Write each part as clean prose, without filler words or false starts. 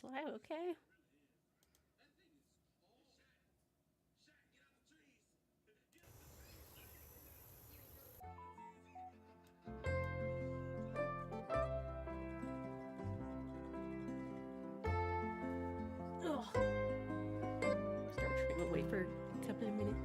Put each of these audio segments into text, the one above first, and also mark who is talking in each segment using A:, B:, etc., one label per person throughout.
A: Sly, okay? Ugh. Start treatment. Wait for a couple of minutes.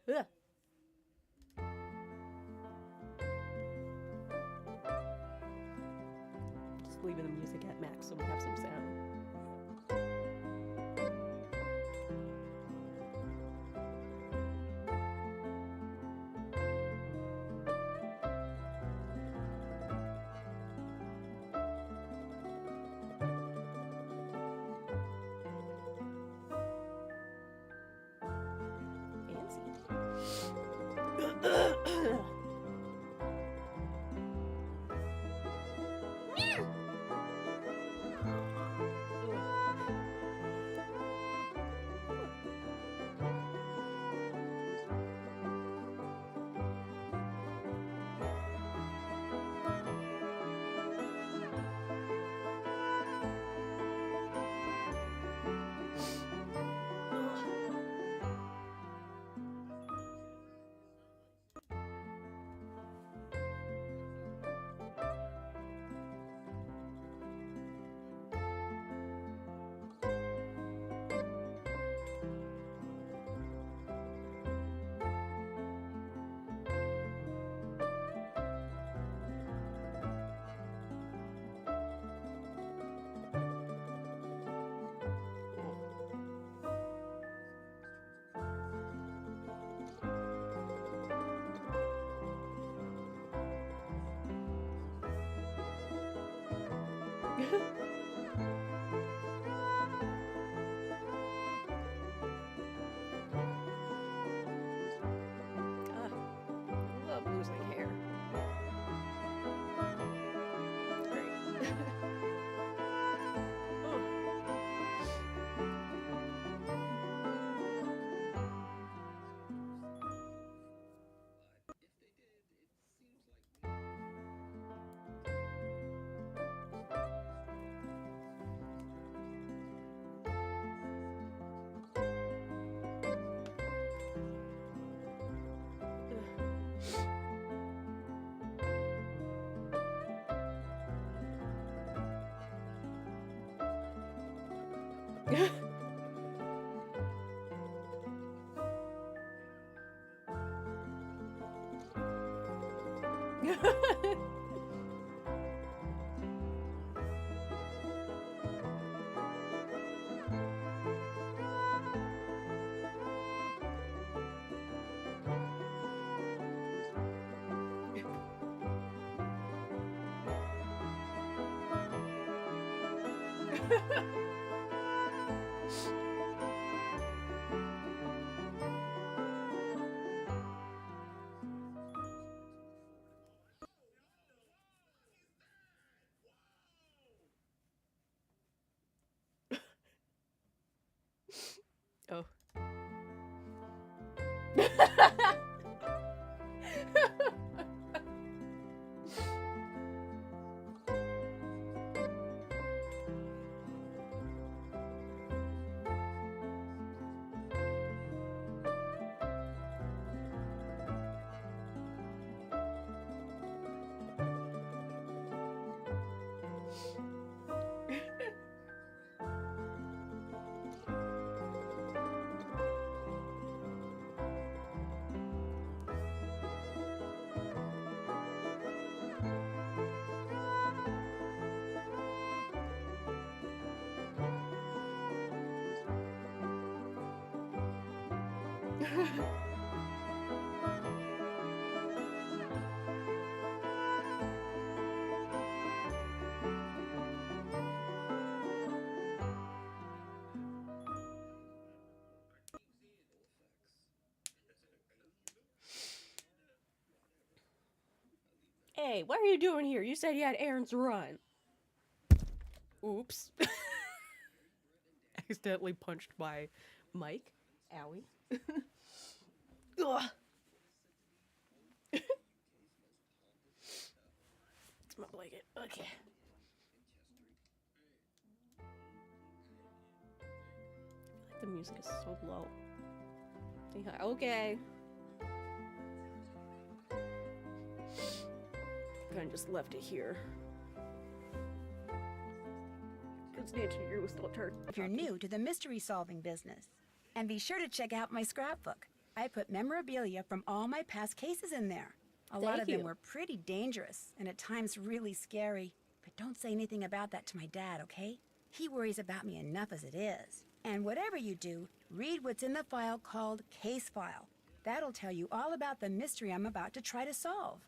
A: Ugh. Just leaving the music at max so we have some sound. Fancy. I love losing hair. Great. Oh. Hey, what are you doing here? You said you had errands to run. Oops. Accidentally punched by Mike. Owie. Ugh. It's my blanket. Okay. I feel like the music is so low. Yeah, okay. Kind of just left it here. Because Nancy Drew was still turned.
B: If you're new to the mystery solving business. And be sure to check out my scrapbook. I put memorabilia from all my past cases in there. A lot of them were pretty dangerous and at times really scary. But don't say anything about that to my dad, okay? He worries about me enough as it is. And whatever you do, read what's in the file called Case File. That'll tell you all about the mystery I'm about to try to solve.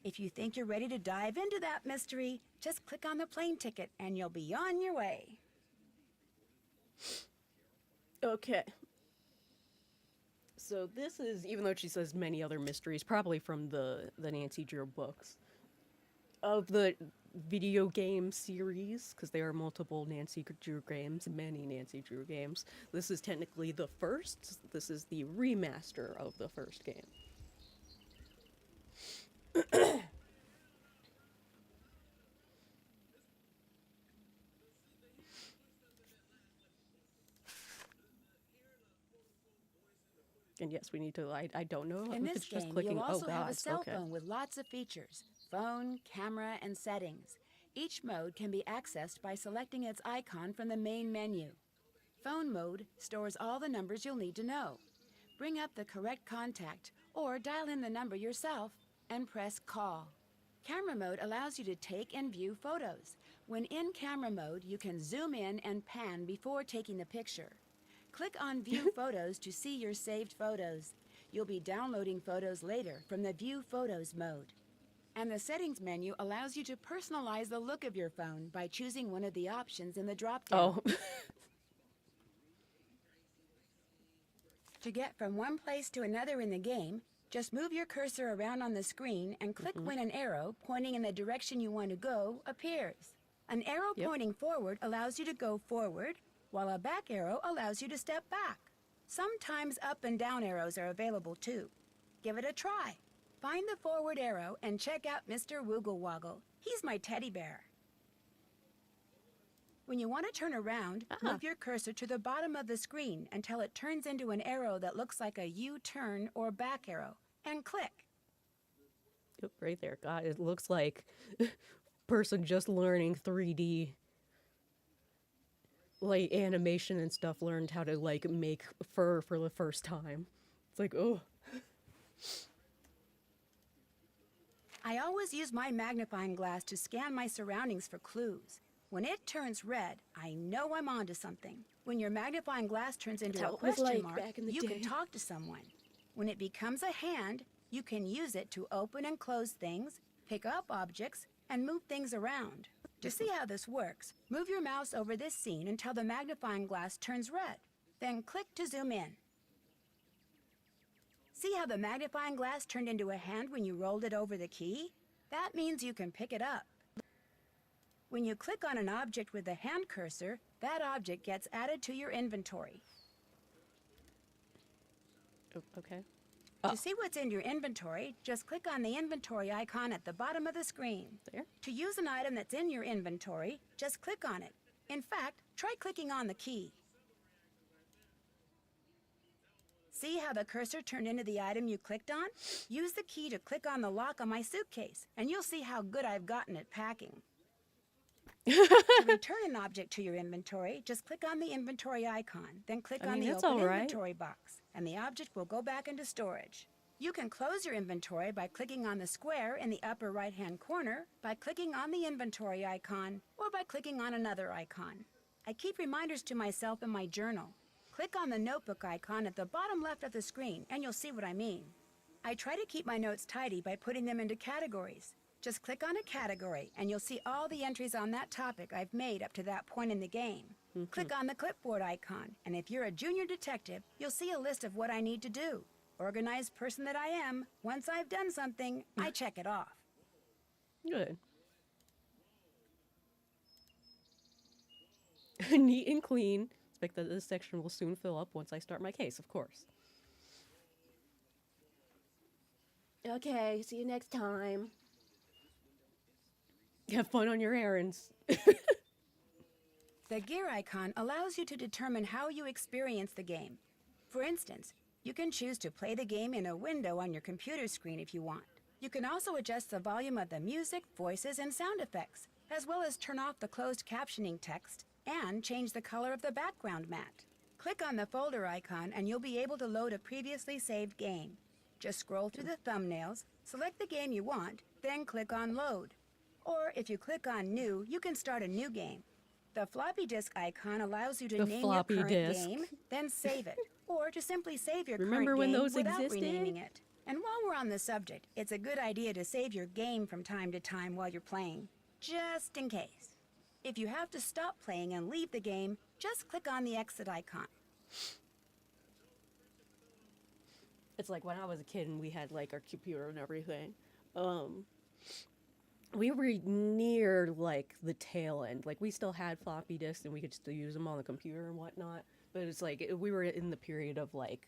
B: If you think you're ready to dive into that mystery, just click on the plane ticket and you'll be on your way.
A: Okay. So this is, even though she says many other mysteries, probably from the Nancy Drew books, of the video game series, because there are multiple Nancy Drew games, many Nancy Drew games. This is technically the first. This is the remaster of the first game. And yes, we need to, I don't know
B: In
A: if
B: this
A: it's just
B: game,
A: clicking.
B: you'll also
A: oh,
B: have a
A: God.
B: cell
A: Okay.
B: phone with lots of features. Phone, camera, and settings. Each mode can be accessed by selecting its icon from the main menu. Phone mode stores all the numbers you'll need to know. Bring up the correct contact or dial in the number yourself and press call. Camera mode allows you to take and view photos. When in camera mode, you can zoom in and pan before taking the picture. Click on View Photos to see your saved photos. You'll be downloading photos later from the View Photos mode. And the Settings menu allows you to personalize the look of your phone by choosing one of the options in the drop-down.
A: Oh.
B: To get from one place to another in the game, just move your cursor around on the screen and click when an arrow pointing in the direction you want to go appears. An arrow pointing forward allows you to go forward, while a back arrow allows you to step back. Sometimes up and down arrows are available too. Give it a try. Find the forward arrow and check out Mr. Woogle Woggle. He's my teddy bear. When you want to turn around, move your cursor to the bottom of the screen until it turns into an arrow that looks like a U-turn or back arrow, and click.
A: Yep, right there. God, it looks like person just learning 3D like animation and stuff learned how to like make fur for the first time. It's like, oh.
B: I always use my magnifying glass to scan my surroundings for clues. When it turns red, I know I'm onto something. When your magnifying glass turns into a question mark, you can talk to someone. When it becomes a hand, you can use it to open and close things, pick up objects, and move things around. To see how this works, move your mouse over this scene until the magnifying glass turns red. Then click to zoom in. See how the magnifying glass turned into a hand when you rolled it over the key? That means you can pick it up. When you click on an object with the hand cursor, that object gets added to your inventory.
A: Okay.
B: To see what's in your inventory, just click on the inventory icon at the bottom of the screen.
A: There.
B: To use an item that's in your inventory, just click on it. In fact, try clicking on the key. See how the cursor turned into the item you clicked on? Use the key to click on the lock on my suitcase, and you'll see how good I've gotten at packing. To return an object to your inventory, just click on the inventory icon, then click on the Open Inventory box, and the object will go back into storage. You can close your inventory by clicking on the square in the upper right-hand corner, by clicking on the inventory icon, or by clicking on another icon. I keep reminders to myself in my journal. Click on the notebook icon at the bottom left of the screen, and you'll see what I mean. I try to keep my notes tidy by putting them into categories. Just click on a category, and you'll see all the entries on that topic I've made up to that point in the game. Click on the clipboard icon, and if you're a junior detective, you'll see a list of what I need to do. Organized person that I am, once I've done something, I check it off.
A: Good. Neat and clean. Expect that this section will soon fill up once I start my case, of course. Okay, see you next time. Have fun on your errands.
B: The gear icon allows you to determine how you experience the game. For instance, you can choose to play the game in a window on your computer screen if you want. You can also adjust the volume of the music, voices, and sound effects, as well as turn off the closed captioning text and change the color of the background mat. Click on the folder icon and you'll be able to load a previously saved game. Just scroll through the thumbnails, select the game you want, then click on Load. Or if you click on New, you can start a new game. The floppy disk icon allows you to
A: The
B: name your
A: floppy
B: current
A: disk.
B: game, then save it, or to simply save your
A: Remember
B: current
A: when
B: game
A: those
B: without
A: existed?
B: renaming it. And while we're on the subject, it's a good idea to save your game from time to time while you're playing, just in case. If you have to stop playing and leave the game, just click on the exit icon.
A: It's like when I was a kid and we had like our computer and everything. We were near like the tail end. Like we still had floppy disks and we could still use them on the computer and whatnot. But it's like we were in the period of like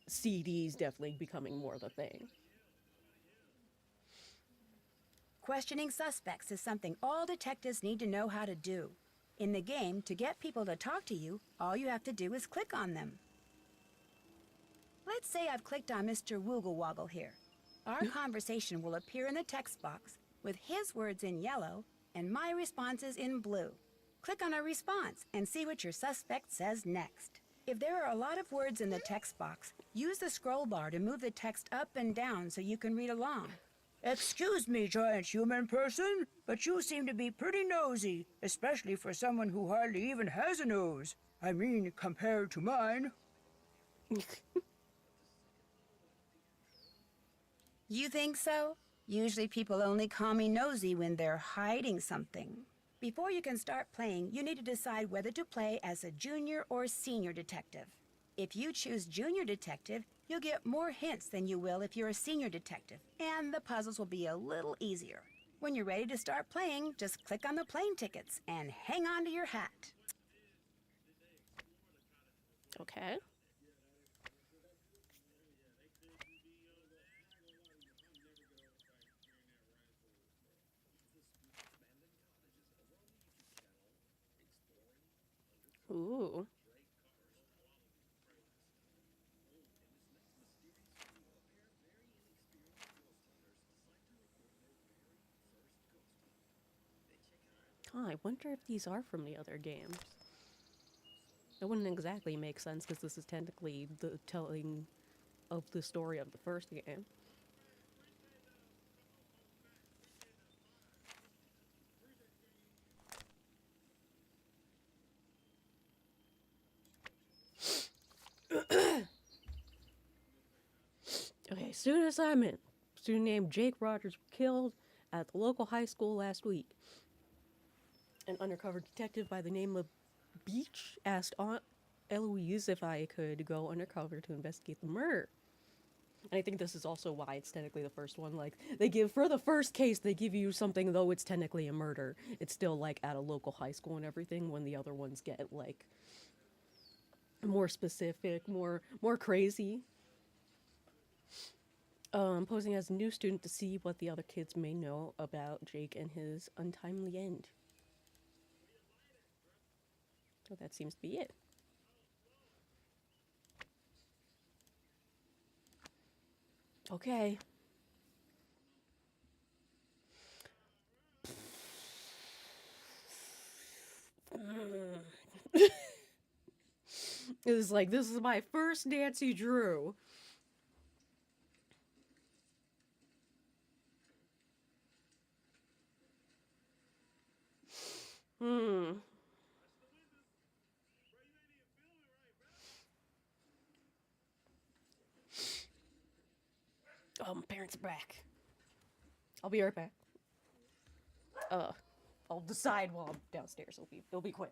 A: CDs definitely becoming more the thing.
B: Questioning suspects is something all detectives need to know how to do. In the game, to get people to talk to you, all you have to do is click on them. Let's say I've clicked on Mr. Woogle Woggle here. Our conversation will appear in the text box with his words in yellow and my responses in blue. Click on a response and see what your suspect says next. If there are a lot of words in the text box, use the scroll bar to move the text up and down so you can read along.
C: Excuse me, giant human person, but you seem to be pretty nosy, especially for someone who hardly even has a nose. I mean, compared to mine.
B: You think so? Usually people only call me nosy when they're hiding something. Before you can start playing, you need to decide whether to play as a junior or senior detective. If you choose junior detective, you'll get more hints than you will if you're a senior detective, and the puzzles will be a little easier. When you're ready to start playing, just click on the plane tickets and hang on to your hat.
A: Okay. Ooh. Huh, I wonder if these are from the other games. That wouldn't exactly make sense because this is technically the telling of the story of the first game. Okay, student assignment. Student named Jake Rogers killed at the local high school last week. An undercover detective by the name of Beach asked Aunt Eloise if I could go undercover to investigate the murder. And I think this is also why it's technically the first one. Like, they give, for the first case, they give you something, though it's technically a murder. It's still, like, at a local high school and everything, when the other ones get, like, more specific, more crazy. Posing as a new student to see what the other kids may know about Jake and his untimely end. So that seems to be it. Okay. It was like, this is my first Nancy Drew. Oh, my parents are back. I'll be right back. I'll decide while I'm downstairs. It'll be quick.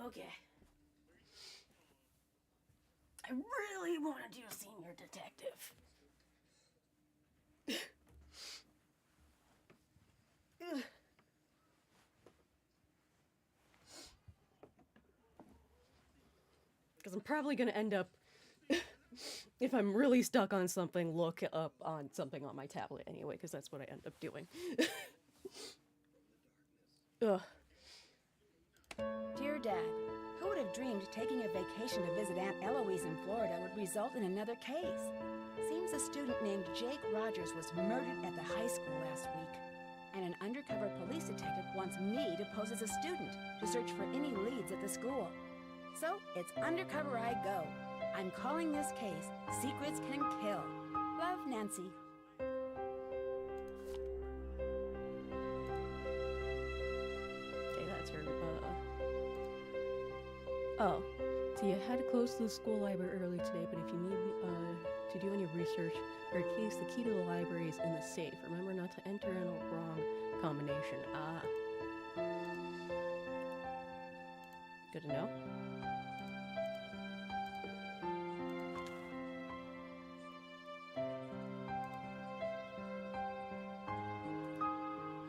A: Okay. I really want to do senior detective. Because I'm probably going to end up, if I'm really stuck on something, look up on something on my tablet anyway, because that's what I end up doing. Ugh.
B: Dear Dad, who would have dreamed taking a vacation to visit Aunt Eloise in Florida would result in another case? Seems a student named Jake Rogers was murdered at the high school last week. And an undercover police detective wants me to pose as a student to search for any leads at the school. So it's undercover I go. I'm calling this case Secrets Can Kill. Love, Nancy.
A: Okay, that's her, Oh, so you had to close the school library early today, but if you need to do any research or case, the key to the library is in the safe. Remember not to enter in a wrong combination. Ah. Good to know.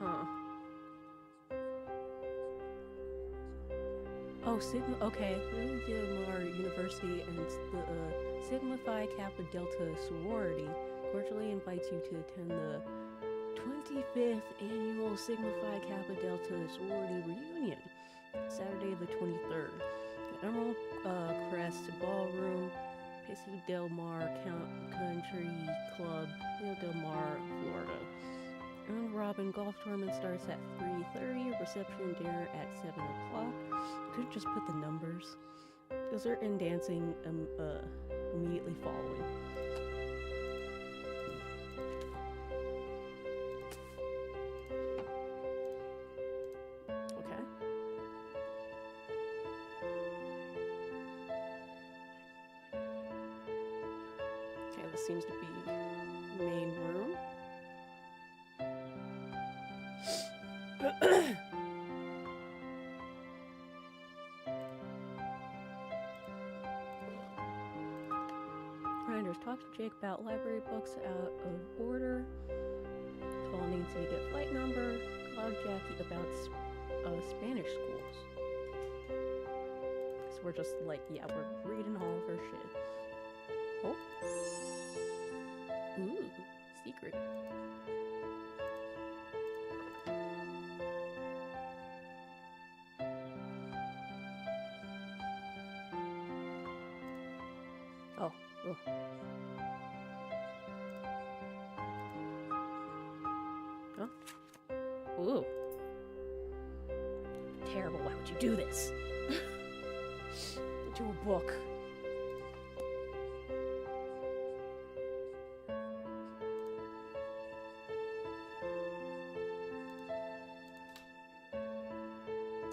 A: Huh. Oh, Sigma. Okay, Del Mar University and the Sigma Phi Kappa Delta sorority cordially invites you to attend the 25th annual Sigma Phi Kappa Delta sorority reunion, Saturday the 23rd. The Emerald Crest Ballroom, Paso Del Mar Country Club, Paso Del Mar, Florida. Round Robin Golf Tournament starts at 3:30. Reception dinner at 7 o'clock. Could just put the numbers. Dessert and dancing immediately following. Okay. Okay, this seems to be main room. Grinders, talk to Jake about library books out of order. Call Nancy to get flight number. Call Jackie about Spanish schools. So we're just like, yeah, we're reading all of her shit. Oh. Ooh, secret. Oh, ugh. Huh? Ooh. Terrible, why would you do this? To a book.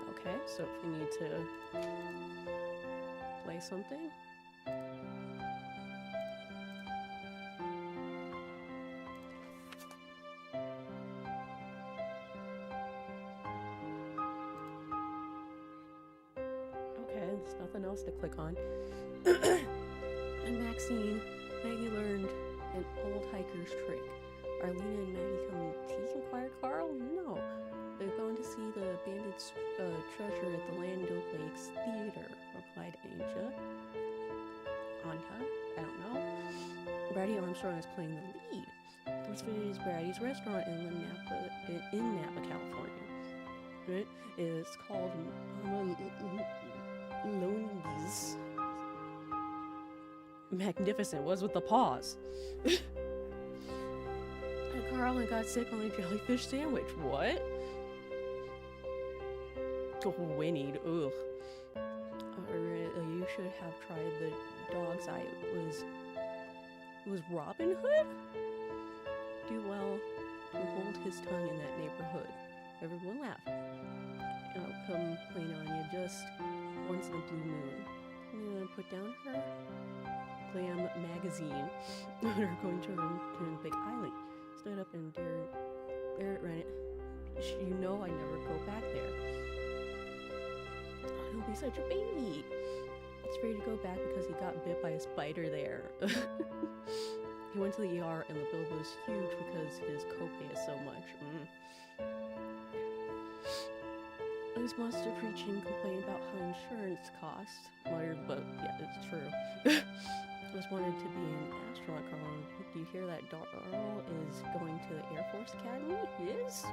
A: Okay, so if we need to play something. Okay, there's nothing else to click on. And Maxine, Maggie learned an old hiker's trick. Are Lena and Maggie coming to tea? Inquired Carl. No, they're going to see the bandit's treasure at the Land O'Lakes Theater, replied Asia. Anta? I don't know. Brady Armstrong is playing the lead. This is Brady's restaurant in Napa, California. It is called Maloney's. Magnificent. Was with the pause. And Carl got sick on a jellyfish sandwich. What? Oh, whinnied. Ugh. You should have tried the dog's eye. It was Robin Hood? Do well to hold his tongue in that neighborhood. Everyone laughed. I'll come plain on you just once in a blue moon. You gonna put down her glam magazine. They're going to turn Big Island. Stood up and dared at Reddit. You know I never go back there. He'll be such a baby. He's afraid to go back because he got bit by a spider there. He went to the ER and the bill was huge because his copay is so much. This monster preaching complained about how insurance costs. Muttered, but yeah, it's true. Just wanted to be an astronaut, Carl. Do you hear that Darl is going to the Air Force Academy? Yes?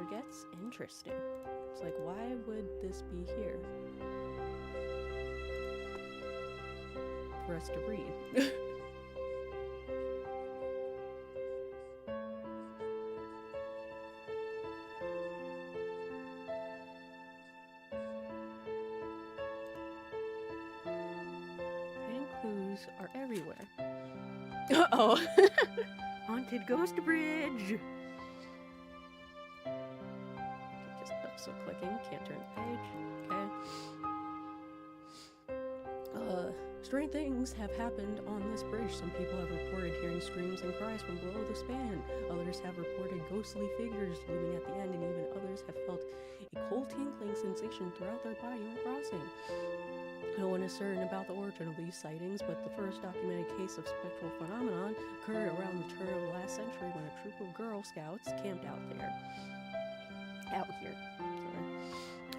A: It gets interesting. It's like, why would this be here? For us to read. Clues are everywhere. Uh-oh. Haunted Ghost Bridge. Just so clicking, can't turn the page. Okay. Strange things have happened on this bridge. Some people have reported hearing screams and cries from below the span. Others have reported ghostly figures looming at the end, and even others have felt a cold tingling sensation throughout their body when crossing. No one is certain about the origin of these sightings, but the first documented case of spectral phenomenon occurred around the turn of the last century when a troop of Girl Scouts camped out here. Sorry.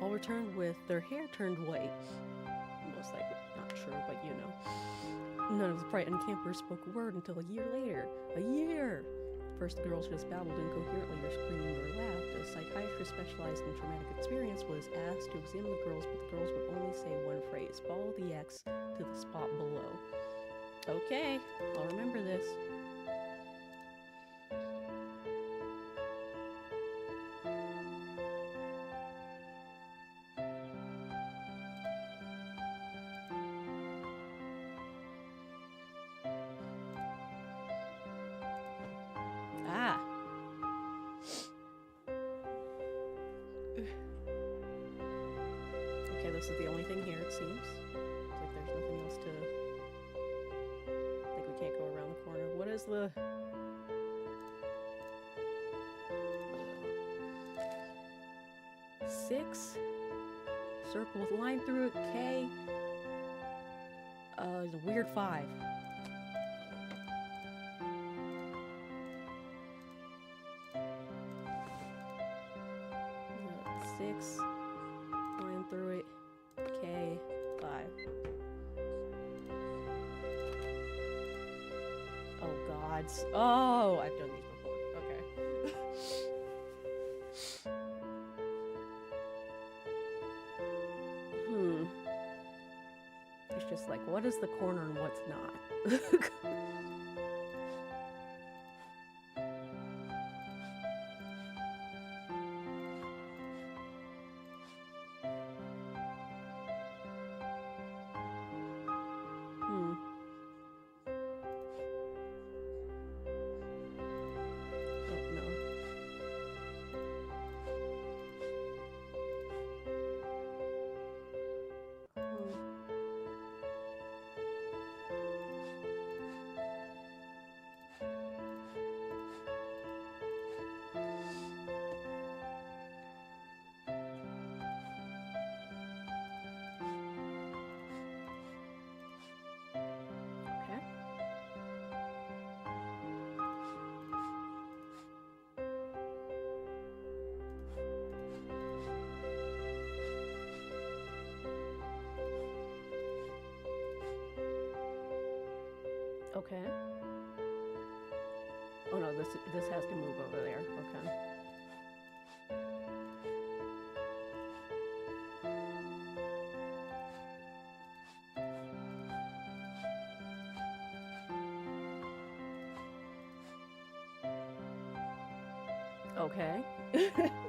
A: All returned with their hair turned white. Most likely, not true, but you know. None of the frightened campers spoke a word until a year later. A year! First, the girls just babbled incoherently or screamed or laughed. A psychiatrist specialized in traumatic experience was asked to examine the girls, but the girls would only say one phrase: follow the X to the spot below. Okay, I'll remember this. This is the only thing here, it seems. It's like there's nothing else to... I think we can't go around the corner. What is the... Six? Circle with line through it, K. It's a weird 5. Six. Line through it. K5. Oh gods. Oh, I've done these before. Okay. It's just like, what is the corner and what's not? Okay. Oh no, this has to move over there. Okay. Okay.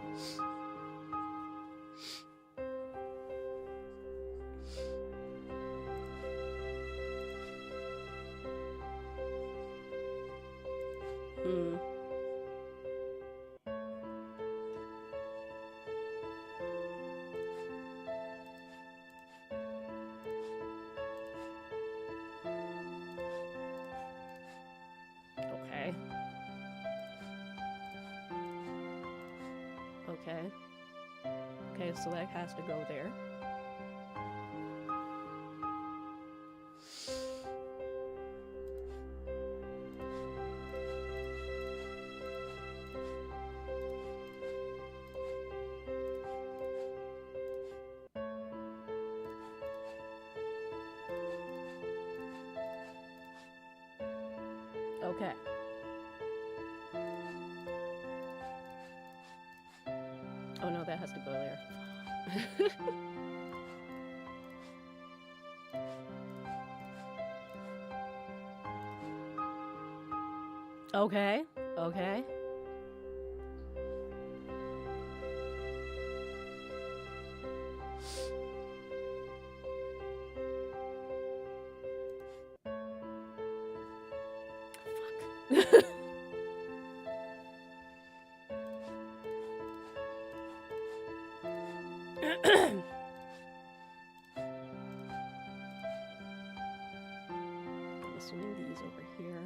A: Hmm. Okay. Okay. Okay, so that has to go there. Okay. Oh no, that has to go there. Okay. Okay. Fuck. I'm assuming these over here.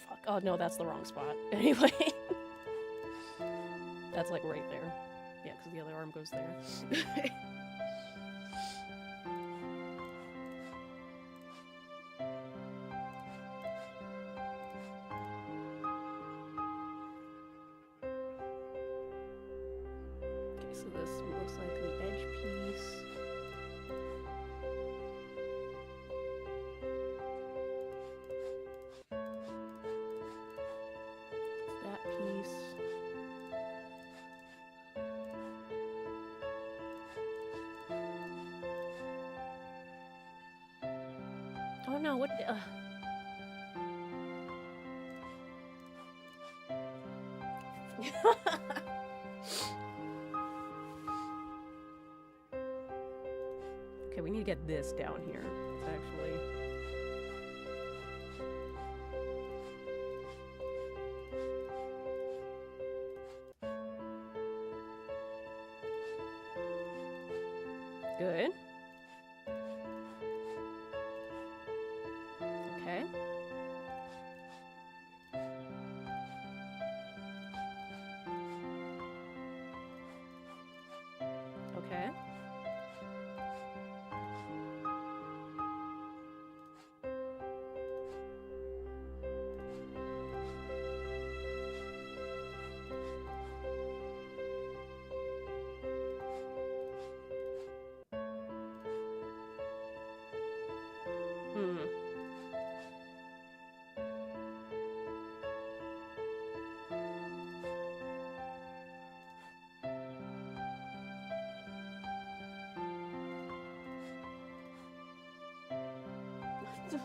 A: Fuck. Oh no, that's the wrong spot. Anyway. That's like right there. Yeah, because the other arm goes there. Okay, so this looks like the edge piece. That piece. Oh no, what? Okay, we need to get this down here. It's actually. Good. Okay. Okay. Hmm.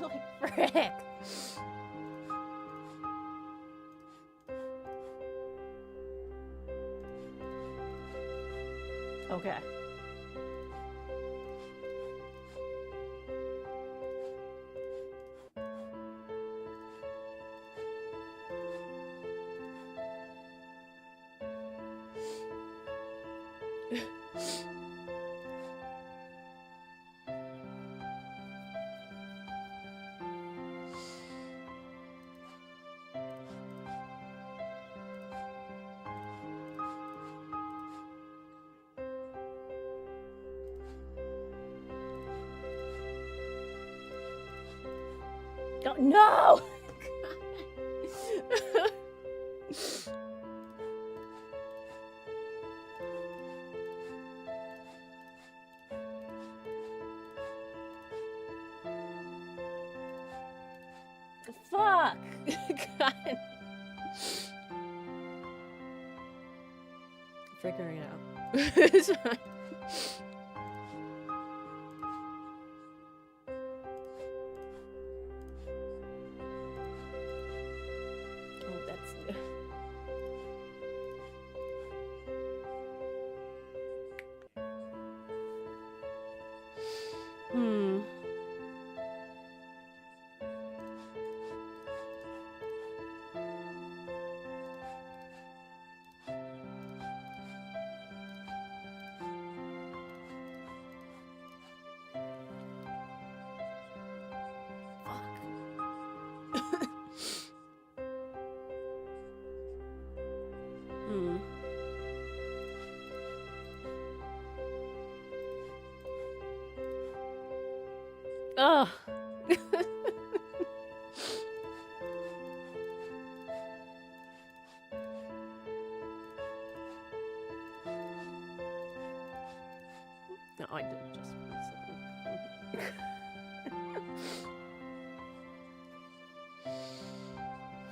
A: Like, frick. Okay. Oh, no! Fuck! God. Figuring it out. It's fine. Oh, that's. Hmm. Hmm. Ugh. No, I did just.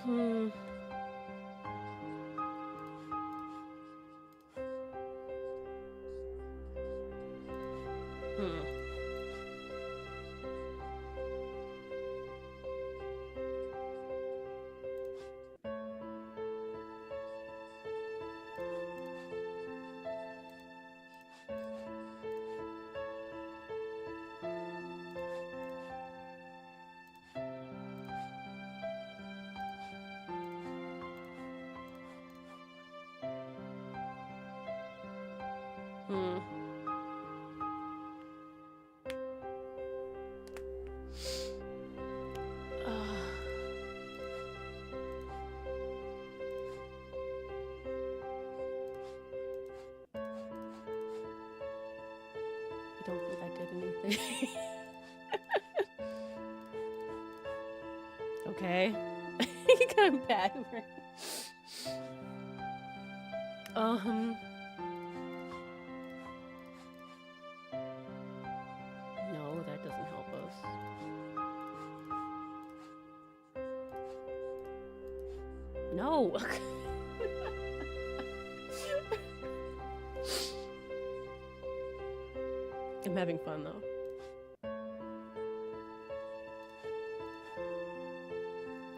A: Hmm. Hmm. Hmm. I don't think I did anything. Okay. Kind of bad. No, that doesn't help us. No. I'm having fun though.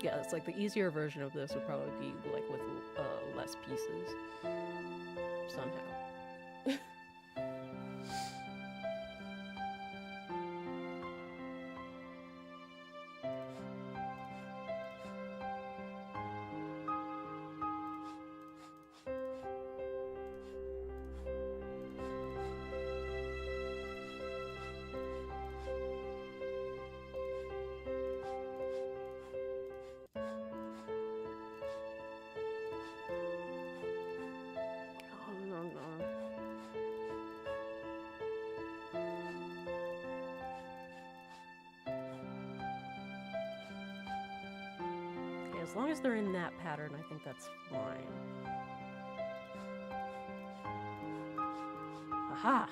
A: Yeah, it's like the easier version of this would probably be like with less pieces somehow. Oh, no, no. Okay, as long as they're in that pattern, I think that's fine. Aha!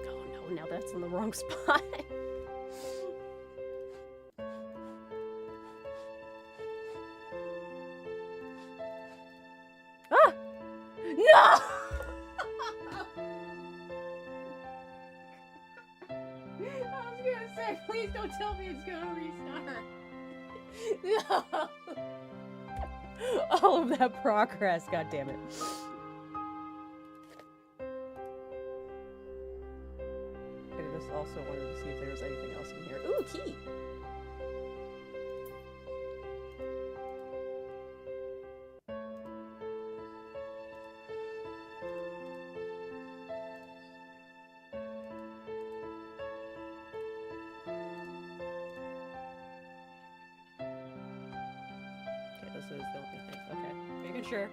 A: Oh no, now that's in the wrong spot. Ah! No! I was gonna say, please don't tell me it's gonna restart. No! All of that progress, god damn it. I just also wanted to see if there was anything else in here. Ooh, key! Okay, this is the only thing. Okay, making sure.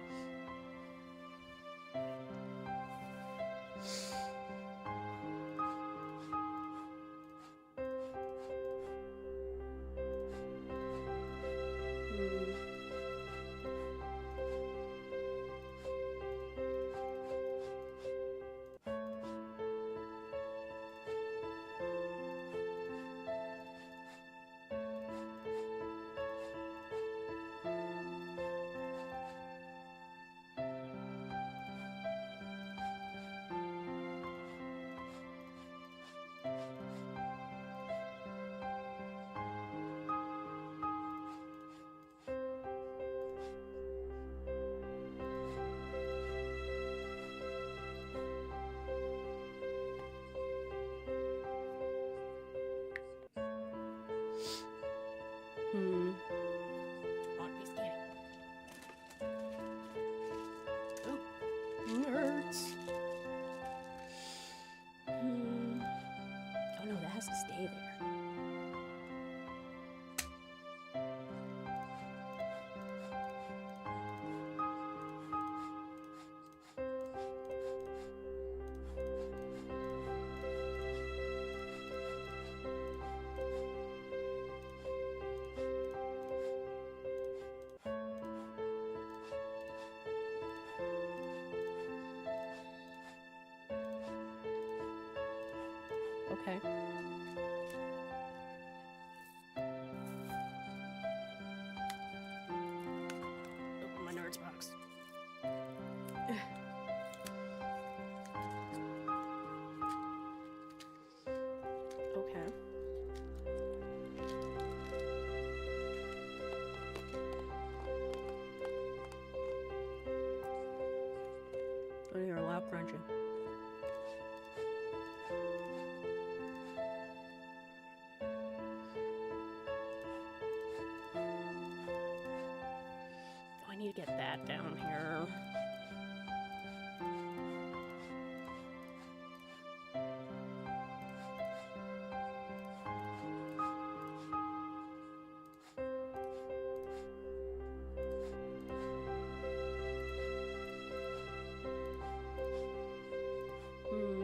A: Okay. Open my nerds box. Okay. I hear a loud crunching. I need to get that down here. Hmm.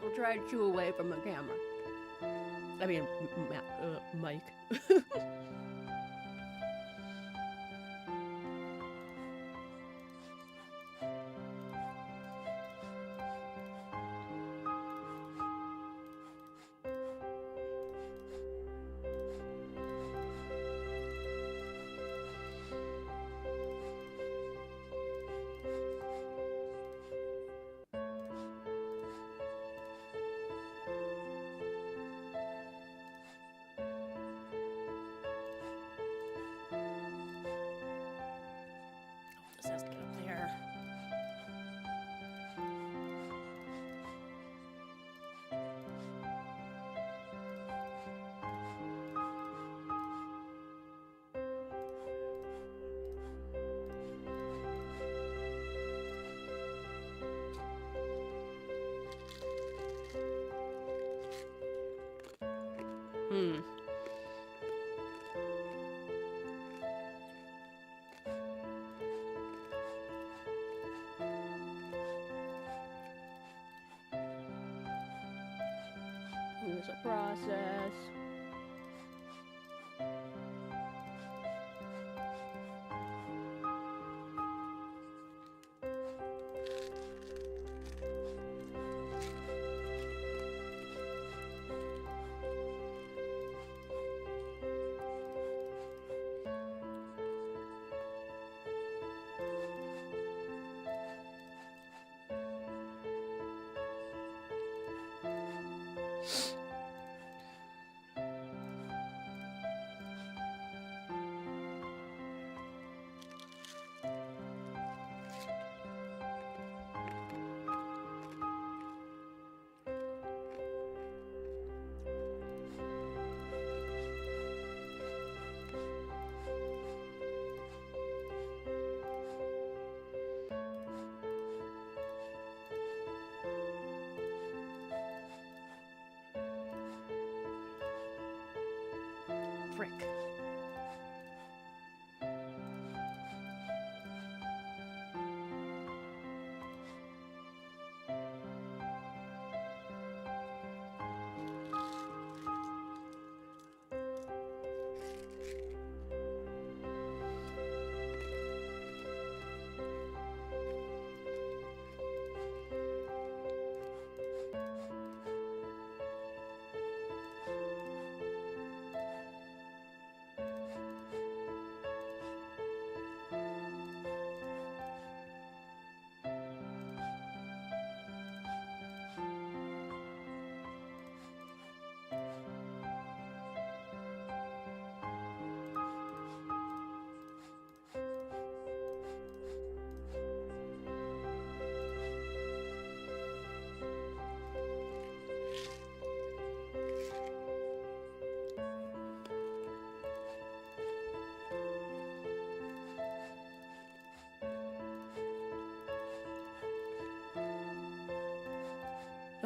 A: I'll try to chew away from the camera. I mean, Mike. This has to get up there. Hmm. Here's a process. Frick.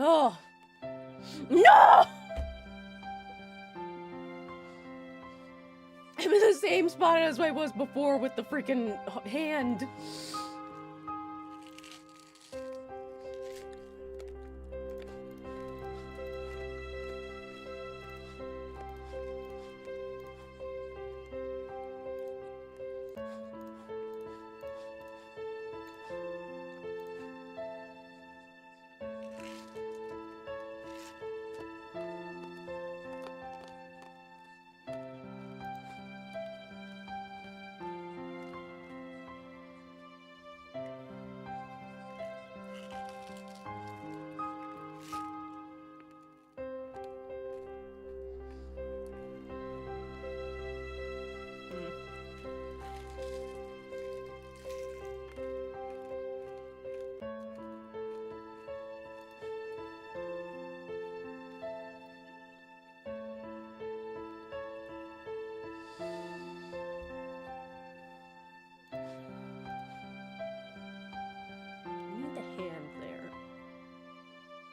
A: Oh! No! I'm in the same spot as I was before with the freaking hand.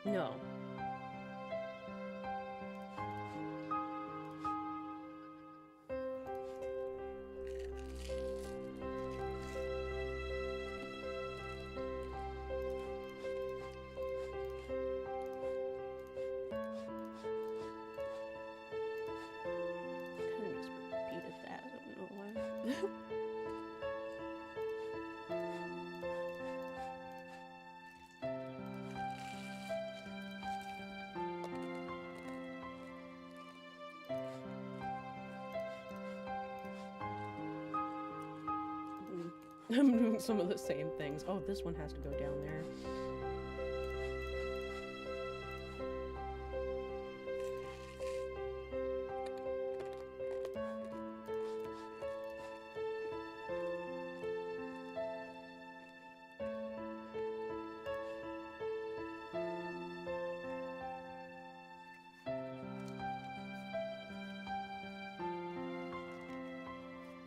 A: No. Kind of just repeated that. I don't know why. I'm doing some of the same things. Oh, this one has to go down there.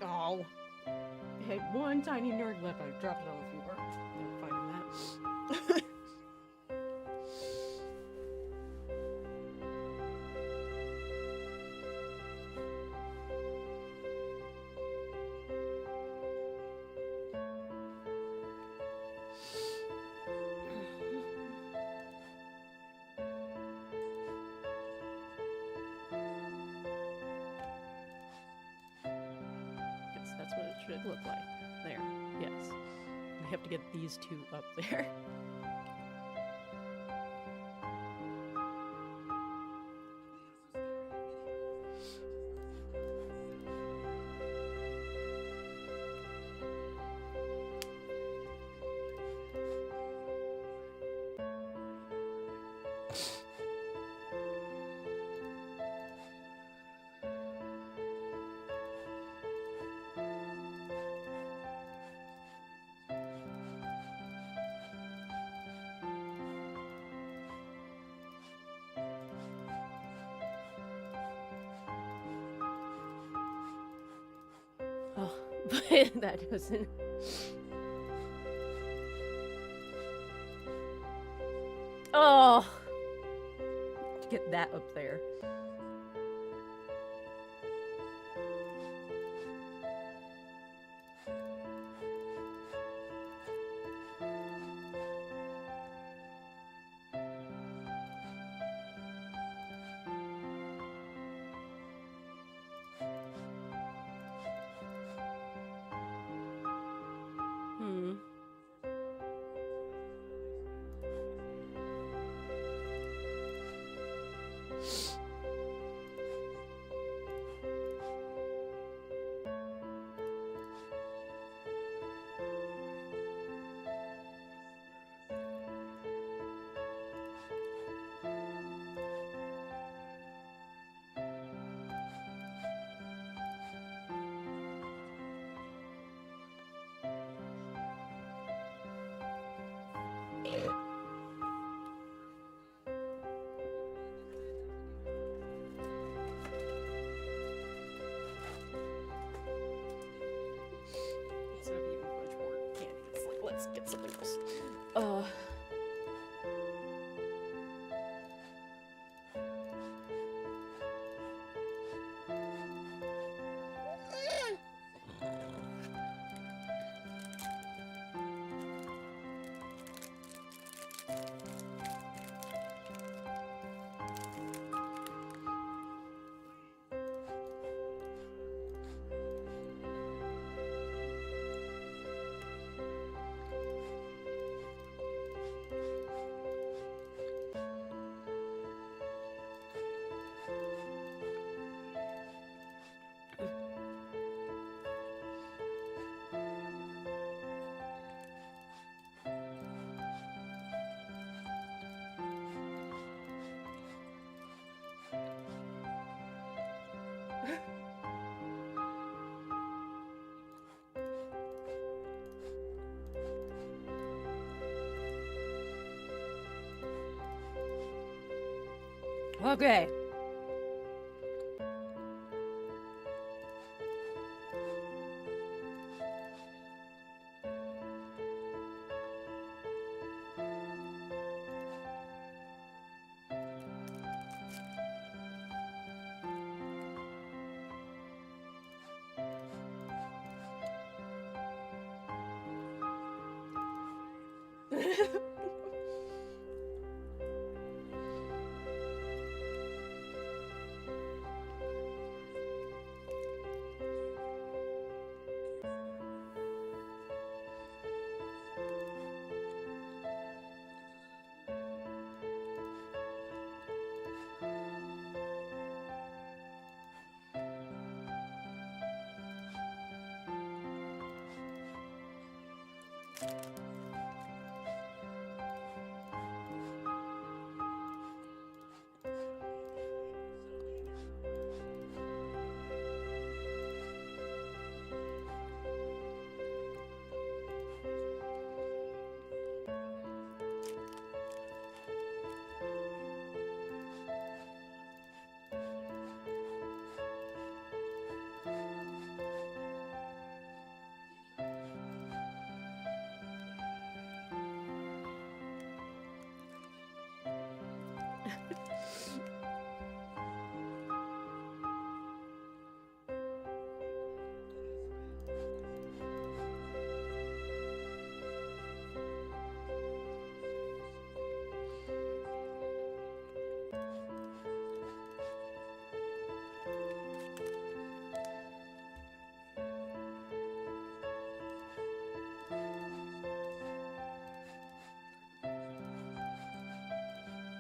A: Oh. I had one tiny nerd left. I dropped it on the floor. Never finding that. That's what it should look like. There. Yes. We have to get these two up there. Oh, but that doesn't. Oh! To get that up there. Instead of eating much more candy, it's like, let's get something else. Okay.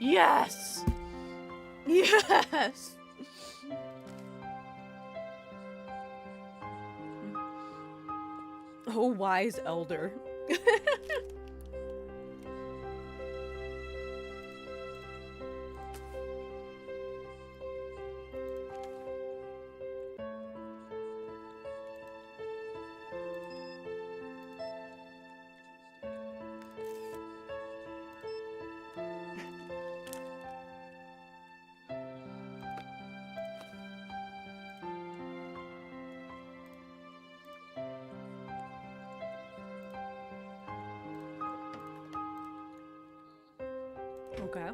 A: Yes! Yes! Oh, wise elder. Okay.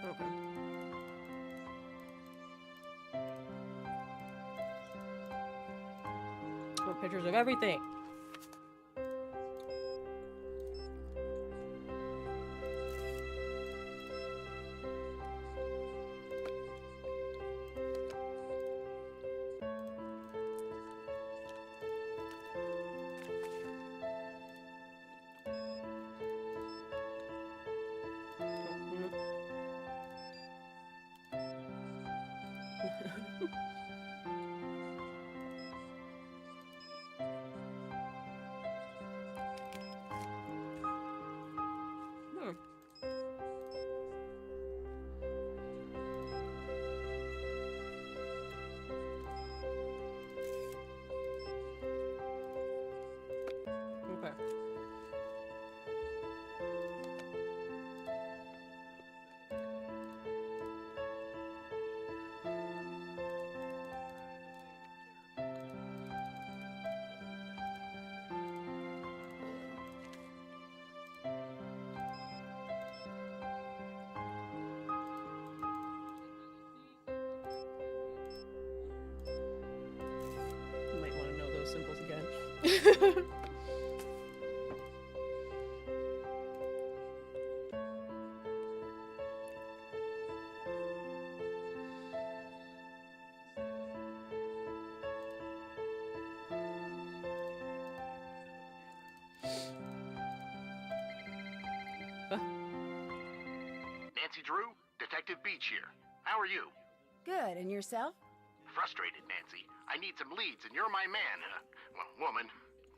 A: Okay. Want pictures of everything. Hmm. Okay. You might want to know those symbols again.
D: Nancy Drew, Detective Beach here. How are you?
B: Good, and yourself?
D: Frustrated, Nancy. I need some leads, and you're my man. Well, woman,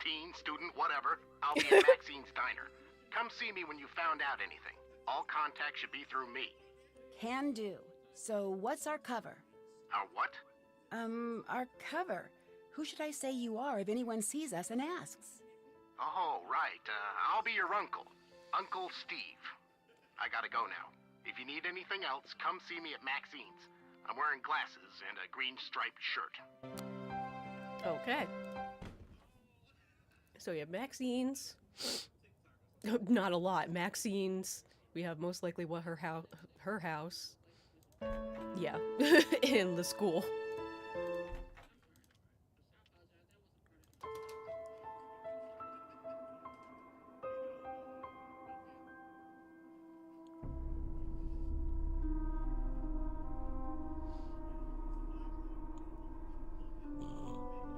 D: teen, student, whatever. I'll be at Maxine's Diner. Come see me when you found out anything. All contact should be through me.
B: Can do. So, what's our cover?
D: Our what?
B: Our cover. Who should I say you are if anyone sees us and asks?
D: Oh, right. I'll be your uncle. Uncle Steve. I gotta go now. If you need anything else, come see me at Maxine's. I'm wearing glasses and a green striped shirt.
A: Okay. So we have Maxine's. Not a lot. Maxine's. We have most likely what her house. Yeah. In the school.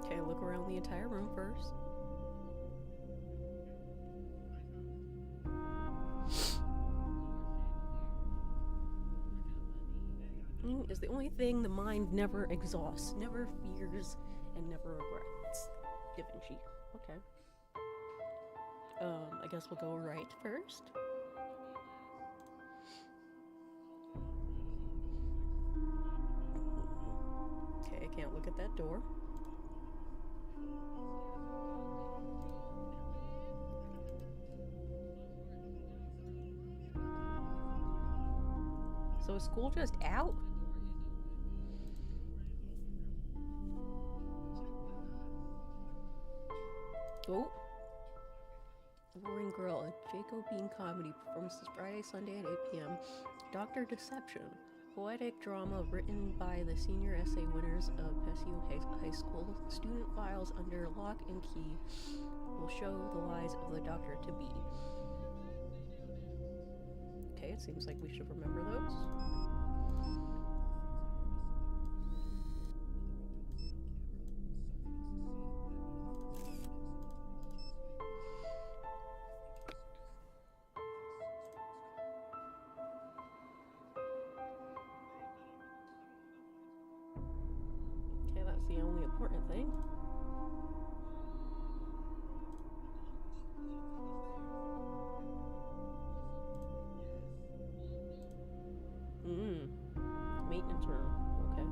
A: Okay, look around the entire room first. Is the only thing the mind never exhausts, never fears, and never regrets. Da Vinci. Okay. I guess we'll go right first. Okay, I can't look at that door. So is school just out? Oh. Roaring Girl, a Jacob Bean comedy performances Friday, Sunday at 8 p.m. Dr. Deception, poetic drama written by the senior essay winners of Paseo High School. Student files under lock and key will show the lies of the doctor to be. Okay, it seems like we should remember those. Okay, that's the only important thing. Maintenance room. Okay.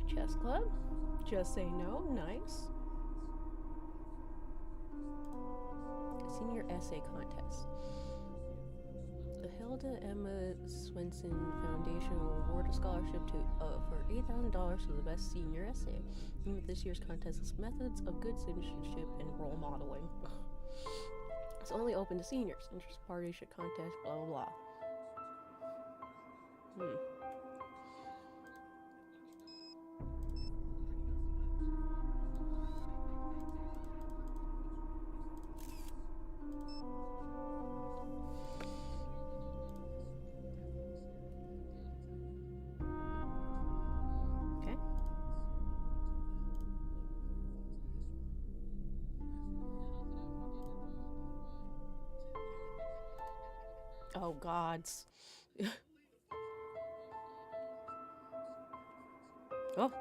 A: Chess club. Just say no. Nice. Senior essay contest. The Hilda Emma Swenson Foundation will award a scholarship for $8,000 to the best senior essay. Theme of this year's contest is methods of good citizenship and role modeling. It's only open to seniors. Interested parties should contact blah blah blah. Oh, gods. Oh.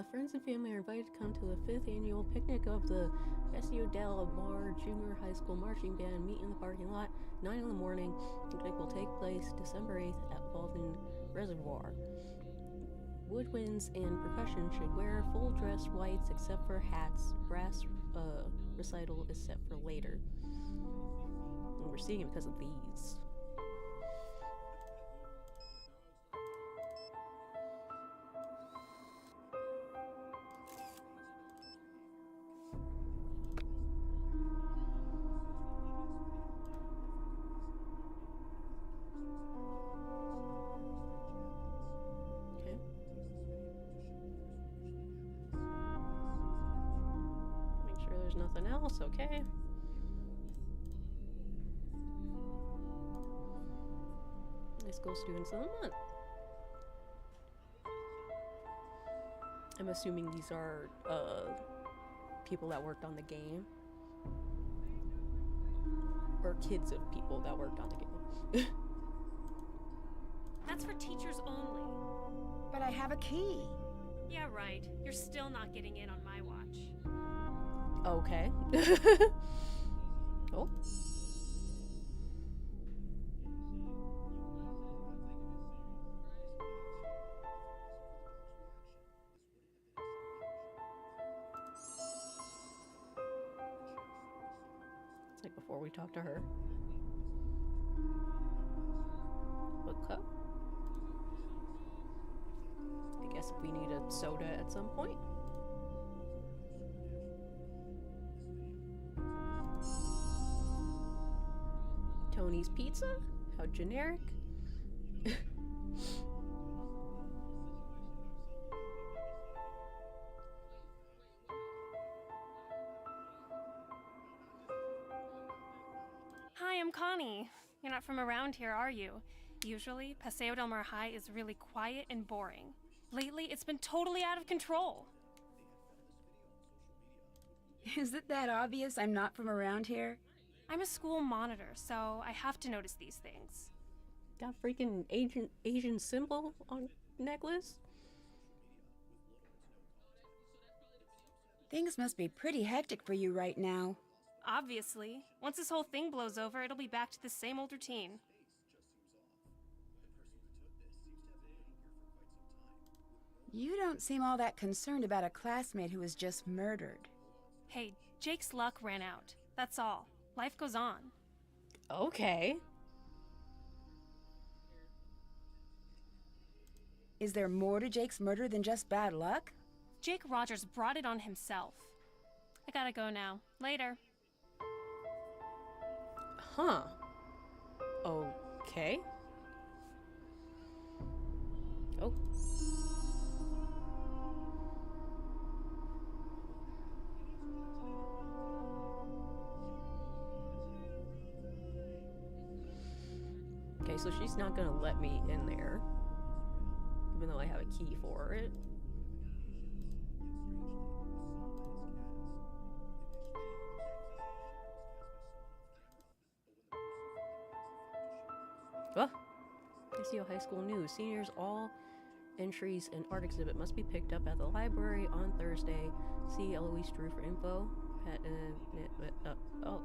A: Friends and family are invited to come to the 5th annual picnic of the Paseo del Mar Junior High School Marching Band. Meet in the parking lot, 9 in the morning. The picnic will take place December 8th at Walden Reservoir. Woodwinds and percussion should wear full dress whites except for hats. Brass recital is set for later. We're seeing it because of these. Okay. Make sure there's nothing else, okay? High school students of the month. I'm assuming these are people that worked on the game, or kids of people that worked on the game.
E: That's for teachers only.
B: But I have a key.
E: Yeah, right. You're still not getting in on my watch.
A: Okay. Oh. we talk to her. Book cup. I guess we need a soda at some point. Tony's Pizza? How generic.
E: Hi, I'm Connie. You're not from around here, are you? Usually, Paseo del Mar High is really quiet and boring. Lately, it's been totally out of control.
B: Is it that obvious I'm not from around here?
E: I'm a school monitor, so I have to notice these things.
A: Got freaking Asian symbol on necklace?
B: Things must be pretty hectic for you right now.
E: Obviously. Once this whole thing blows over, it'll be back to the same old routine.
B: You don't seem all that concerned about a classmate who was just murdered.
E: Hey, Jake's luck ran out. That's all. Life goes on.
A: Okay.
B: Is there more to Jake's murder than just bad luck?
E: Jake Rogers brought it on himself. I gotta go now. Later.
A: Huh. Okay. Oh. Okay, so she's not gonna let me in there, even though I have a key for it. Oh, SEO High School News. Seniors, all entries in art exhibit must be picked up at the library on Thursday. See Eloise Drew for info. Oh,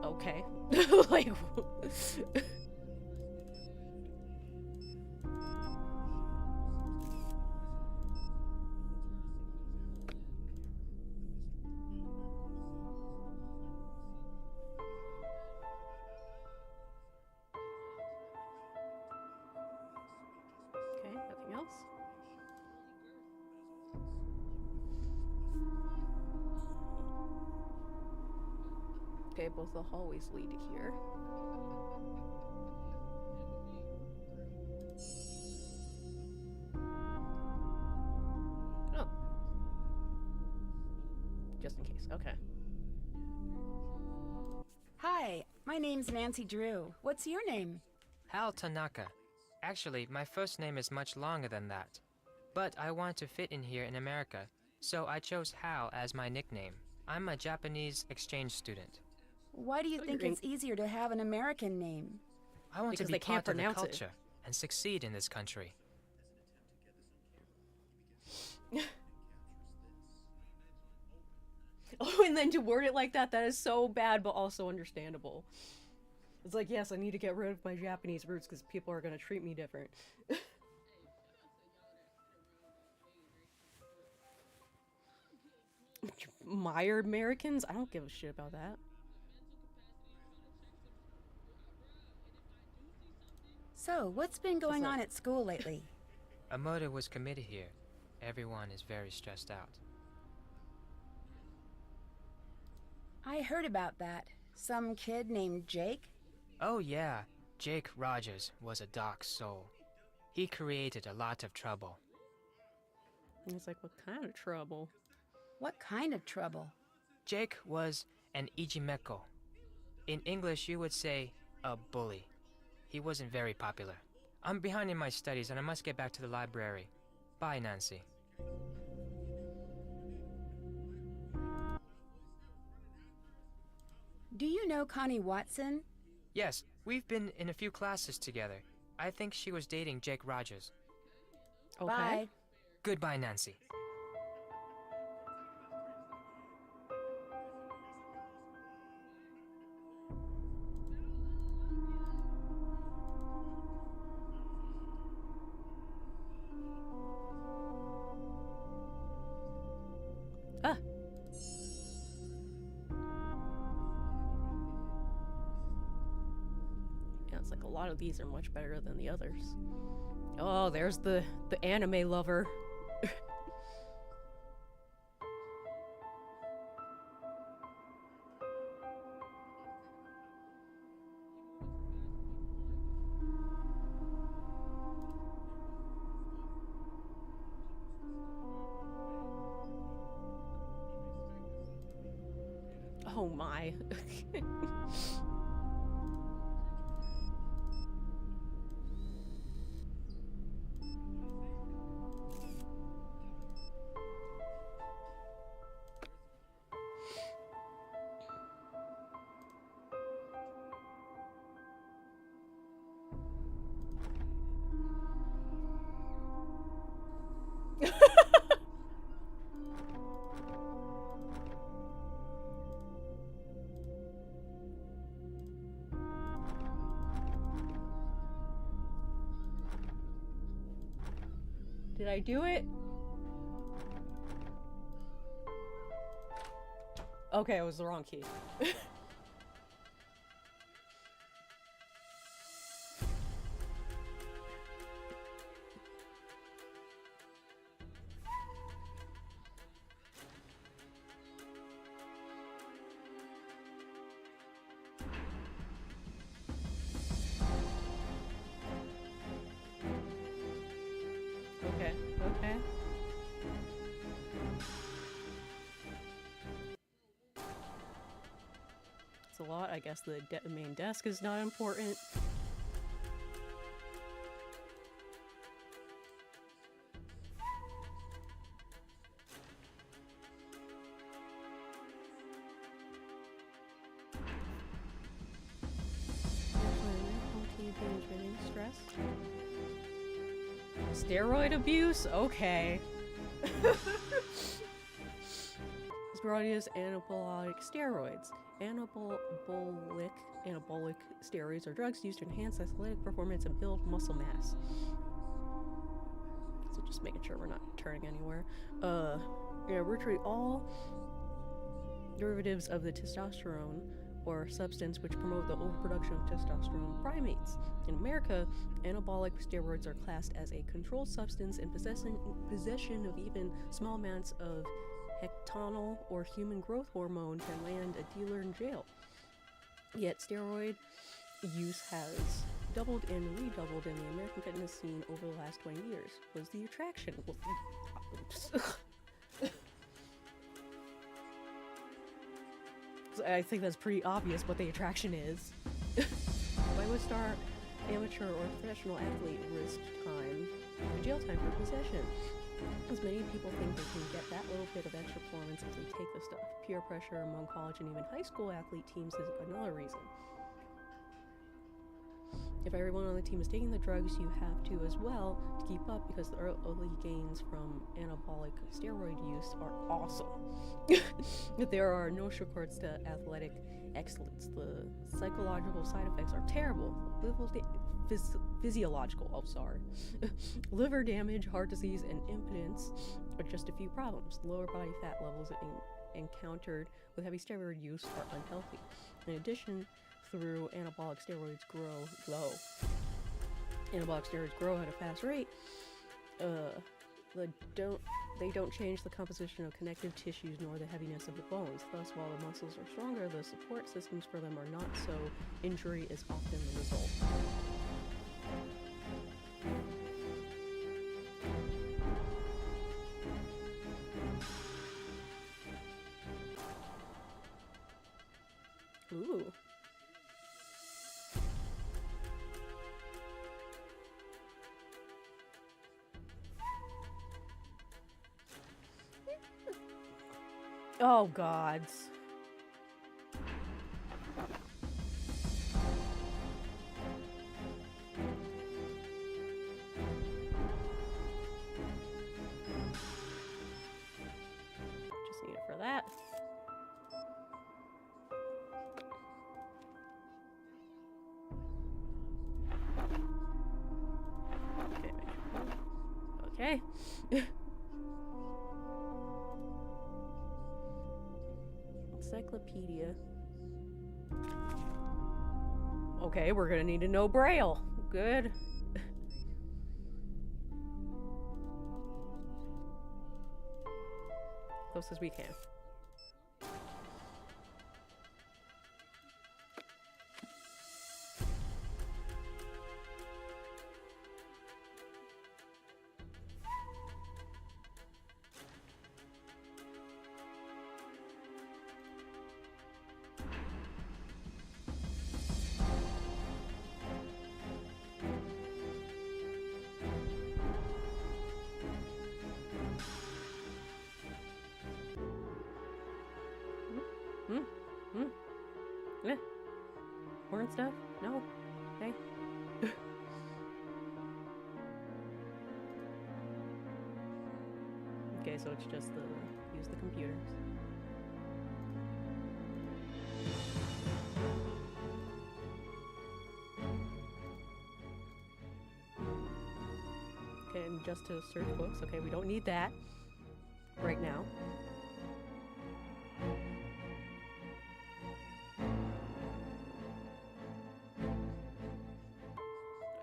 A: okay. Like, okay, nothing else. Okay, both the hallways lead to here. Oh. Just in case, okay.
B: Hi, my name's Nancy Drew. What's your name?
F: Hal Tanaka. Actually, my first name is much longer than that. But I want to fit in here in America, so I chose Hal as my nickname. I'm a Japanese exchange student.
B: Why do you think it's easier to have an American name?
F: I want
A: Because
F: to
A: they
F: be
A: can't
F: part of the
A: pronounce it.
F: culture and succeed in this country.
A: Oh, and then to word it like that, that is so bad, but also understandable. It's like, yes, I need to get rid of my Japanese roots because people are going to treat me different. My Americans? I don't give a shit about that.
B: So, what's been going on at school lately?
F: A murder was committed here. Everyone is very stressed out.
B: I heard about that. Some kid named Jake?
F: Oh yeah, Jake Rogers was a dark soul. He created a lot of trouble.
A: And it's like, what kind of trouble?
B: What kind of trouble?
F: Jake was an ijimeko. In English, you would say a bully. He wasn't very popular. I'm behind in my studies and I must get back to the library. Bye, Nancy.
B: Do you know Connie Watson?
F: Yes, we've been in a few classes together. I think she was dating Jake Rogers.
A: Okay.
B: Bye.
F: Goodbye, Nancy.
A: Ah. lot of these are much better than the others. Oh, there's the anime lover. Oh my. Did I do it? Okay, it was the wrong key. Okay, okay. It's a lot. I guess the main desk is not important. Stress. Steroid abuse? Okay. Steroids, anabolic steroids. Anabolic steroids are drugs used to enhance athletic performance and build muscle mass. So just making sure we're not turning anywhere. Virtually all derivatives of the testosterone or substance which promote the overproduction of testosterone primates. In America, anabolic steroids are classed as a controlled substance, and possession of even small amounts of hectonal or human growth hormone can land a dealer in jail. Yet steroid use has doubled and redoubled in the American fitness scene over the last 20 years. Was the attraction? Well, I think that's pretty obvious what the attraction is. Why would star amateur or professional athlete risk time, jail time for possession? As many people think they can get that little bit of extra performance if they take the stuff. Peer pressure among college and even high school athlete teams is another reason. If everyone on the team is taking the drugs, you have to as well to keep up, because the early gains from anabolic steroid use are awesome. There are no shortcuts to athletic excellence. The psychological side effects are terrible. Physiological, liver damage, heart disease, and impotence are just a few problems. Lower body fat levels encountered with heavy steroid use are unhealthy. In addition, through anabolic steroids Anabolic steroids grow at a fast rate. They don't change the composition of connective tissues nor the heaviness of the bones. Thus, while the muscles are stronger, the support systems for them are not, so injury is often the result. Ooh. Oh, gods. Just need it for that. Okay. Encyclopedia. Oh Okay, we're gonna need to know Braille. Good. Close as we can. Eh. Horn stuff? No. Hey. Okay, so it's just use the computers. Okay, and just to search books. Okay, we don't need that right now.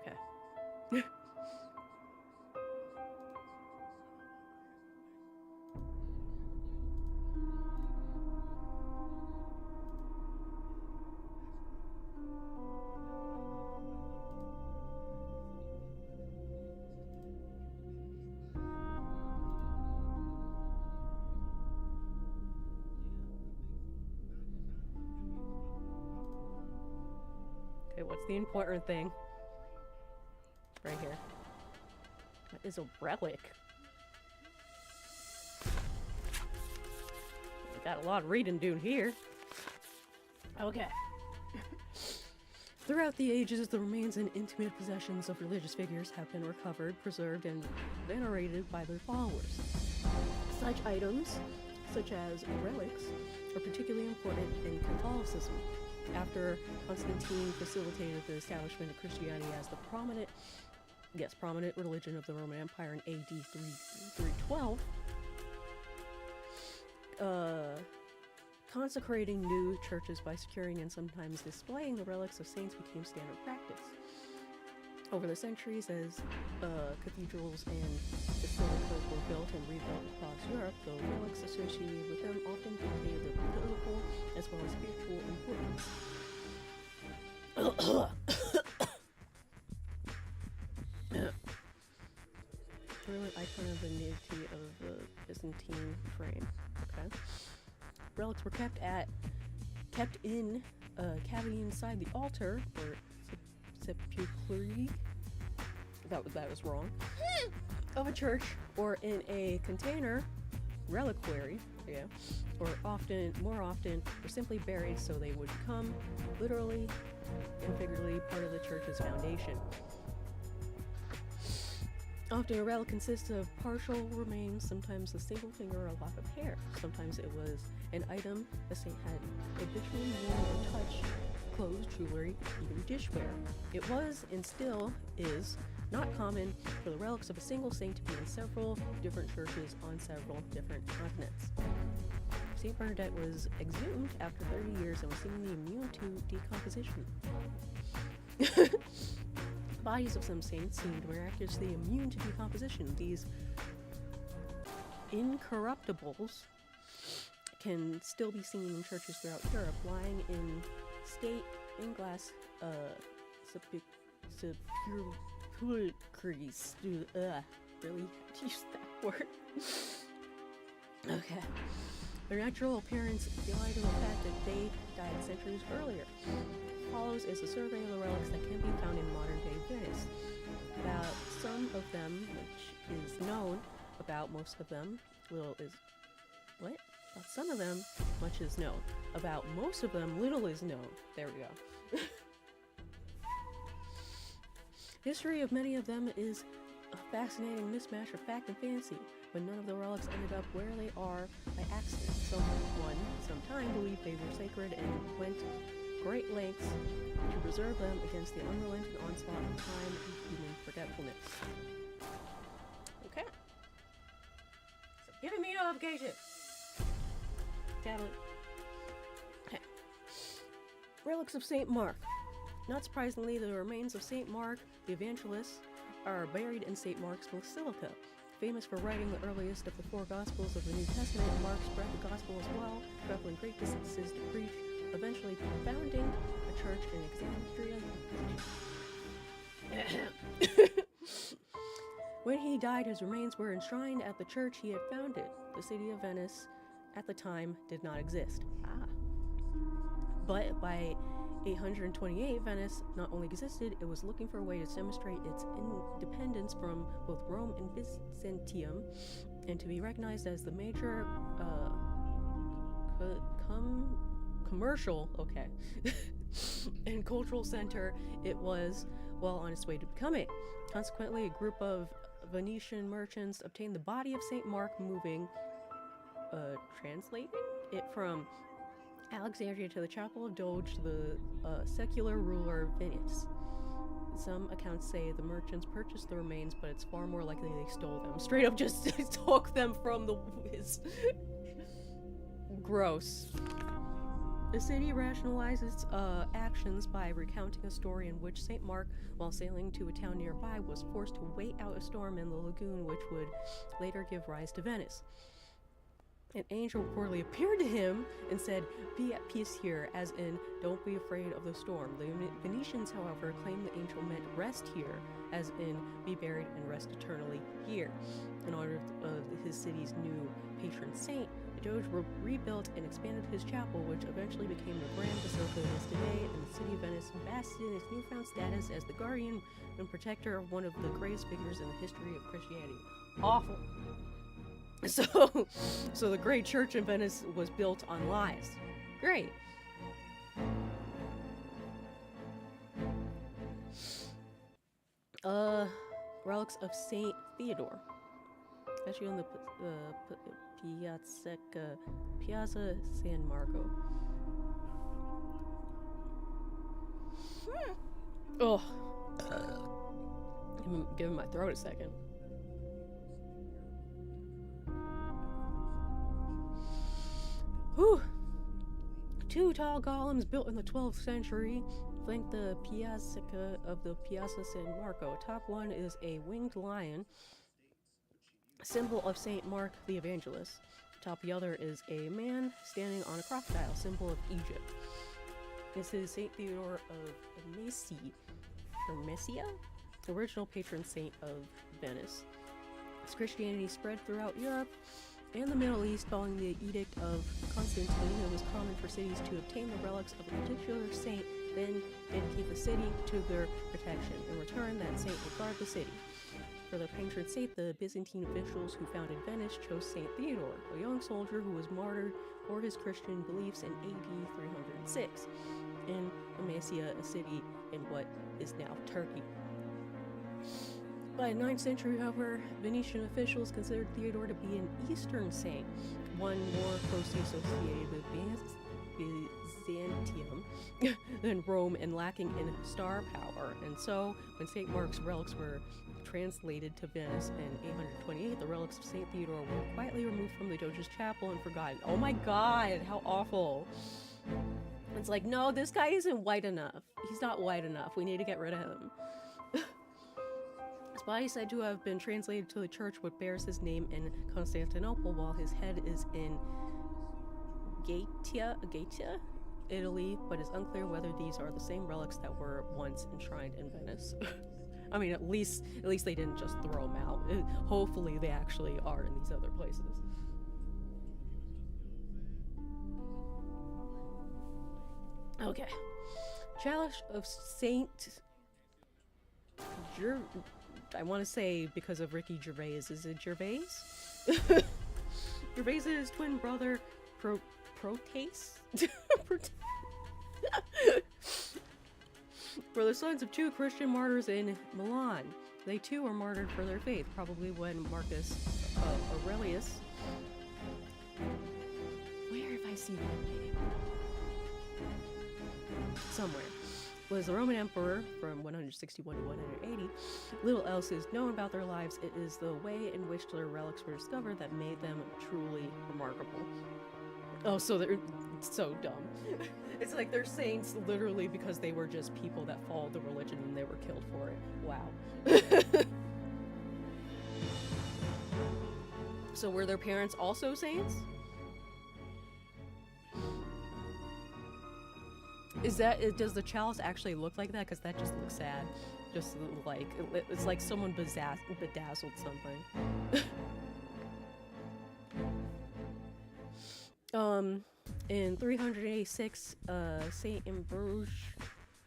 A: Okay. Okay, what's the important thing? Right here. That is a relic. We got a lot of reading doing here. Okay. Throughout the ages, the remains and intimate possessions of religious figures have been recovered, preserved, and venerated by their followers. Such items, such as relics, are particularly important in Catholicism. After Constantine facilitated the establishment of Christianity as the prominent religion of the Roman Empire in AD 312, consecrating new churches by securing and sometimes displaying the relics of saints became standard practice. Over the centuries, as cathedrals and basilicas were built and rebuilt across Europe, the relics associated with them often contained their political as well as spiritual importance. Relic icon of the nativity of the Byzantine frame. Okay. Relics were kept in a cavity inside the altar, or sepulchre. That was wrong. Of a church, or in a container, reliquary. Yeah. Or more often, were simply buried so they would become literally and figuratively part of the church's foundation. Often a relic consists of partial remains, sometimes a single finger or a lock of hair. Sometimes it was an item a saint had habitually worn or touched, clothes, jewelry, even dishware. It was, and still is, not common for the relics of a single saint to be in several different churches on several different continents. Saint Bernadette was exhumed after 30 years and was seemingly immune to decomposition. Bodies of some saints seemed miraculously immune to decomposition. These incorruptibles can still be seen in churches throughout Europe, lying in state in glass sepulchres. Really had to use that word. Okay. Their natural appearance relied on the fact that they died centuries earlier. Follows is a survey of the relics that can be found in modern-day Venice. About some of them, which is known, about most of them, little is... What? About some of them, much is known. About most of them, little is known. There we go. History of many of them is a fascinating mismatch of fact and fantasy, but none of the relics ended up where they are by accident. Sometime believed they were sacred and went great lengths to preserve them against the unrelenting onslaught of time and human forgetfulness. Okay. So giving me notification. Tablet. Okay. Relics of Saint Mark. Not surprisingly, the remains of St. Mark the Evangelist are buried in St. Mark's Basilica. Famous for writing the earliest of the 4 Gospels of the New Testament, Mark spread the Gospel as well, traveling great distances to preach, eventually founding a church in Alexandria. When he died, his remains were enshrined at the church he had founded. The city of Venice, at the time, did not exist. But by 828, Venice not only existed, it was looking for a way to demonstrate its independence from both Rome and Byzantium, and to be recognized as the major commercial, and cultural center it was well on its way to becoming. Consequently, a group of Venetian merchants obtained the body of St. Mark, translating it from Alexandria to the Chapel of Doge, the secular ruler of Venice. Some accounts say the merchants purchased the remains, but it's far more likely they stole them. Straight up just took them from his... Gross. The city rationalizes actions by recounting a story in which St. Mark, while sailing to a town nearby, was forced to wait out a storm in the lagoon, which would later give rise to Venice. An angel reportedly appeared to him and said, "Be at peace here," as in, "Don't be afraid of the storm." The Venetians, however, claimed the angel meant rest here, as in, be buried and rest eternally here. In honor of his city's new patron saint, the Doge rebuilt and expanded his chapel, which eventually became the grand basilica it is today, and the city of Venice basks in its newfound status as the guardian and protector of one of the greatest figures in the history of Christianity. Awful. So the great church in Venice was built on lies. Great. Relics of Saint Theodore. Actually on the Piazza San Marco. Oh. Give my throat a second. Whew. 2 tall golems built in the 12th century flank the piazza of the Piazza San Marco. Top one is a winged lion, symbol of Saint Mark the Evangelist. Top the other is a man standing on a crocodile, symbol of Egypt. This is Saint Theodore of Messia, original patron saint of Venice. As Christianity spread throughout Europe and the Middle East following the Edict of Constantine, it was common for cities to obtain the relics of a particular saint, then dedicate the city to their protection. In return, that saint would guard the city. For their patron saint, the Byzantine officials who founded Venice chose Saint Theodore, a young soldier who was martyred for his Christian beliefs in AD 306, in Amasya, a city in what is now Turkey. By the 9th century, however, Venetian officials considered Theodore to be an Eastern saint, one more closely associated with Byzantium than Rome and lacking in star power. And so, when St. Mark's relics were translated to Venice in 828, the relics of St. Theodore were quietly removed from the Doge's chapel and forgotten. Oh my god, how awful. It's like, no, this guy isn't white enough. He's not white enough. We need to get rid of him. His body is said to have been translated to the church which bears his name in Constantinople, while his head is in Gaetia, Italy, but it's unclear whether these are the same relics that were once enshrined in Venice. I mean, at least they didn't just throw them out. Hopefully they actually are in these other places. Okay. Chalice of Saint... I want to say because of Ricky Gervais. Is it Gervais? Gervais and his twin brother, Protase? Were the sons of 2 Christian martyrs in Milan. They too were martyred for their faith, probably when Marcus Aurelius... Where have I seen that name? Somewhere. Was the Roman emperor from 161 to 180. Little else is known about their lives. It is the way in which their relics were discovered that made them truly remarkable. Oh, so It's so dumb. It's like they're saints literally because they were just people that followed the religion and they were killed for it. Wow. So were their parents also saints? Does the chalice actually look like that? Because that just looks sad. Just like, it's like someone bedazzled something. In 386, Saint Ambrose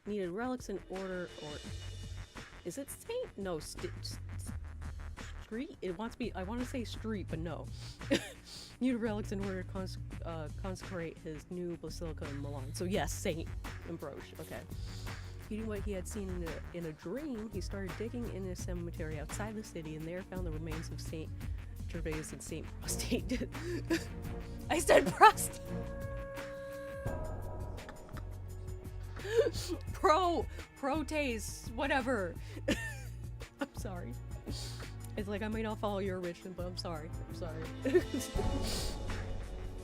A: needed relics in order, or is it Saint? No, Street. It wants to be. I want to say Street, but no. Needed relics in order to consecrate his new basilica in Milan. So yes, Saint Ambrose. Okay. Heeding what he had seen in a dream, he started digging in a cemetery outside the city, and there found the remains of Saint Gervais and Saint Prostate. I said prostate. Protease, whatever. I'm sorry. It's like I might not follow your religion, but I'm sorry. I'm sorry.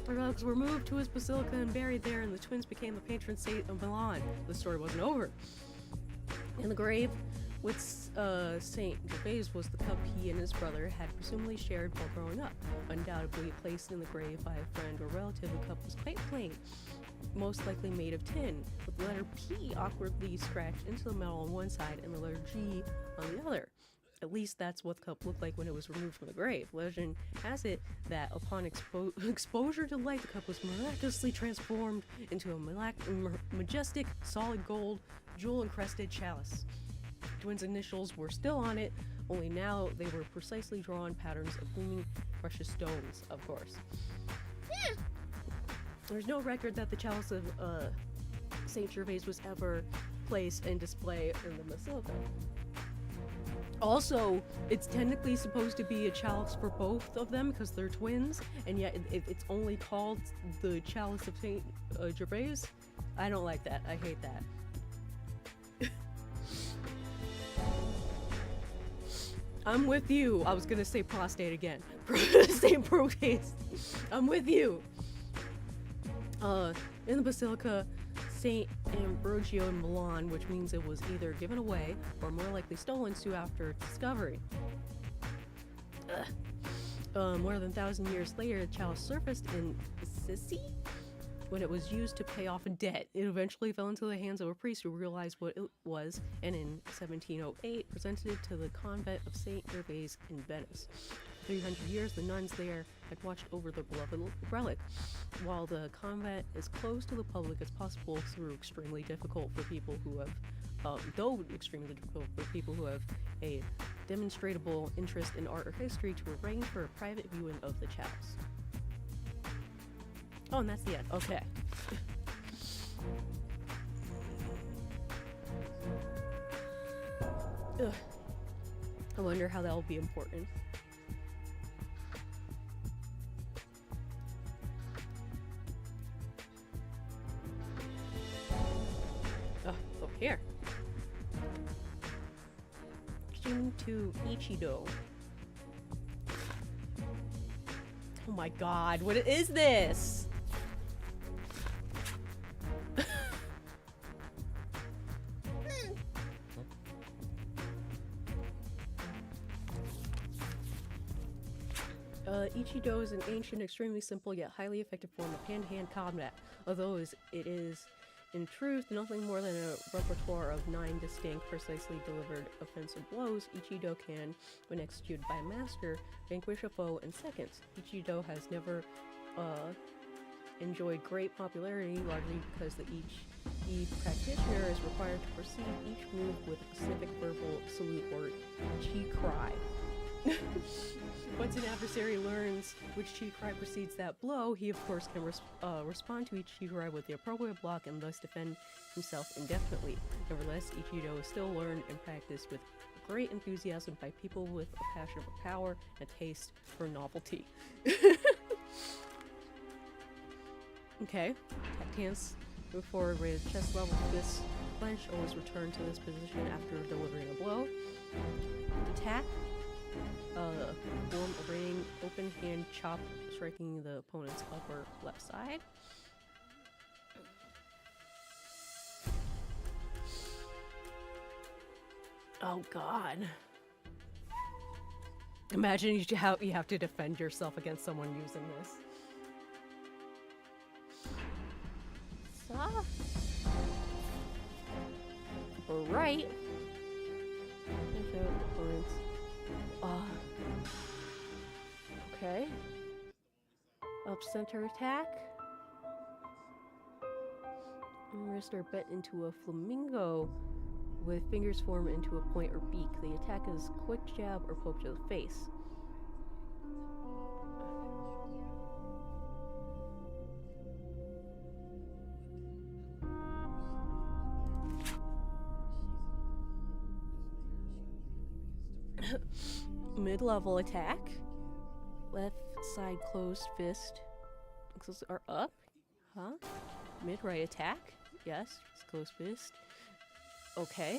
A: The relics were moved to his basilica and buried there, and the twins became the patron saint of Milan. The story wasn't over. In the grave with Saint Gervais was the cup he and his brother had presumably shared while growing up. Undoubtedly placed in the grave by a friend or relative, the cup was quite plain, most likely made of tin, with the letter P awkwardly scratched into the metal on one side and the letter G on the other. At least that's what the cup looked like when it was removed from the grave. Legend has it that upon exposure to light, the cup was miraculously transformed into a majestic, solid gold, jewel-encrusted chalice. Twins' initials were still on it, only now they were precisely drawn patterns of gleaming precious stones, of course. There's no record that the chalice of Saint Gervais was ever placed in display in the basilica. Also, it's technically supposed to be a chalice for both of them because they're twins, and yet it's only called the chalice of Saint Gervais. I don't like that. I hate that. I'm with you. I was gonna say prostate again. Saint Protease. I'm with you. In the basilica, Saint Ambrogio in Milan, which means it was either given away or more likely stolen soon after its discovery. More than 1,000 years later, the chalice surfaced in Sicily when it was used to pay off a debt. It eventually fell into the hands of a priest who realized what it was, and in 1708 presented it to the convent of Saint Gervais in Venice. For 300 years, the nuns there had watched over the beloved relic. While the convent is closed to the public as possible through extremely difficult for people who have a demonstrable interest in art or history to arrange for a private viewing of the chalice. Oh, and that's the end. Okay. Ugh. I wonder how that'll be important. Oh, over here. Shinto Ichido. Oh my god, what is this? Ichido is an ancient, extremely simple yet highly effective form of hand-to-hand combat. Although it is, in truth, nothing more than a repertoire of 9 distinct, precisely delivered offensive blows, Ichido can, when executed by a master, vanquish a foe in seconds. Ichido has never enjoyed great popularity, largely because each practitioner is required to proceed each move with a specific verbal salute or chi cry. Once an adversary learns which chi cry precedes that blow, he of course can respond to each chi cry with the appropriate block and thus defend himself indefinitely. Nevertheless, Ichido is still learned and practiced with great enthusiasm by people with a passion for power and a taste for novelty. Okay, tact hands move forward, raise chest level, fist clench, always return to this position after delivering a blow. Attack. Form a rating open hand chop, striking the opponent's upper left side. Oh God. Imagine how you have to defend yourself against someone using this. Soft. Right. Okay. Up center attack. Wrist or bent into a flamingo with fingers formed into a point or beak. The attack is quick jab or poke to the face. Mid-level attack. Left side closed fist. Are up? Huh? Mid-right attack. Yes, it's closed fist. Okay.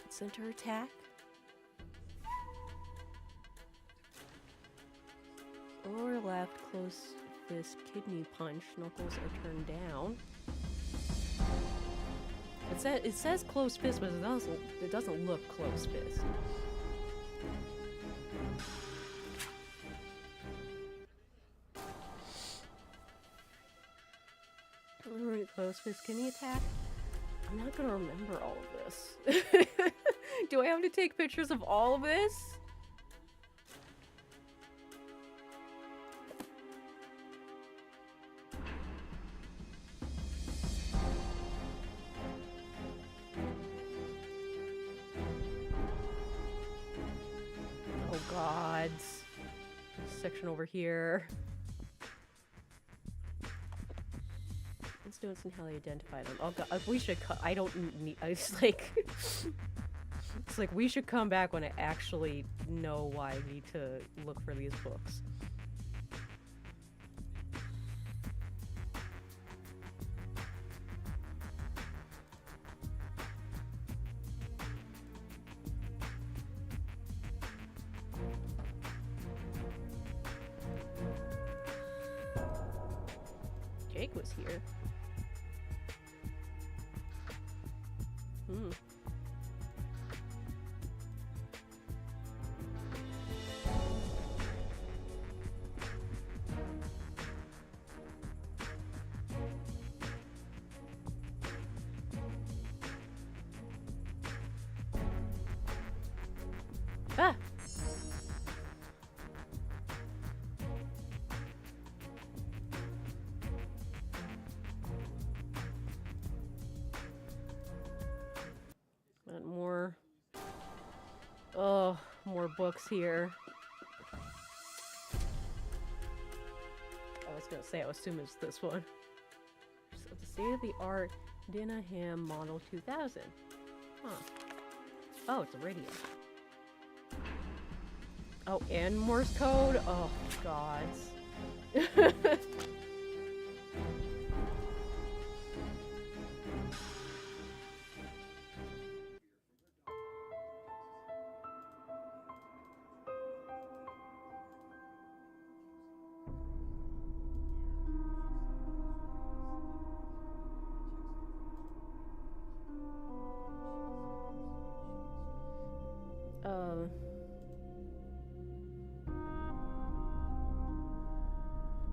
A: Center attack. Lower left closed fist kidney punch. Knuckles are turned down. It says closed fist, but it doesn't look closed fist. Closed fist kidney attack. I'm not gonna remember all of this. Do I have to take pictures of all of this? Oh gods. Section over here. Notes and how they identify them. Oh god, we should I don't need, it's like, it's like we should come back when I actually know why I need to look for these books. Jake was here. Hmm. Ah! More. Oh, more books here. I was gonna say, I assume it's this one. So the state-of-the-art Dinaham Model 2000. Huh. Oh, it's a radio. Oh, and Morse code? Oh, gods.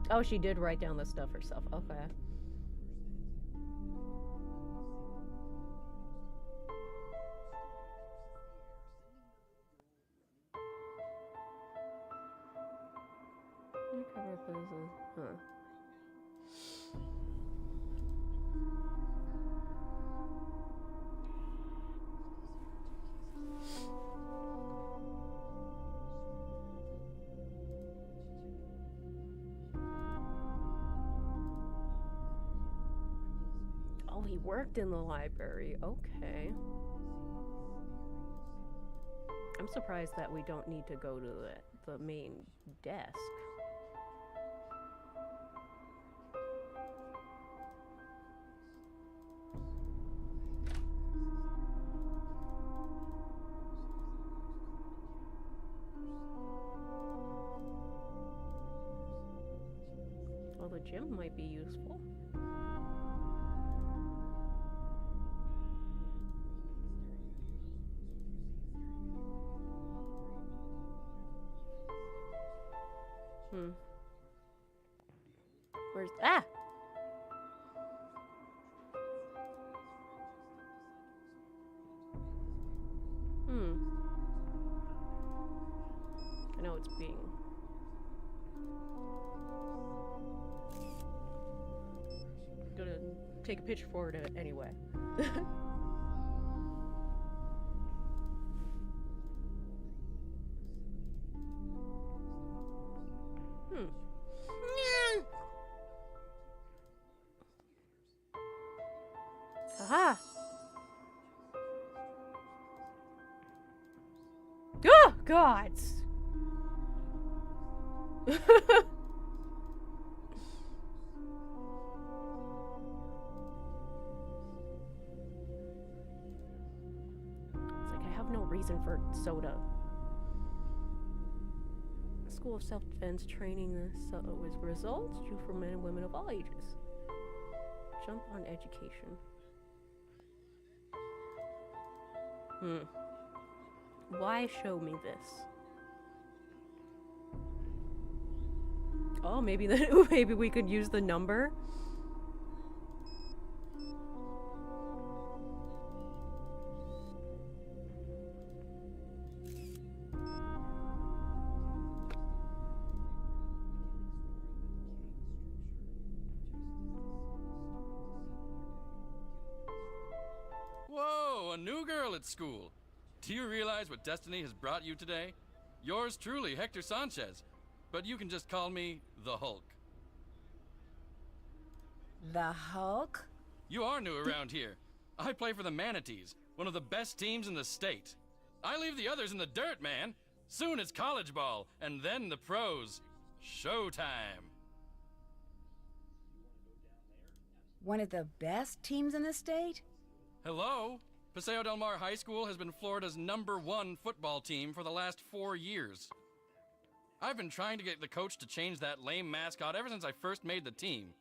A: Oh, she did write down this stuff herself. Okay. Huh. Oh, he worked in the library. Okay. I'm surprised that we don't need to go to the main desk. Well, the gym might be useful. Where's ah? I know it's being. I'm gonna take a picture for it anyway. Aha! Oh, God! It's like I have no reason for soda. School of Self-Defense training with results due for men and women of all ages. Jump on education. Why show me this? Oh, maybe maybe we could use the number.
G: Whoa, a new girl at school. Do you realize what destiny has brought you today? Yours truly, Hector Sanchez. But you can just call me the Hulk.
B: The Hulk?
G: You are new around here. I play for the Manatees, one of the best teams in the state. I leave the others in the dirt, man. Soon it's college ball, and then the pros. Showtime.
B: One of the best teams in the state?
G: Hello? Paseo Del Mar High School has been Florida's #1 football team for the last 4 years. I've been trying to get the coach to change that lame mascot ever since I first made the team.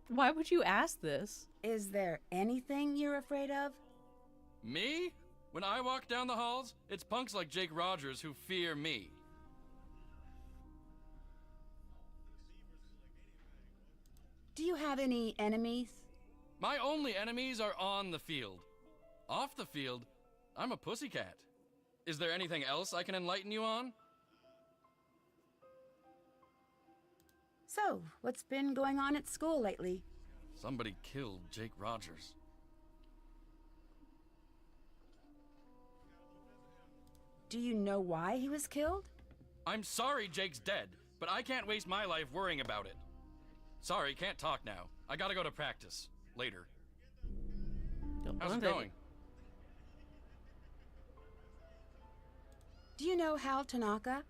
A: Why would you ask this?
B: Is there anything you're afraid of?
G: Me? When I walk down the halls, it's punks like Jake Rogers who fear me.
B: Do you have any enemies?
G: My only enemies are on the field. Off the field, I'm a pussycat. Is there anything else I can enlighten you on?
B: So, what's been going on at school lately?
G: Somebody killed Jake Rogers.
B: Do you know why he was killed?
G: I'm sorry Jake's dead, but I can't waste my life worrying about it. Sorry, can't talk now. I gotta go to practice. Later. How's it going?
B: Do you know Hal Tanaka?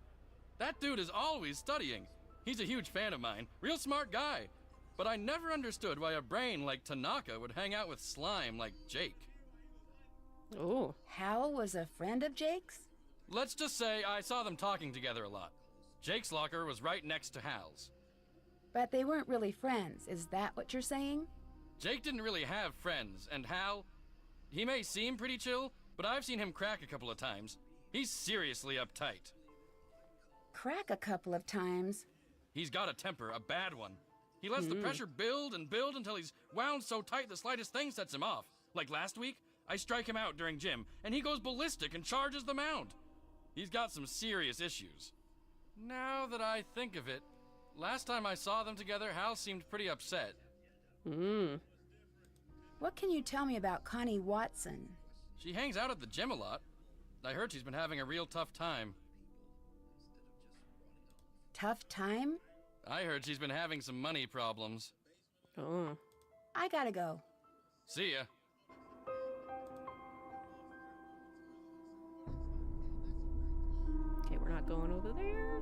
G: That dude is always studying. He's a huge fan of mine. Real smart guy. But I never understood why a brain like Tanaka would hang out with slime like Jake.
A: Oh.
B: Hal was a friend of Jake's?
G: Let's just say I saw them talking together a lot. Jake's locker was right next to Hal's.
B: But they weren't really friends, is that what you're saying?
G: Jake didn't really have friends, and Hal, he may seem pretty chill, but I've seen him crack a couple of times. He's seriously uptight.
B: Crack a couple of times.
G: He's got a temper, a bad one. He lets the pressure build and build until he's wound so tight the slightest thing sets him off. Like last week, I strike him out during gym, and he goes ballistic and charges the mound. He's got some serious issues. Now that I think of it, last time I saw them together, Hal seemed pretty upset.
B: What can you tell me about Connie Watson?
G: She hangs out at the gym a lot. I heard she's been having a real tough time.
B: Tough time?
G: I heard she's been having some money problems.
A: Oh.
B: I gotta go.
G: See ya.
A: Okay, we're not going over there.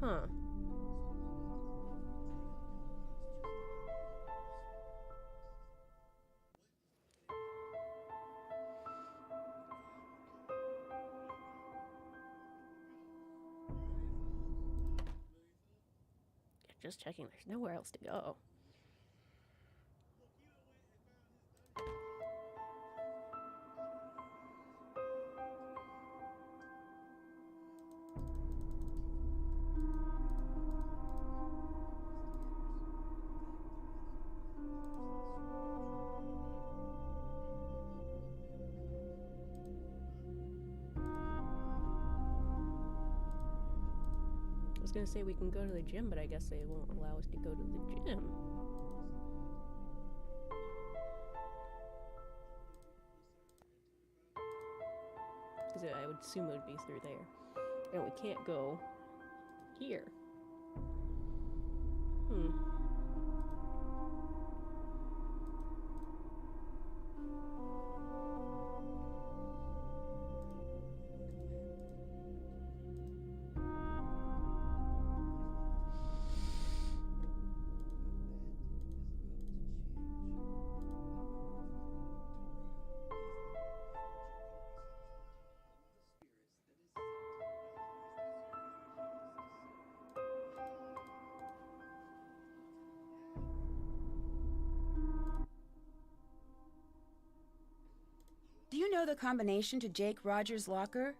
A: Huh. Just checking, there's nowhere else to go. I was gonna say we can go to the gym, but I guess they won't allow us to go to the gym. Because I would assume it would be through there. And we can't go here.
B: Do you know the combination to Jake Rogers' locker?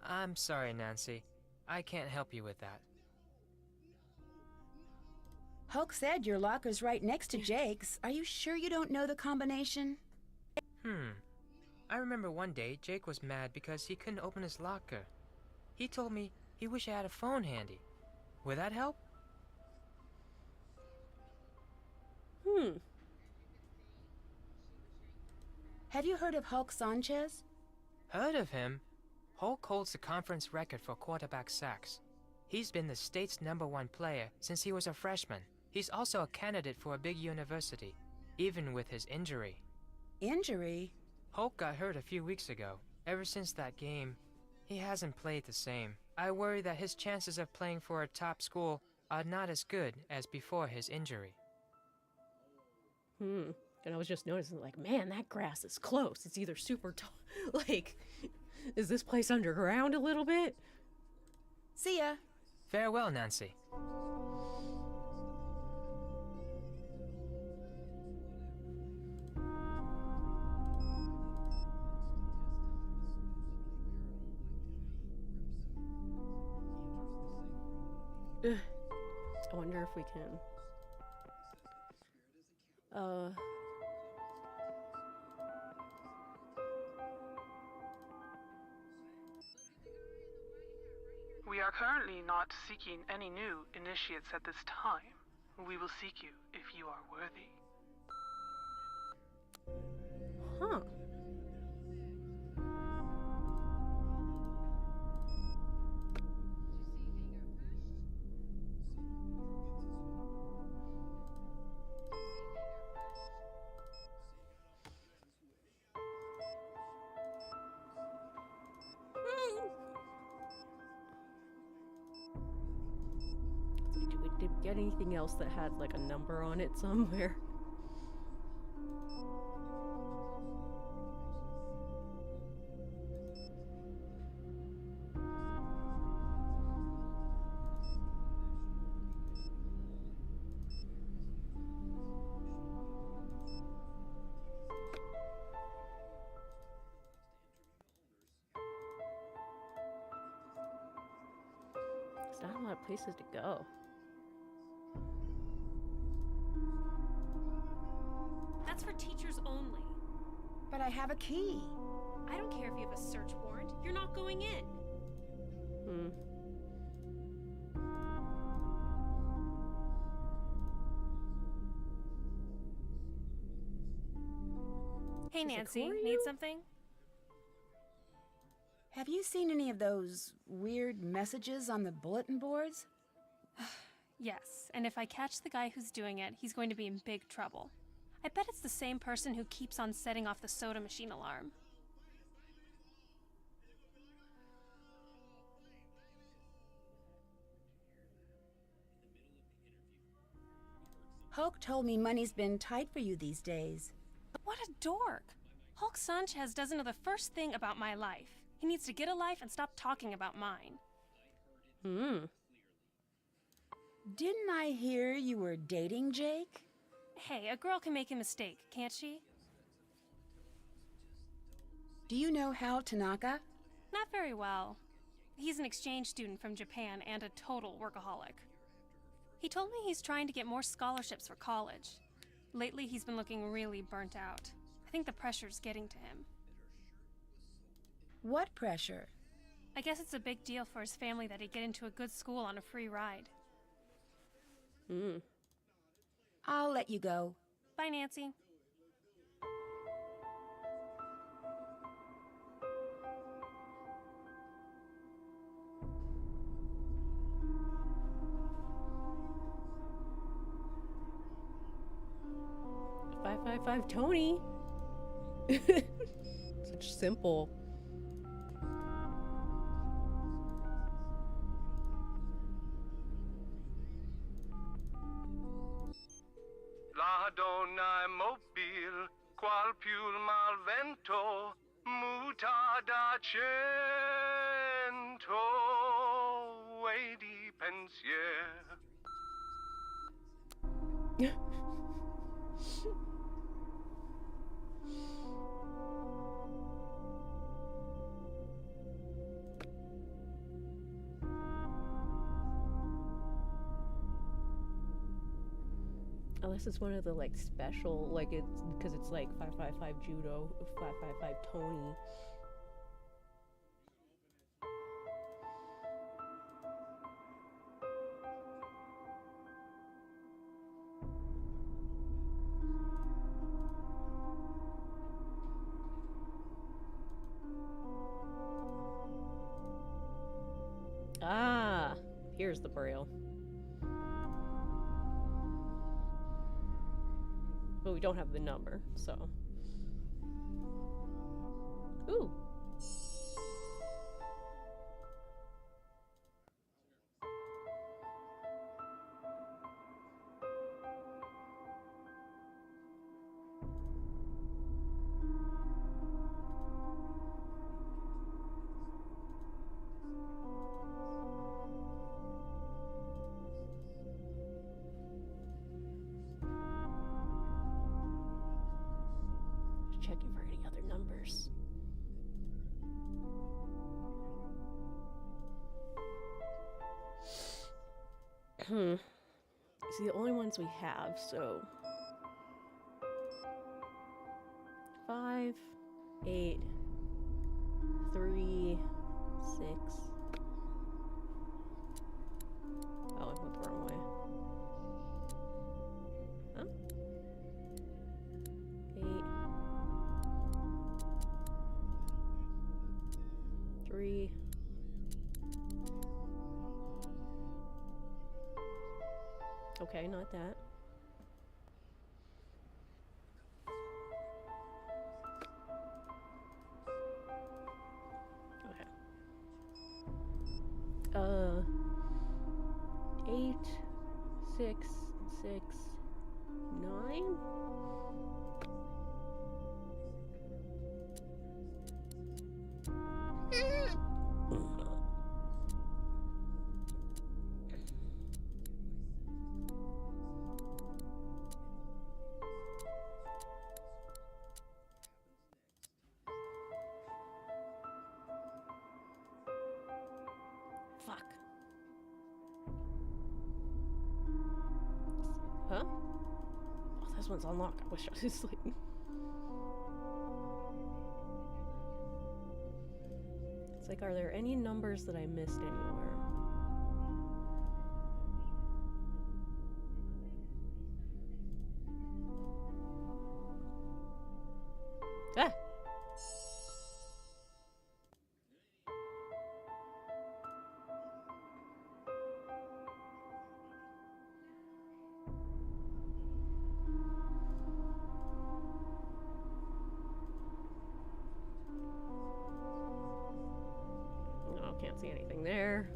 F: I'm sorry, Nancy. I can't help you with that.
B: Hulk said your locker's right next to Jake's. Are you sure you don't know the combination?
F: I remember one day Jake was mad because he couldn't open his locker. He told me he wished I had a phone handy. Would that help?
B: Have you heard of Hulk Sanchez?
F: Heard of him? Hulk holds the conference record for quarterback sacks. He's been the state's #1 player since he was a freshman. He's also a candidate for a big university, even with his injury.
B: Injury?
F: Hulk got hurt a few weeks ago. Ever since that game, he hasn't played the same. I worry that his chances of playing for a top school are not as good as before his injury.
A: And I was just noticing, like, man, that grass is close. It's either super tall. Like, is this place underground a little bit?
B: See ya.
F: Farewell, Nancy.
A: I wonder if we can.
H: We are currently not seeking any new initiates at this time. We will seek you if you are worthy.
A: Huh. Did we get anything else that had like a number on it somewhere? There's not a lot of places to go.
E: That's for teachers only.
B: But I have a key.
E: I don't care if you have a search warrant. You're not going in. Hey,
A: Is it
E: Nancy,
A: Corey?
E: need something?
B: Have you seen any of those weird messages on the bulletin boards?
E: Yes, and if I catch the guy who's doing it, he's going to be in big trouble. I bet it's the same person who keeps on setting off the soda machine alarm.
B: Hulk told me money's been tight for you these days.
E: What a dork! Hulk Sanchez doesn't know the first thing about my life. He needs to get a life and stop talking about mine.
B: Didn't I hear you were dating Jake?
E: Hey, a girl can make a mistake, can't she?
B: Do you know Hal Tanaka?
E: Not very well. He's an exchange student from Japan and a total workaholic. He told me he's trying to get more scholarships for college. Lately, he's been looking really burnt out. I think the pressure's getting to him.
B: What pressure?
E: I guess it's a big deal for his family that he get into a good school on a free ride.
B: I'll let you go.
E: Bye, Nancy.
A: "555 Tony." Such simple.
I: La donna mobile, qual più mal vento, muta da cento, e di pensier.
A: Unless it's one of the like special, like it's because it's like 555 judo, 555 Tony. Ah, here's the braille. But we don't have the number, so. Ooh. Checking for any other numbers. It's the only ones we have, so 5, 8, 3, 6. Oh, I went the wrong way. Huh? 8, 3. Okay, not that. Okay. 8, 6, 6, 9. Fuck. Huh? Oh, this one's unlocked. I wish I was like. It's like, are there any numbers that I missed anywhere? Ah! No, can't see anything there.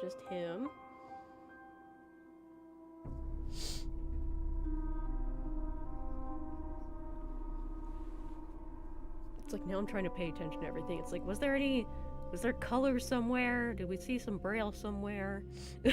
A: just him. It's like now I'm trying to pay attention to everything. It's like, was there color somewhere? Did we see some braille somewhere? I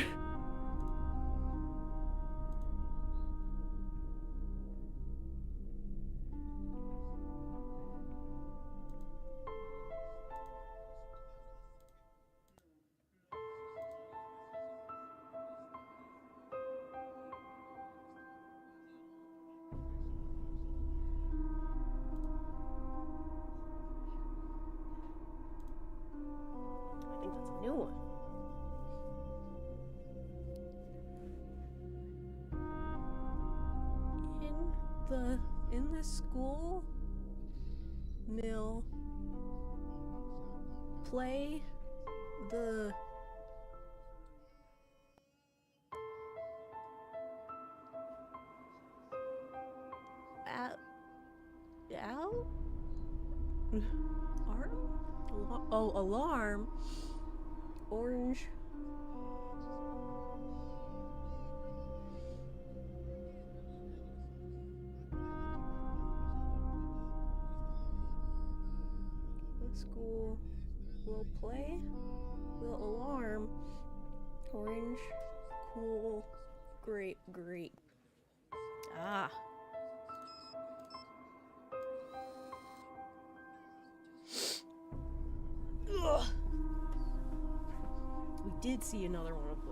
A: think that's a new one. In the school mill, play the out alarm orange school will play will alarm orange cool grape ah. Ugh. We did see another one of the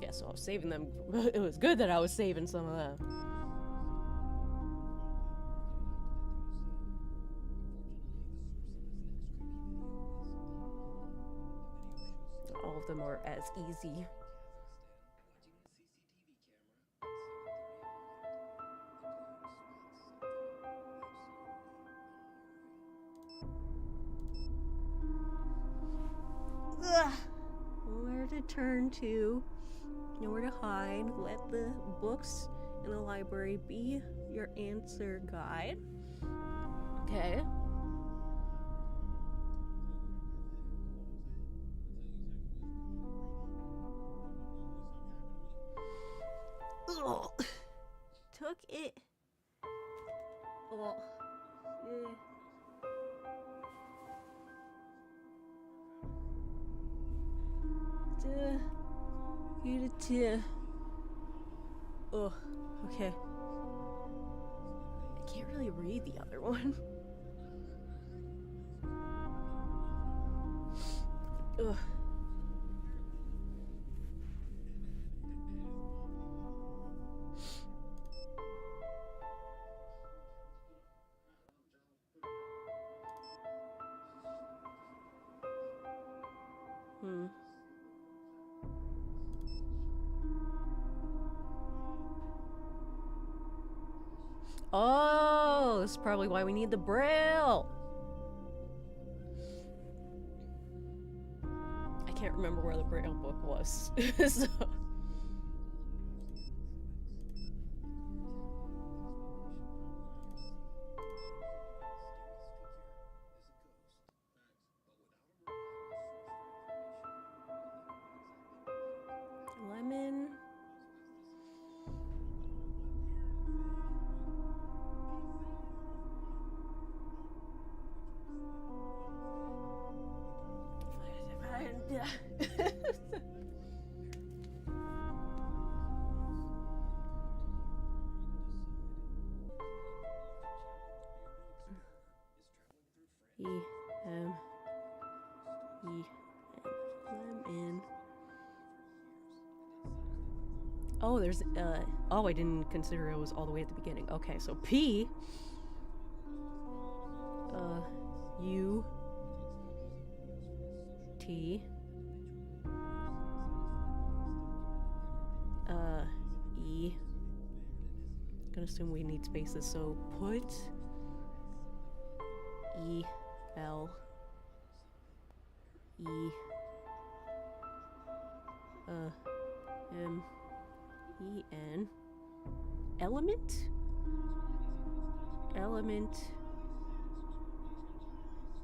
A: yeah, so I was saving them. It was good that I was saving some of them. All of them are as easy. Ugh. Where to turn to, nowhere to hide. Let the books in the library be your answer guide. Okay. Ugh. Took it. Oh. Yeah. Get it to. Oh, okay. I can't really read the other one. Ugh. Oh, this is probably why we need the braille. I can't remember where the braille book was. So. Lemon. Lemon. Oh, there's oh, I didn't consider it was all the way at the beginning. Okay, so P U T E. Gonna assume we need spaces, so put E L E M E N element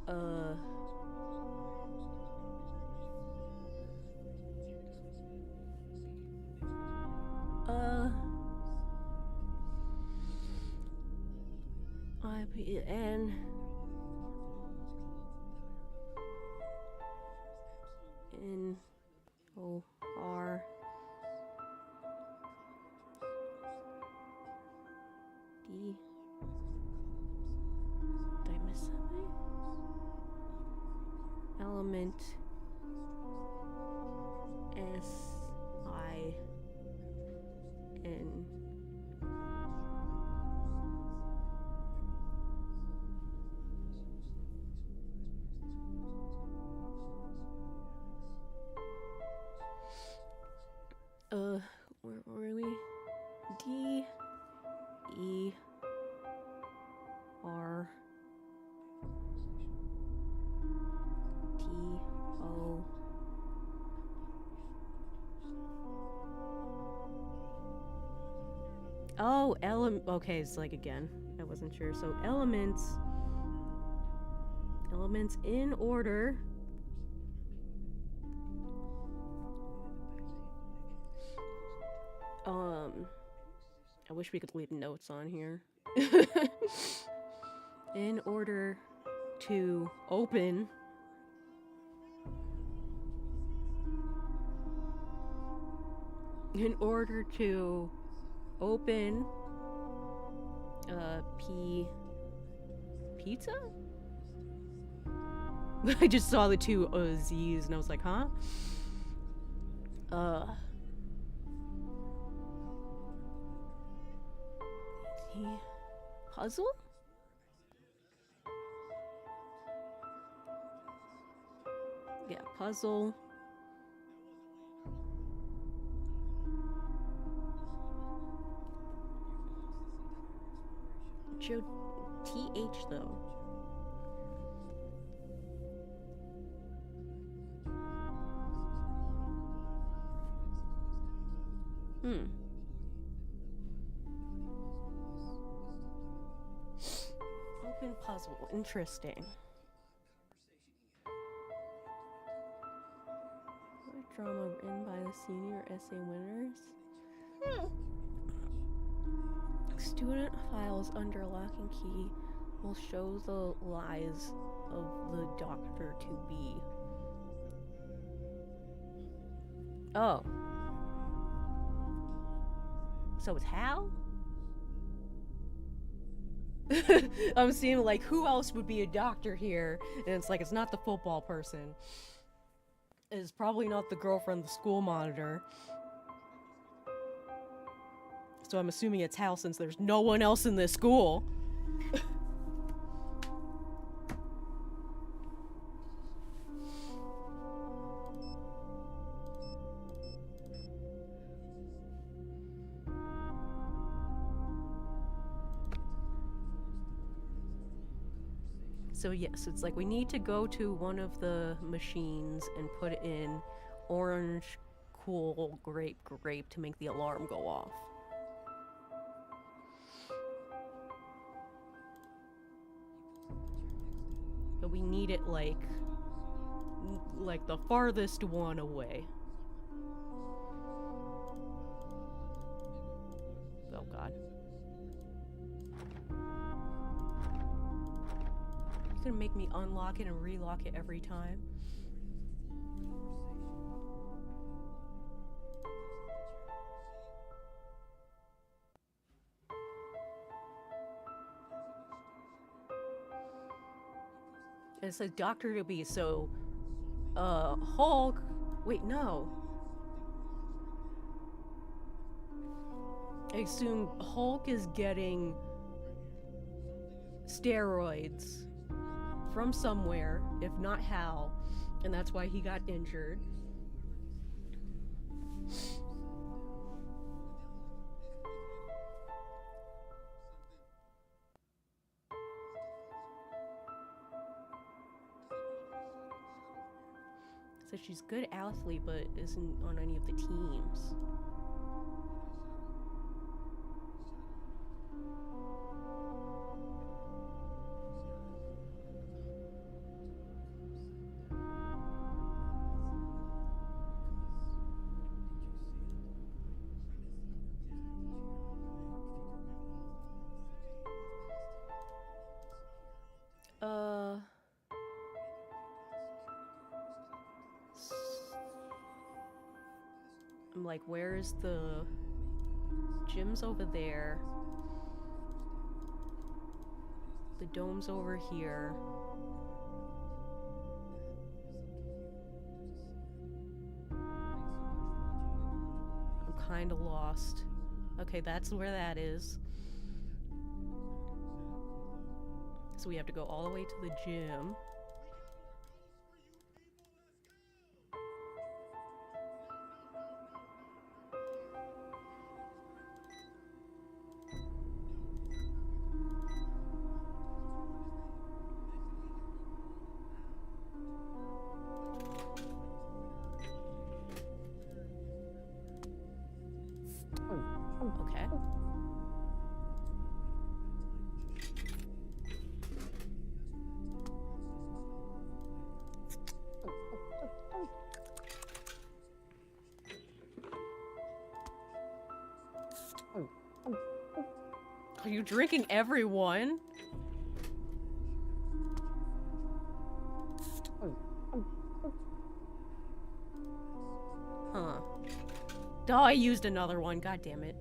A: Uh. IPN. N-O-R. D. Did I miss something? Element. S-I-N. Where were we? D E R T O Oh, okay, it's like again. I wasn't sure. So elements in order. I wish we could leave notes on here. In order to open pizza? I just saw the two Z's and I was like, huh? Puzzle? Yeah, puzzle. Joe TH though. Open puzzle. Interesting. Drama written by the senior essay winners. Student files under lock and key will show the lies of the doctor to be. Oh. So it's Hal? I'm seeing like who else would be a doctor here, and it's like it's not the football person. It's probably not the girl from the school monitor. So I'm assuming it's Hal since there's no one else in this school. So yes, it's like we need to go to one of the machines and put in orange, cool, grape to make the alarm go off. But we need it like the farthest one away. Oh god. You're gonna make me unlock it and relock it every time. It says Dr. to be, so Hulk, wait, no. I assume Hulk is getting steroids from somewhere, if not Hal, and that's why he got injured. So she's a good athlete, but isn't on any of the teams. I'm like, where's the... Gym's over there. The dome's over here. I'm kinda lost. Okay, that's where that is. So we have to go all the way to the gym. Okay. Are you drinking everyone? Huh. Oh, I used another one. God damn it.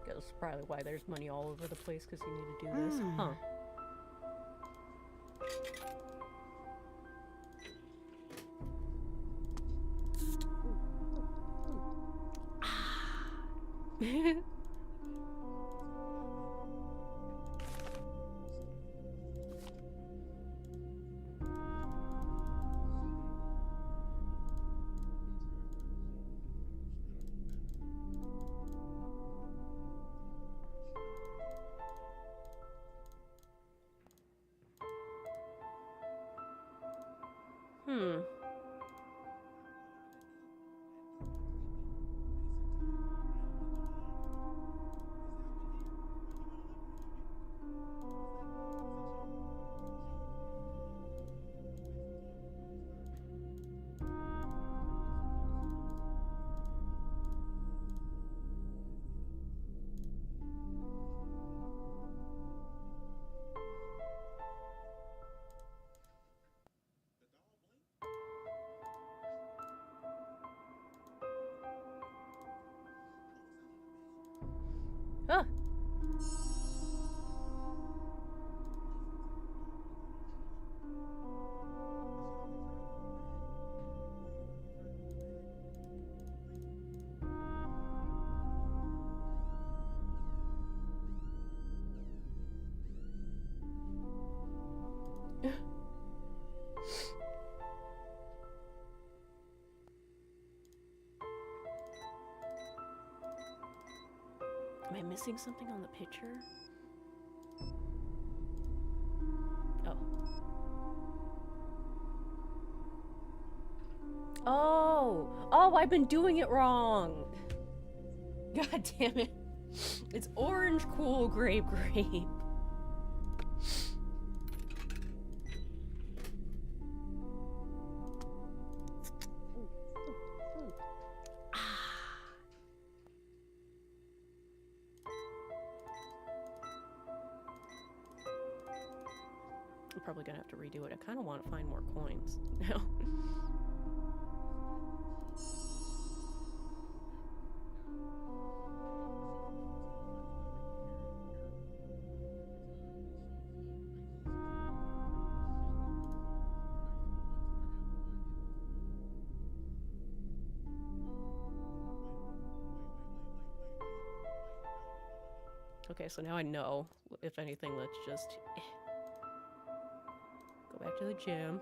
A: That's probably why there's money all over the place, because you need to do this. Huh. Hmm. Huh. Am I missing something on the picture? Oh. Oh! Oh, I've been doing it wrong! God damn it. It's orange cool grape. I'm probably gonna have to redo it. I kind of want to find more coins now. Okay, so now I know. If anything, let's just go back to the gym.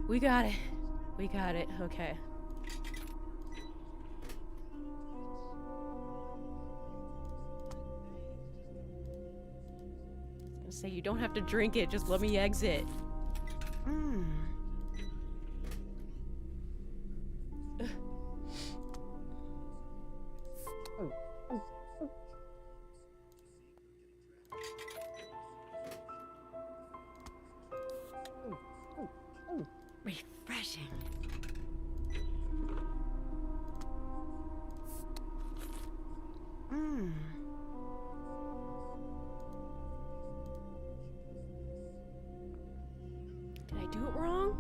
A: We got it. We got it. Okay. I was gonna say, you don't have to drink it, just let me exit.
B: Refreshing.
A: Did I do it wrong?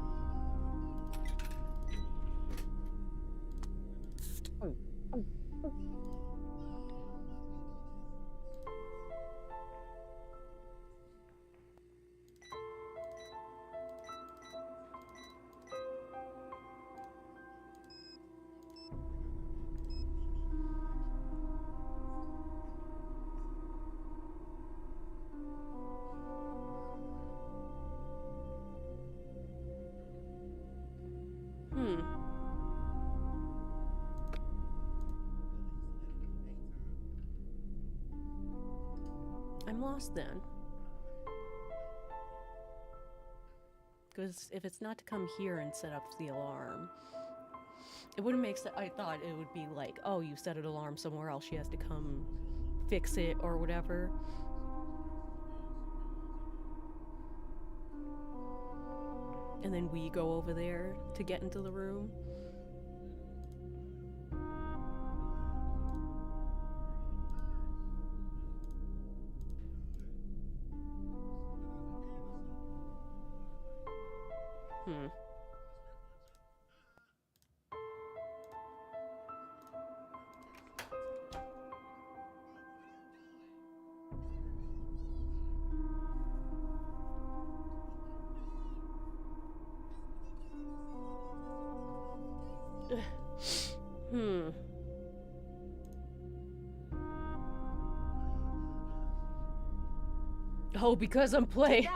A: I'm lost then. Because if it's not to come here and set up the alarm, it wouldn't make sense. I thought it would be like, oh, you set an alarm somewhere else, she has to come fix it or whatever. And then we go over there to get into the room. Oh, because I'm playing.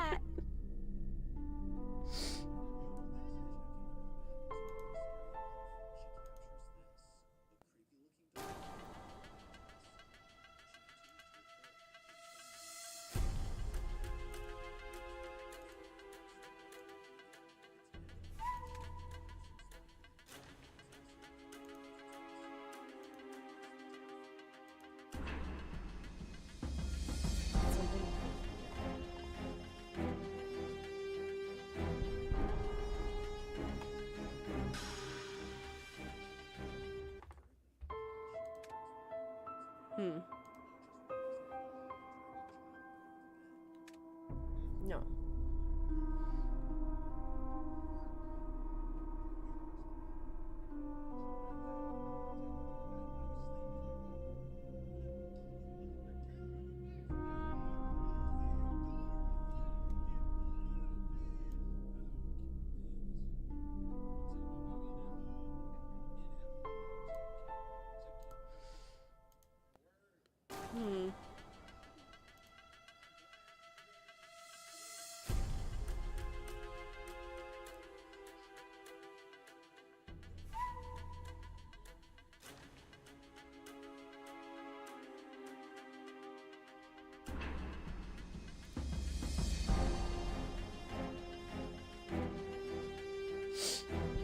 A: No.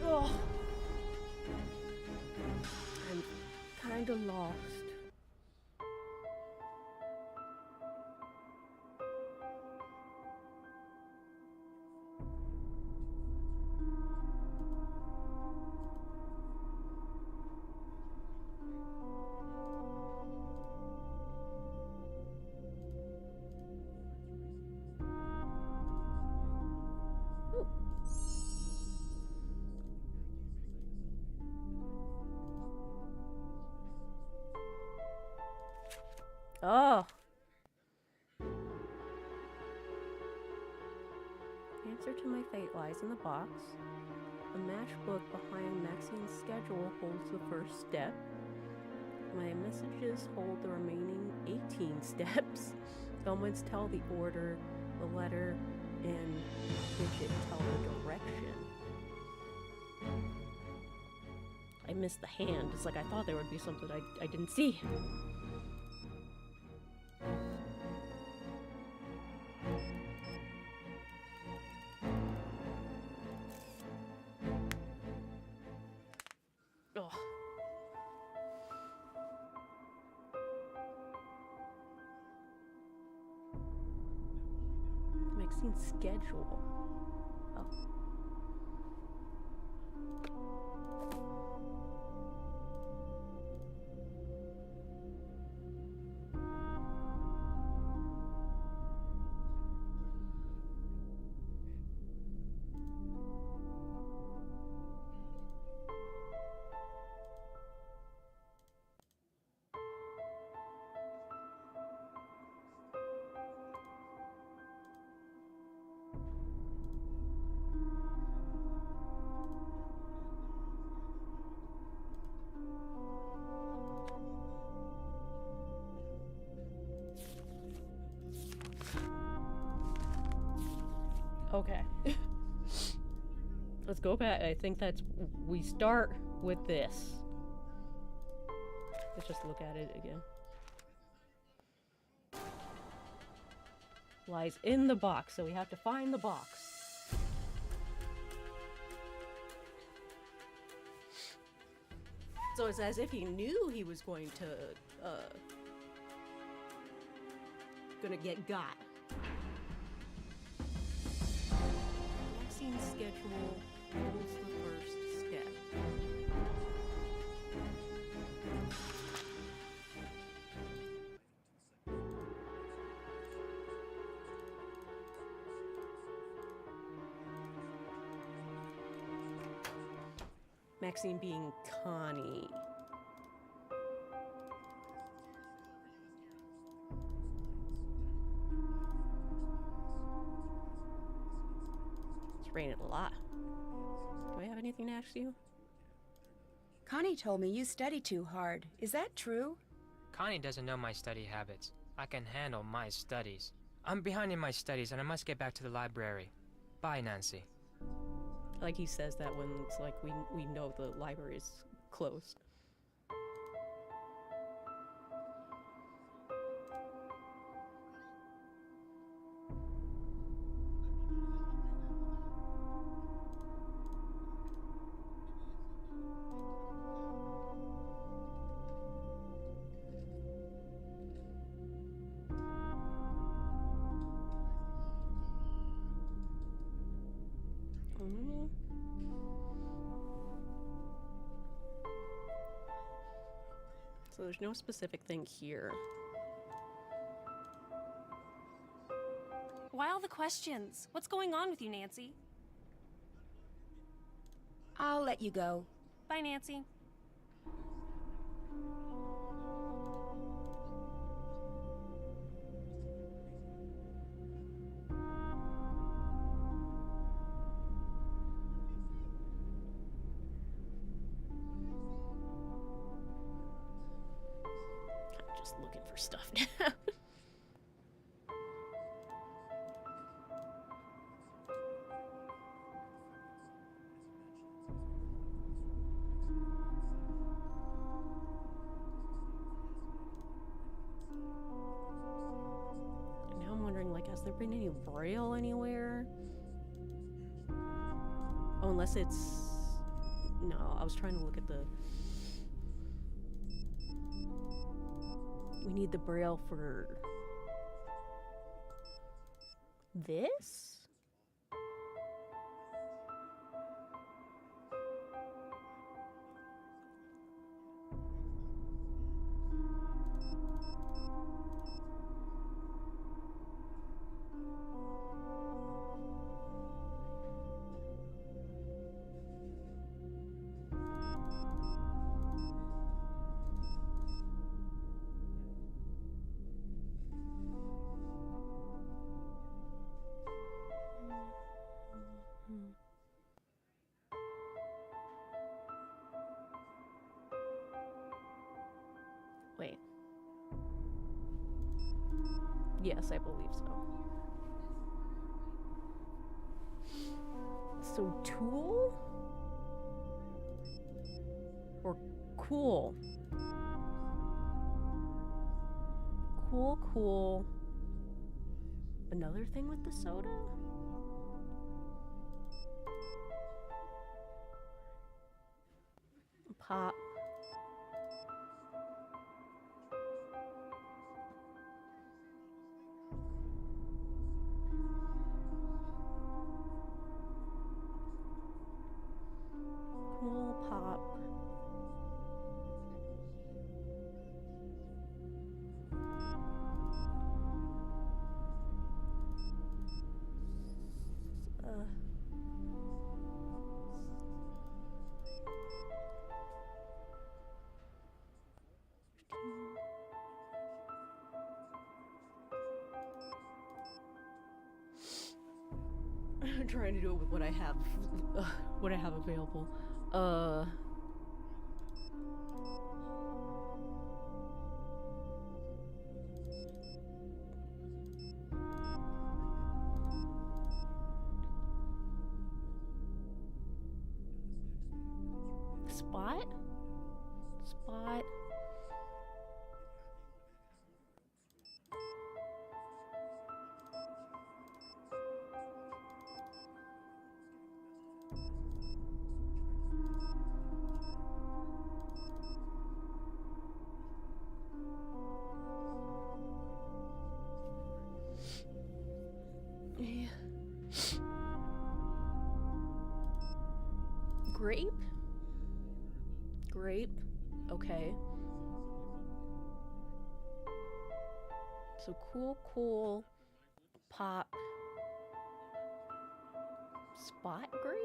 A: Oh. I'm kinda lost. Oh. Answer to my fate lies in the box. The matchbook behind Maxine's schedule holds the first step. My messages hold the remaining 18 steps. Someone's tell the order, the letter, and digit tell the direction. I missed the hand. It's like I thought there would be something I didn't see. Ugh. Maxine schedule. Oh. Okay. Let's go back. I think that's... We start with this. Let's just look at it again. Lies in the box, so we have to find the box. So it's as if he knew he was going to, gonna get got. Vaccine schedule was the first step. Maxine being Connie. It's raining a lot. Do I have anything to ask you?
B: Connie told me you study too hard. Is that true?
F: Connie doesn't know my study habits. I can handle my studies. I'm behind in my studies and I must get back to the library. Bye, Nancy.
A: Like he says that when it's like we know the library is closed. So there's no specific thing here.
E: Why all the questions? What's going on with you, Nancy?
B: I'll let you go.
E: Bye, Nancy.
A: Just looking for stuff now. Now I'm wondering, like, has there been any braille anywhere? Oh, unless it's... No, I was trying to look at the... We need the braille for this? Wait. Yes, I believe so. So, tool? cool. Cool. Another thing with the soda? Pop. Cool pop. I'm trying to do it with what I have, available. Spot? Yeah. Grape? Okay. So cool, pop, spot grape?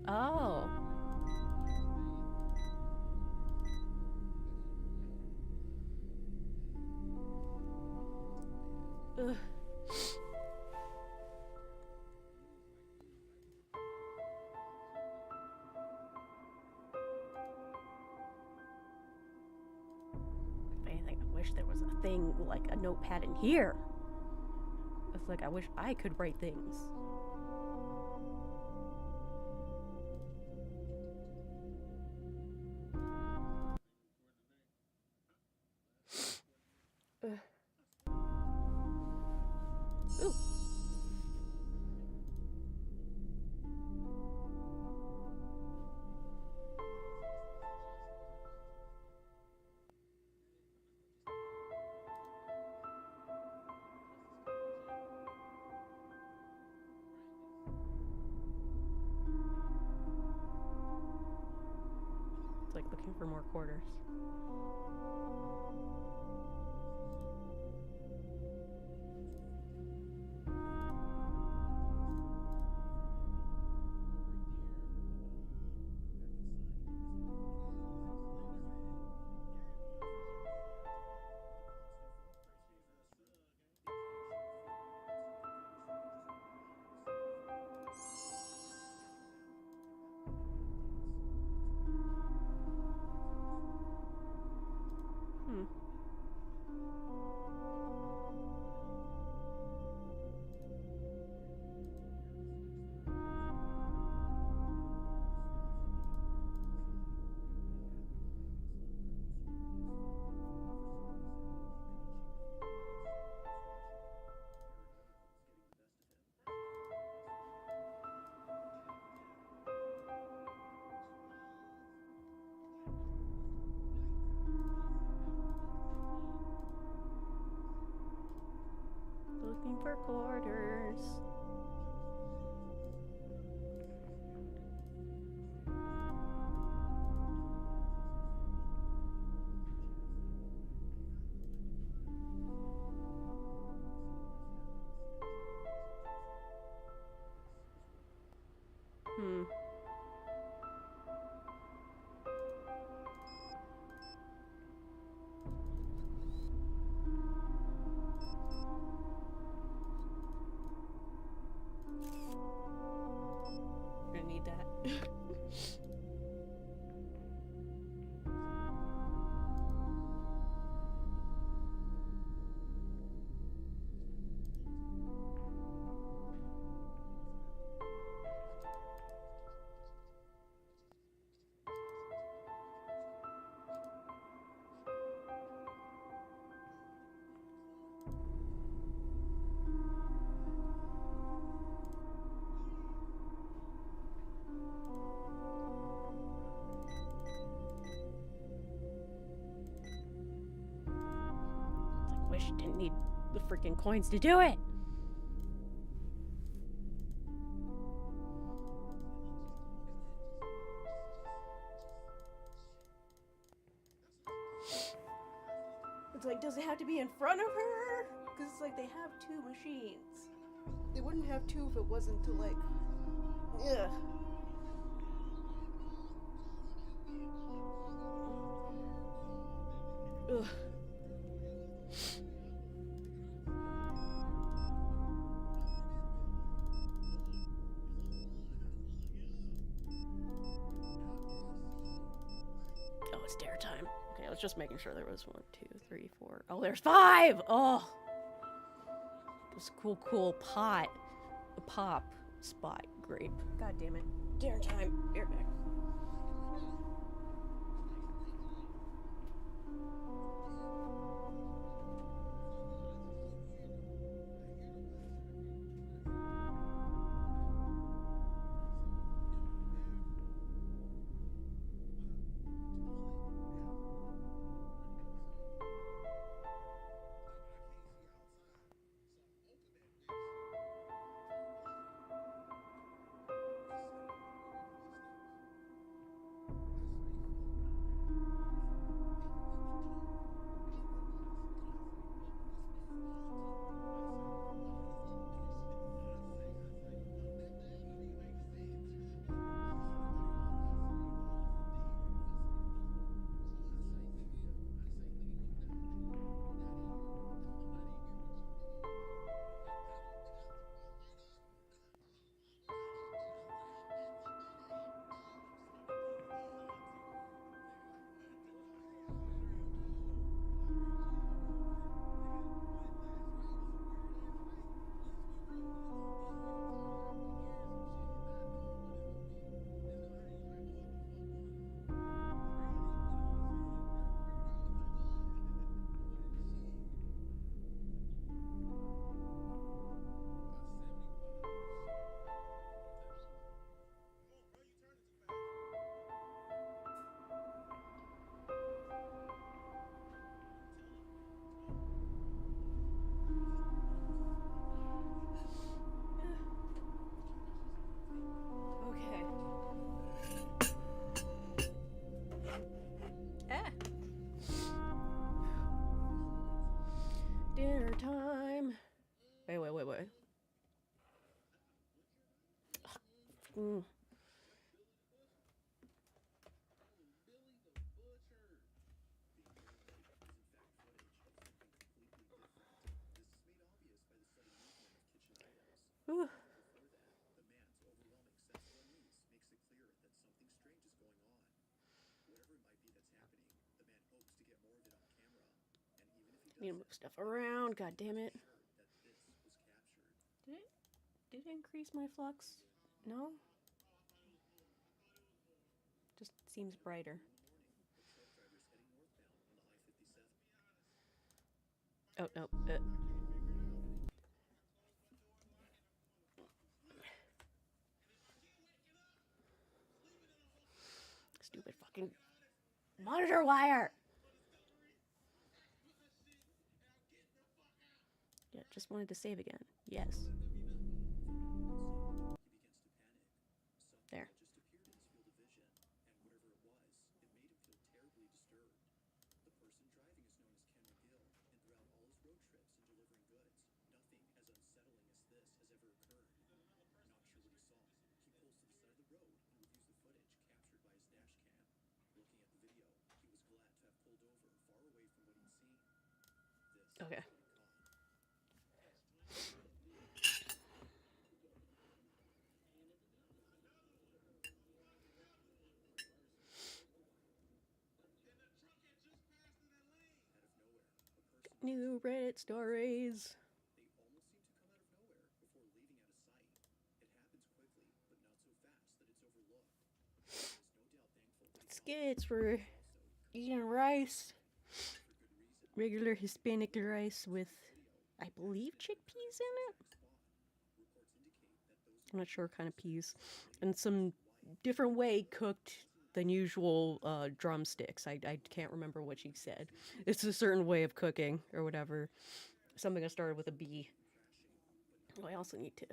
A: Oh. Ugh. If anything, I wish there was a thing like a notepad in here. It's like I wish I could write things. Ooh. It's like looking for more quarters. Looking for quarters. need the freaking coins to do it. It's like, does it have to be in front of her? Because it's like they have two machines. They wouldn't have two if it wasn't to like, ugh. Ugh. Oh, it's dare time. Okay, I was just making sure there was 1, 2, 3, 4. Oh, there's 5! Oh! This cool pot. A pop spot grape. God damn it. Dare time. Dare back. Okay. Ah. Dinner time. Wait. Mm. Ooh. Need to move stuff around. God damn it. Did it increase my flux? No? Just seems brighter. Oh, no. Stupid fucking monitor wire! Yeah, just wanted to save again. Yes. There. Okay. New Reddit stories. Skits for eating rice. Regular Hispanic rice with, I believe, chickpeas in it? I'm not sure what kind of peas. And some different way cooked than usual drumsticks. I can't remember what she said. It's a certain way of cooking or whatever. something that started with a B. Oh, I also need to,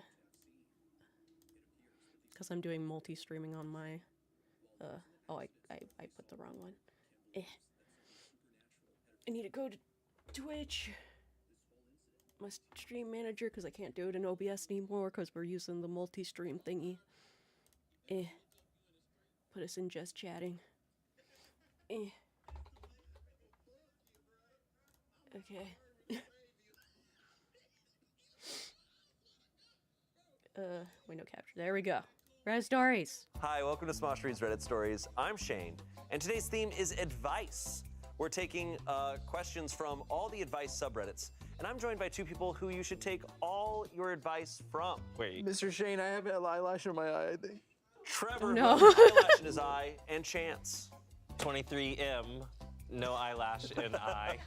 A: because I'm doing multi-streaming on my, oh, I put the wrong one. I need to go to Twitch, my stream manager, because I can't do it in OBS anymore because we're using the multi-stream thingy. Put us in just chatting. Okay. Window capture. There we go. Reddit stories.
J: Hi, welcome to Smosh Reads Reddit Stories. I'm Shane, and today's theme is advice. We're taking questions from all the advice subreddits, and I'm joined by two people who you should take all your advice from.
K: Wait. Mr. Shane, I have an eyelash in my eye, I think.
J: Trevor,
A: no.
J: who has an eyelash in his eye, and Chance.
K: 23M, no eyelash in eye.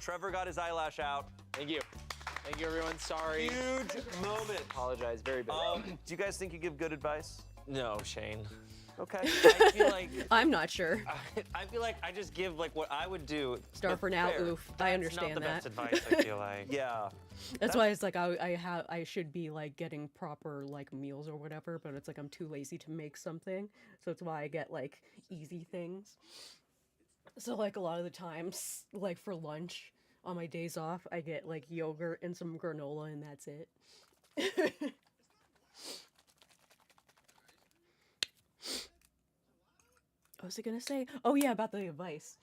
J: Trevor got his eyelash out.
K: Thank you. Thank you, everyone. Sorry.
J: Huge moment.
K: Apologize, very big.
J: Do you guys think you give good advice?
K: No, Shane.
J: Okay.
K: I feel like
A: I'm not sure.
K: I feel like I just give like what I would do.
A: Star for now,
J: fair.
A: oof. I understand
K: Not the
A: that.
K: best advice, I feel like.
J: Yeah.
A: That's why it's like I should be like getting proper like meals or whatever, but it's like I'm too lazy to make something. So that's why I get like easy things. So like a lot of the times, like for lunch on my days off, I get like yogurt and some granola and that's it. What was I gonna say? Oh yeah, about the advice.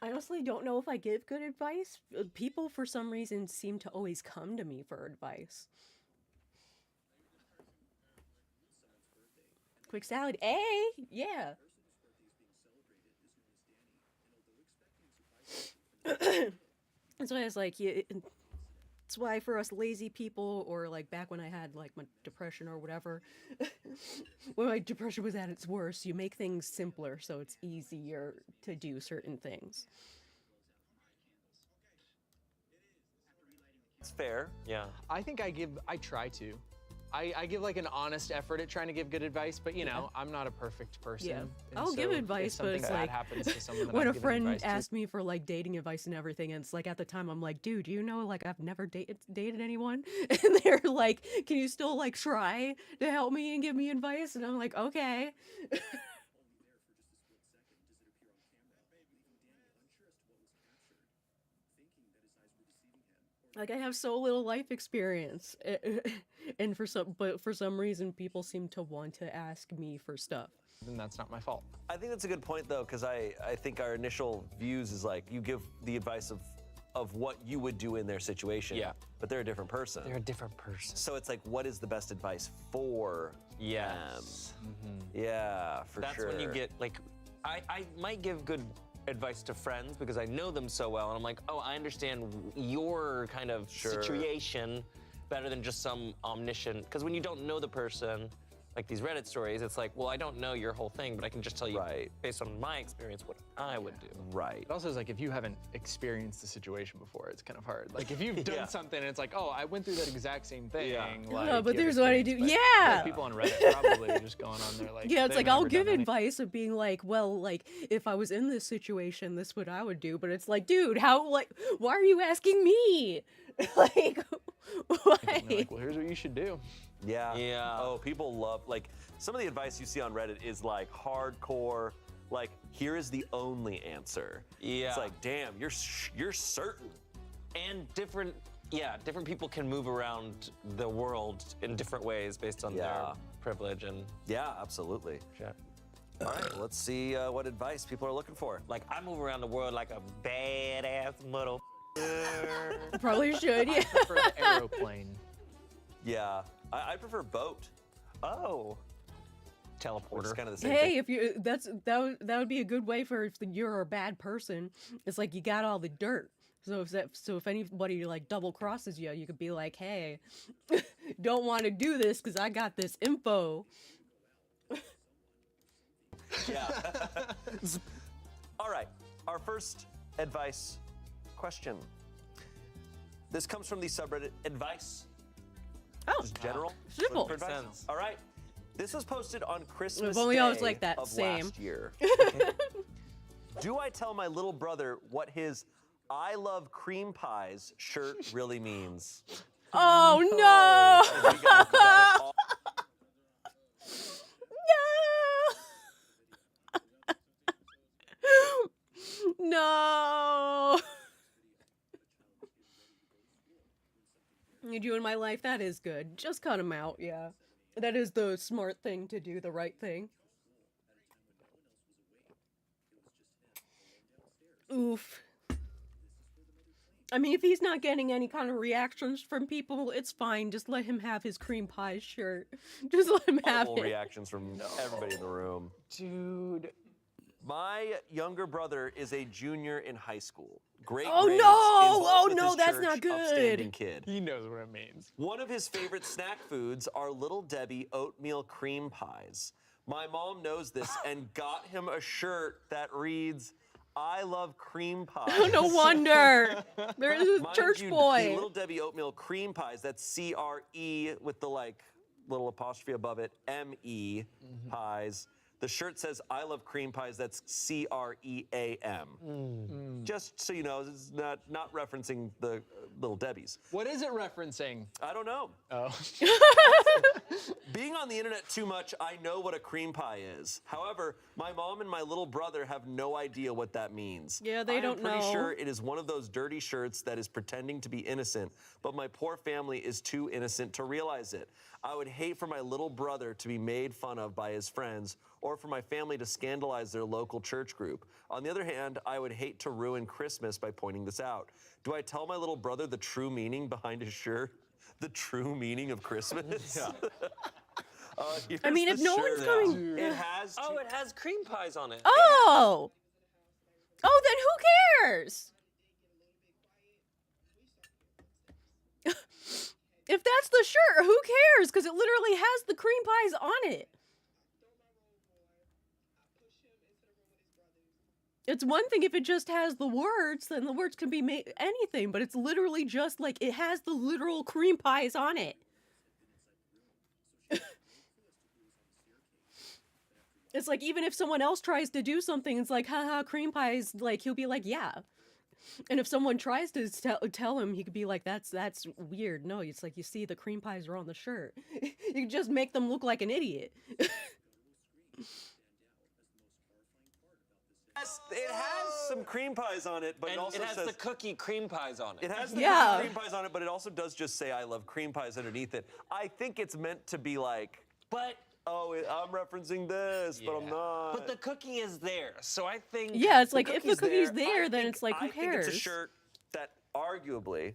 A: I honestly don't know if I give good advice. People, for some reason, seem to always come to me for advice. Quick salad. Hey! Yeah! That's why I was like, yeah, it's why for us lazy people, or like back when I had like my depression or whatever, when my depression was at its worst, you make things simpler so it's easier to do certain things.
J: It's fair.
K: Yeah.
L: I think I try to. I give like an honest effort at trying to give good advice, but you know, I'm not a perfect person.
A: Yeah.
L: and
A: I'll give
L: so
A: advice,
L: if
A: but
L: something
A: it's
L: bad
A: like
L: happens to someone that
A: when
L: I'm
A: a
L: giving
A: friend
L: advice to-
A: asked me for like dating advice and everything, and it's like at the time I'm like, dude, you know, like I've never dated anyone, and they're like, can you still like try to help me and give me advice? And I'm like, okay. Like I have so little life experience, and for some reason people seem to want to ask me for stuff.
L: then that's not my fault.
J: I think that's a good point though, because I think our initial views is like you give the advice of what you would do in their situation.
K: Yeah.
J: But they're a different person.
K: They're a different person.
J: So it's like, what is the best advice for
K: Yes.
J: them? Yeah, for
K: That's
J: sure.
K: when you get like, I might give good advice to friends because I know them so well, and I'm like, oh, I understand your kind of situation better than just some omniscient. Because when you don't know the person, like these Reddit stories, it's like, well, I don't know your whole thing, but I can just tell you based on my experience what I would do.
J: Right.
L: It also is like if you haven't experienced the situation before, it's kind of hard. Like if you've done
K: Yeah.
L: something and it's like, oh, I went through that exact same thing.
K: Yeah.
L: Like,
A: Oh, but
L: you have
A: there's what I do.
L: experience, but
A: Yeah.
L: like, people on Reddit probably are just going on there like.
A: Yeah, it's
L: they've
A: like I'll
L: never
A: give
L: done anything.
A: advice of being like, well, like if I was in this situation, this is what I would do. But it's like, dude, how like why are you asking me? Like, why?
L: And they're like, well, here's what you should do.
J: Yeah.
K: Yeah.
J: Oh, people love, like, some of the advice you see on Reddit is like hardcore, like, here is the only answer.
K: Yeah.
J: It's like, damn, you're certain.
K: And different people can move around the world in different ways based on their
J: Yeah.
K: privilege and
J: Yeah, absolutely.
K: shit.
J: All right, let's see what advice people are looking for.
K: Like, I move around the world like a badass mother.
A: Probably should, yeah.
L: I prefer the aeroplane.
J: Yeah, I prefer boat.
K: Oh.
J: Which
K: Teleporter.
J: is kind of the same
A: Hey,
J: thing.
A: if you that would be a good way for if you're a bad person. It's like you got all the dirt. So if anybody like double crosses you, you could be like, hey, don't want to do this because I got this info.
J: Yeah. All right, our first advice question. This comes from the subreddit advice.
A: Oh,
J: Just general.
A: simple.
J: Looking for advice?
K: Sense.
J: All right. This was posted on Christmas
A: If only I was
J: Day
A: like that,
J: of
A: same.
J: last year. Do I tell my little brother what his I love cream pies shirt really means.
A: Oh no!
J: And we got all-
A: No! You do in my life, that is good. Just cut him out, yeah. That is the smart thing to do, the right thing. Oof. I mean, if he's not getting any kind of reactions from people, it's fine. Just let him have his cream pie shirt. Just let him have
J: Horrible
A: it.
J: reactions from everybody in the room.
L: Dude.
J: My younger brother is a junior in high school. Great
A: Oh,
J: grades,
A: no!
J: in love
A: Oh,
J: with
A: no,
J: his
A: that's
J: church,
A: not good.
J: upstanding kid.
L: He knows what it means.
J: One of his favorite snack foods are Little Debbie oatmeal cream pies. My mom knows this and got him a shirt that reads, I love cream pies.
A: No wonder. There's a
J: Mind
A: church
J: you,
A: boy.
J: The Little Debbie oatmeal cream pies, that's C-R-E with the like little apostrophe above it, M-E pies. The shirt says, I love cream pies, that's C-R-E-A-M. Just so you know, it's not referencing the Little Debbie's.
L: What is it referencing?
J: I don't know.
L: Oh.
J: Being on the internet too much, I know what a cream pie is. However, my mom and my little brother have no idea what that means.
A: Yeah, they don't
J: I'm
A: know.
J: pretty sure it is one of those dirty shirts that is pretending to be innocent, but my poor family is too innocent to realize it. I would hate for my little brother to be made fun of by his friends or for my family to scandalize their local church group. On the other hand, I would hate to ruin Christmas by pointing this out. Do I tell my little brother the true meaning behind his shirt? The true meaning of Christmas?
A: I mean, if no one's coming...
J: It has.
K: Oh, it has cream pies on it.
A: Oh! Oh, then who cares? If that's the shirt, who cares? Because it literally has the cream pies on it. It's one thing if it just has the words, then the words can be made anything, but it's literally just like it has the literal cream pies on it. It's like even if someone else tries to do something, it's like, haha, cream pies, like he'll be like, yeah. And if someone tries to tell him, he could be like, that's weird. No, it's like, you see, the cream pies are on the shirt. You just make them look like an idiot.
J: It has some cream pies on it, but
K: And
J: it also
K: it has
J: says
K: the cookie cream pies on it.
J: it has the
A: Yeah.
J: cream pies on it, but it also does just say I love cream pies underneath it. I think it's meant to be like,
K: But
J: I'm referencing this, but I'm not.
K: But the cookie is there, so I think.
A: Yeah, it's like if the
J: cookie's
A: cookie's
J: I
A: there, then
J: think-
A: it's like, who
J: I
A: cares?
J: think it's a shirt that arguably,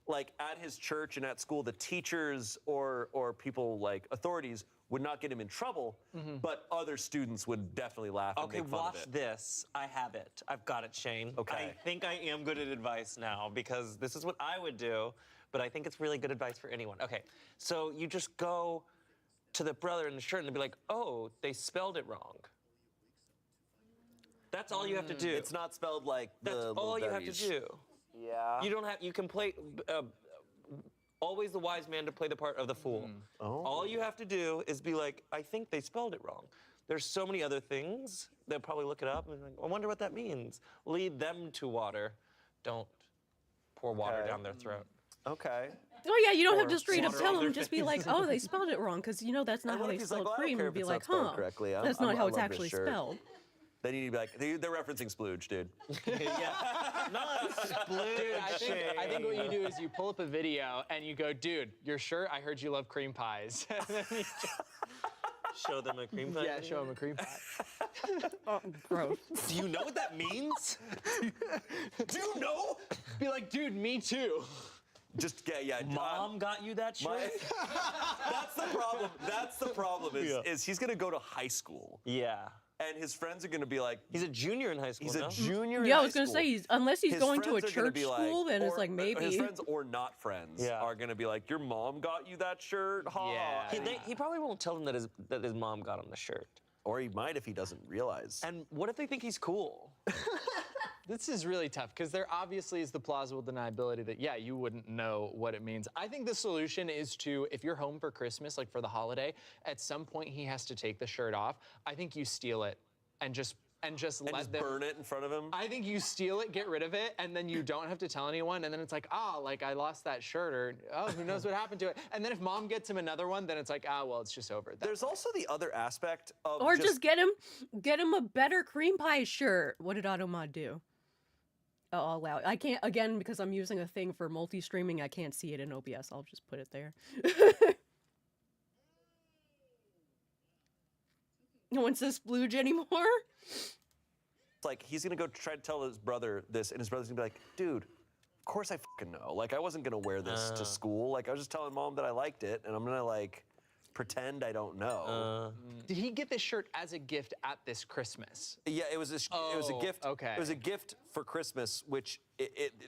J: like at his church and at school, the teachers or people like authorities would not get him in trouble, but other students would definitely laugh and
K: Okay,
J: make fun
K: watch
J: of it.
K: this. I have it. I've got it, Shane.
J: Okay.
K: I think I am good at advice now because this is what I would do, but I think it's really good advice for anyone. Okay, so you just go to the brother in the shirt and be like, oh, they spelled it wrong. That's all you have to do.
J: It's not spelled like
K: That's
J: the
K: all
J: Little
K: you have to
J: Debbie's.
K: do.
J: Yeah.
K: You don't have. You can play. Always the wise man to play the part of the fool.
J: Oh.
K: All you have to do is be like, I think they spelled it wrong. There's so many other things. They'll probably look it up and be like, I wonder what that means. Lead them to water. Don't pour water
J: Okay.
K: down their throat.
J: Okay.
A: Oh yeah, you don't have
K: Or
A: to straight up
K: water
A: tell
K: on their
A: them. Just be like, oh, they spelled it wrong, because you know that's not
J: And
A: how
J: what
A: they
J: if he's like,
A: spelled
J: well, I don't
A: cream.
J: care
A: And
J: if
A: be
J: it's
A: like,
J: not spelled
A: huh?
J: correctly.
A: That's not
J: I
A: how it's
J: love this
A: actually
J: shirt.
A: spelled.
J: Then you need to be like, they're referencing splooge, dude.
K: Yeah. Not split.
L: Dude, I think what you do is you pull up a video and you go, dude, your shirt, I heard you love cream pies. And then you
K: Show them a cream pie.
L: yeah, show him a cream pie.
A: Oh, gross.
K: Do you know what that means?
J: Do you know?
L: Be like, dude, me too.
J: Just get
K: Mom got you that shirt?
J: That's the problem. That's the problem is he's gonna go to high school
K: Yeah.
J: and his friends are gonna be like,
K: He's a junior in high school.
J: he's a
K: no?
J: junior.
A: Yeah,
J: in
A: I was
J: high
A: gonna
J: school.
A: say, unless he's
J: His
A: going to a
J: friends are gonna
A: church
J: be like-
A: school, then it's
J: or-
A: like
J: His
A: maybe.
J: friends or not friends
K: Yeah.
J: are gonna be like, your mom got you that shirt, ha.
L: Yeah.
K: He probably won't tell them that his mom got him the shirt.
J: Or he might if he doesn't realize.
K: And what if they think he's cool?
L: This is really tough because there obviously is the plausible deniability that, yeah, you wouldn't know what it means. I think the solution is to, if you're home for Christmas, like for the holiday, at some point he has to take the shirt off. I think you steal it and just and just
J: And
L: let
J: just
L: them
J: burn it in front of him?
L: I think you steal it, get rid of it, and then you don't have to tell anyone, and then it's like, like I lost that shirt, or who knows what happened to it. And then if mom gets him another one, then it's like, well, it's just over.
J: There's also the other aspect of
A: Or just get him a better cream pie shirt. What did Automod do? Oh, wow. I can't, again, because I'm using a thing for multi-streaming, I can't see it in OBS. I'll just put it there. No one says splooge anymore?
J: It's like, he's gonna go try to tell his brother this, and his brother's gonna be like, dude, of course I fucking know. Like, I wasn't gonna wear this to school. Like, I was just telling mom that I liked it, and I'm gonna, like, pretend I don't know.
L: Did he get this shirt as a gift at this Christmas?
J: Yeah, it was a gift.
L: Okay.
J: It was a gift for Christmas, which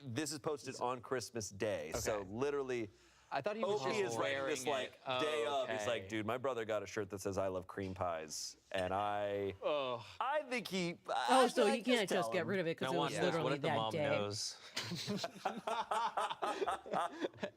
J: this is posted on Christmas Day. So literally,
L: I thought he was
J: Opie
L: just
J: is writing this
L: wearing
J: like
L: it.
J: day of. He's
L: Okay.
J: like, dude, my brother got a shirt that says "I love cream pies," and I think he.
A: Oh, so he can't just get rid of it because
K: Now
A: it was
K: watch this.
A: literally
K: What if the
A: that
K: mom
A: day.
K: knows?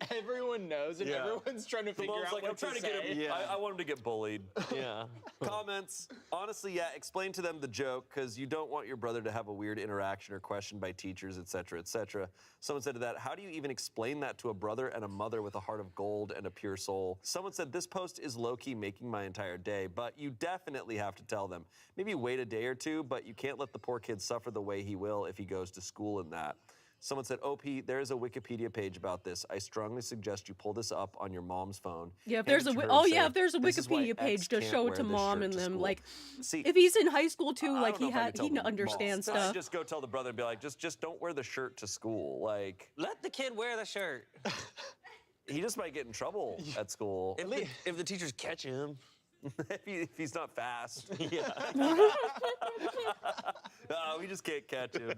L: Everyone knows, and
J: Yeah.
L: everyone's trying to
J: The
L: figure
J: mom's
L: out
J: like,
L: what
J: I'm trying to
L: say.
J: get him. I want him to get bullied.
K: Yeah.
J: Comments. Honestly, yeah, explain to them the joke, because you don't want your brother to have a weird interaction or question by teachers, etc., etc. Someone said to that, how do you even explain that to a brother and a mother with a heart of gold and a pure soul? Someone said, this post is low-key making my entire day, but you definitely have to tell them. Maybe wait a day or two, but you can't let the poor kid suffer the way he will if he goes to school in that. Someone said, OP, there is a Wikipedia page about this. I strongly suggest you pull this up on your mom's phone.
A: Yeah, if
J: Hand
A: there's
J: it
A: a
J: to her
A: oh
J: and
A: yeah,
J: say,
A: if there's a
J: "This is why
A: Wikipedia
J: X
A: page to
J: can't
A: show
J: wear
A: it to
J: this
A: mom
J: shirt
A: and
J: to
A: them,
J: school."
A: like,
J: See,
A: if he's in high school too,
J: I
A: like
J: don't know
A: he
J: if I could tell the
A: understands
J: mom.
A: stuff.
J: Just go tell the brother and be like, just don't wear the shirt to school. Like,
K: Let the kid wear the shirt.
J: he just might get in trouble at school
K: If the teachers catch him.
J: if he's not fast.
K: Yeah.
J: No, we just can't catch him.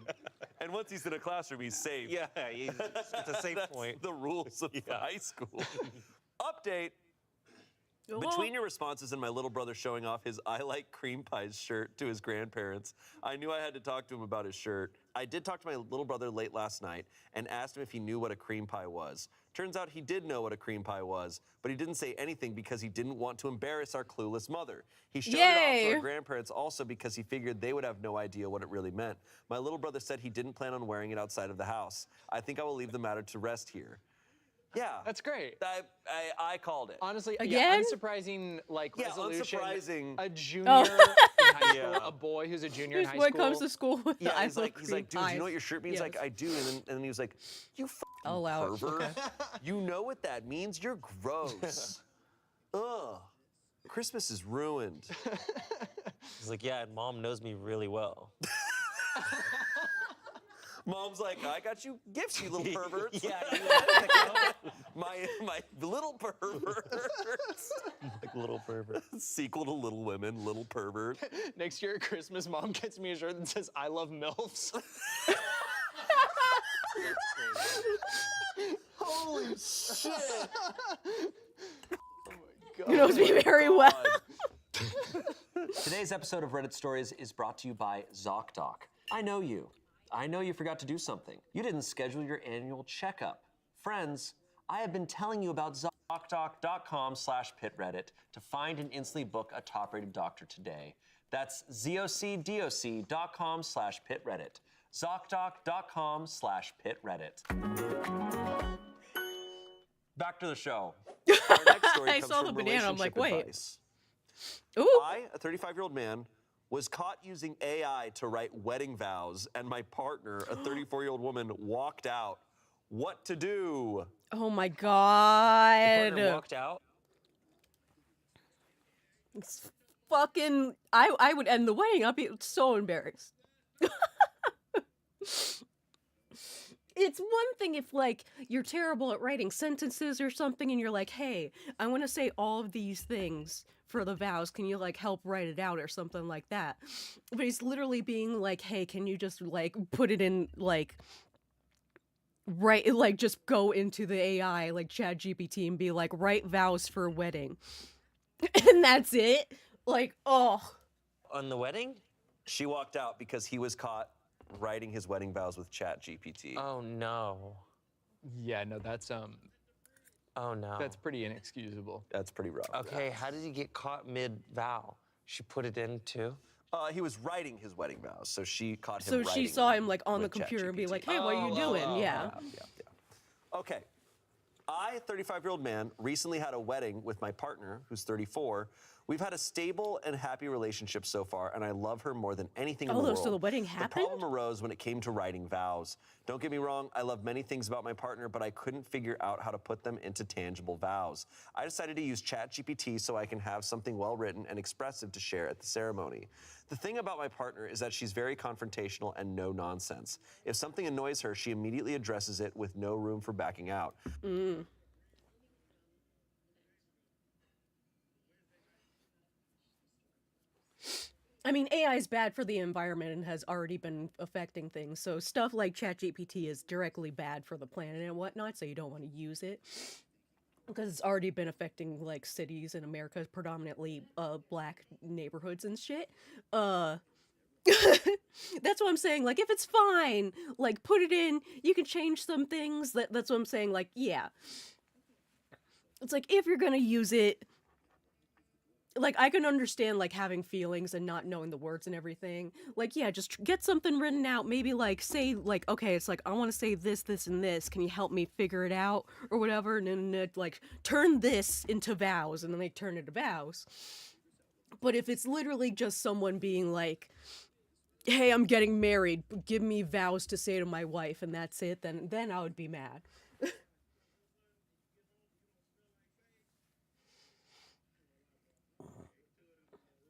J: And once he's in a classroom, he's safe.
K: Yeah, it's a safe
J: That's
K: point.
J: the rules of high school. Update. Between your responses and my little brother showing off his I Like Cream Pies shirt to his grandparents, I knew I had to talk to him about his shirt. I did talk to my little brother late last night and asked him if he knew what a cream pie was. Turns out he did know what a cream pie was, but he didn't say anything because he didn't want to embarrass our clueless mother. He showed it off to
A: Yay!
J: our grandparents also because he figured they would have no idea what it really meant. My little brother said he didn't plan on wearing it outside of the house. I think I will leave the matter to rest here. Yeah.
L: That's great.
J: I called it.
L: Honestly,
A: Again?
L: unsurprising resolution.
J: Unsurprising.
L: A junior
A: Oh.
L: in high school,
J: Yeah.
L: a boy who's a junior in
A: This
L: high
A: boy
L: school.
A: comes to school with the
J: Yeah,
A: I
J: he's
A: love
J: like,
A: cream
J: dude, do you know
A: pies."
J: what your shirt means?
A: Yes.
J: Like, I do. And then he was like, you fucking
A: Allow it.
J: pervert.
A: Okay.
J: You know what that means? You're gross. Ugh. Christmas is ruined.
K: He's like, yeah, and mom knows me really well.
J: Mom's like, I got you gifts, you little perverts.
K: Yeah,
J: my little perverts.
K: like little pervert.
J: Sequel to Little Women, Little Pervert.
L: Next year at Christmas, mom gets me a shirt that says I love MILFs.
J: Holy shit.
A: He knows me very well.
J: Today's episode of Reddit Stories is brought to you by ZocDoc. I know you. I know you forgot to do something. You didn't schedule your annual checkup. Friends, I have been telling you about ZocDoc.com/pitreddit to find and instantly book a top-rated doctor today. That's ZocDoc.com/pitreddit. ZocDoc.com/pitreddit. Back to the show. Our next story
A: I
J: comes
A: saw
J: from
A: the banana, I'm like,
J: relationship
A: wait.
J: advice.
A: Ooh.
J: I, a 35-year-old man, was caught using AI to write wedding vows, and my partner, a 34-year-old woman, walked out. What to do?
A: Oh my
K: Partner
A: god.
K: walked out.
A: It's fucking I would end the wedding. I'd be so embarrassed. It's one thing if, like, you're terrible at writing sentences or something and you're like, hey, I want to say all of these things for the vows. Can you, like, help write it out or something like that? But he's literally being like, hey, can you just, like, put it in, like, just go into the AI, like, ChatGPT and be like, write vows for a wedding. And that's it? Like, oh.
K: On the wedding?
J: She walked out because he was caught writing his wedding vows with ChatGPT.
K: Oh no.
L: Yeah, no, that's
K: Oh no.
L: that's pretty inexcusable.
J: That's pretty rough.
K: Okay, how did he get caught mid-vow? She put it in too?
J: He was writing his wedding vows, so she caught him
A: So
J: writing
A: she saw
J: them
A: him like on the
J: with
A: computer and be
J: ChatGPT.
A: like, "Hey, what are you doing?" Yeah.
J: Okay. I, 35-year-old man, recently had a wedding with my partner, who's 34. We've had a stable and happy relationship so far, and I love her more than anything in the world.
A: So the wedding
J: The
A: happened?
J: problem arose when it came to writing vows. Don't get me wrong, I love many things about my partner, but I couldn't figure out how to put them into tangible vows. I decided to use ChatGPT so I can have something well-written and expressive to share at the ceremony. The thing about my partner is that she's very confrontational and no nonsense. If something annoys her, she immediately addresses it with no room for backing out.
A: I mean, AI is bad for the environment and has already been affecting things. So stuff like ChatGPT is directly bad for the planet and whatnot. So you don't want to use it because it's already been affecting like cities in America, predominantly black neighborhoods and shit. That's what I'm saying. Like, if it's fine, like put it in. You can change some things. That's what I'm saying. Like, yeah. It's like if you're gonna use it. Like, I can understand, like, having feelings and not knowing the words and everything. Like, yeah, just get something written out. Maybe, like, say, like, okay, it's like, I want to say this, this, and this. Can you help me figure it out? Or whatever. And then, like, turn this into vows. And then they turn it to vows. But if it's literally just someone being like, hey, I'm getting married. Give me vows to say to my wife. And that's it. Then I would be mad.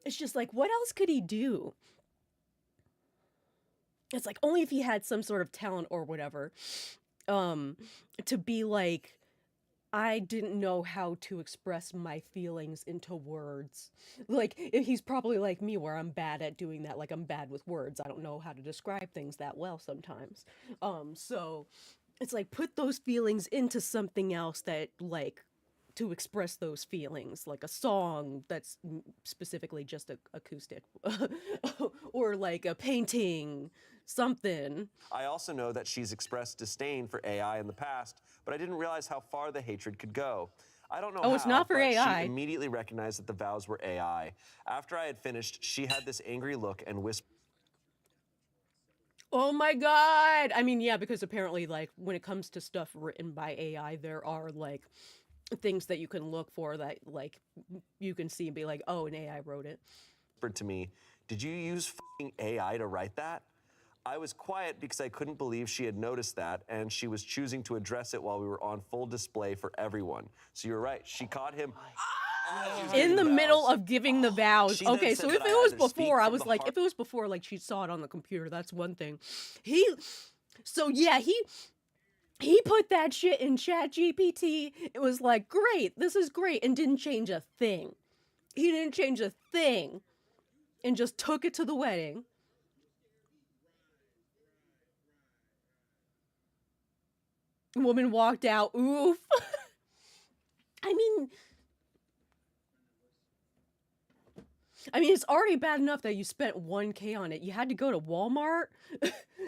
A: It's just like, what else could he do? It's like, only if he had some sort of talent or whatever, to be like, I didn't know how to express my feelings into words. Like, he's probably like me, where I'm bad at doing that. Like, I'm bad with words. I don't know how to describe things that well sometimes. So it's like, put those feelings into something else that, like, to express those feelings, like a song that's specifically just acoustic, or like a painting, something.
J: I also know that she's expressed disdain for AI in the past, but I didn't realize how far the hatred could go. I don't know how,
A: it's not for
J: but
A: AI.
J: She immediately recognized that the vows were AI. After I had finished, she had this angry look and whispered,
A: Oh my god! I mean, yeah, because apparently, like, when it comes to stuff written by AI, there are, like, things that you can look for that, like, you can see and be like, oh, an AI wrote it.
J: to me, did you use f***ing AI to write that? I was quiet because I couldn't believe she had noticed that, and she was choosing to address it while we were on full display for everyone. So you're right, she caught him
A: in the middle of giving the vows.
J: She then
A: Okay,
J: said
A: so
J: that
A: if
J: I
A: it was
J: either speak
A: before, I
J: from
A: was
J: the
A: like,
J: heart-
A: if it was before, like, she saw it on the computer, that's one thing. He put that shit in ChatGPT. It was like, great, this is great, and didn't change a thing. He didn't change a thing, and just took it to the wedding. Woman walked out. Oof. I mean, it's already bad enough that you spent 1K on it. You had to go to Walmart.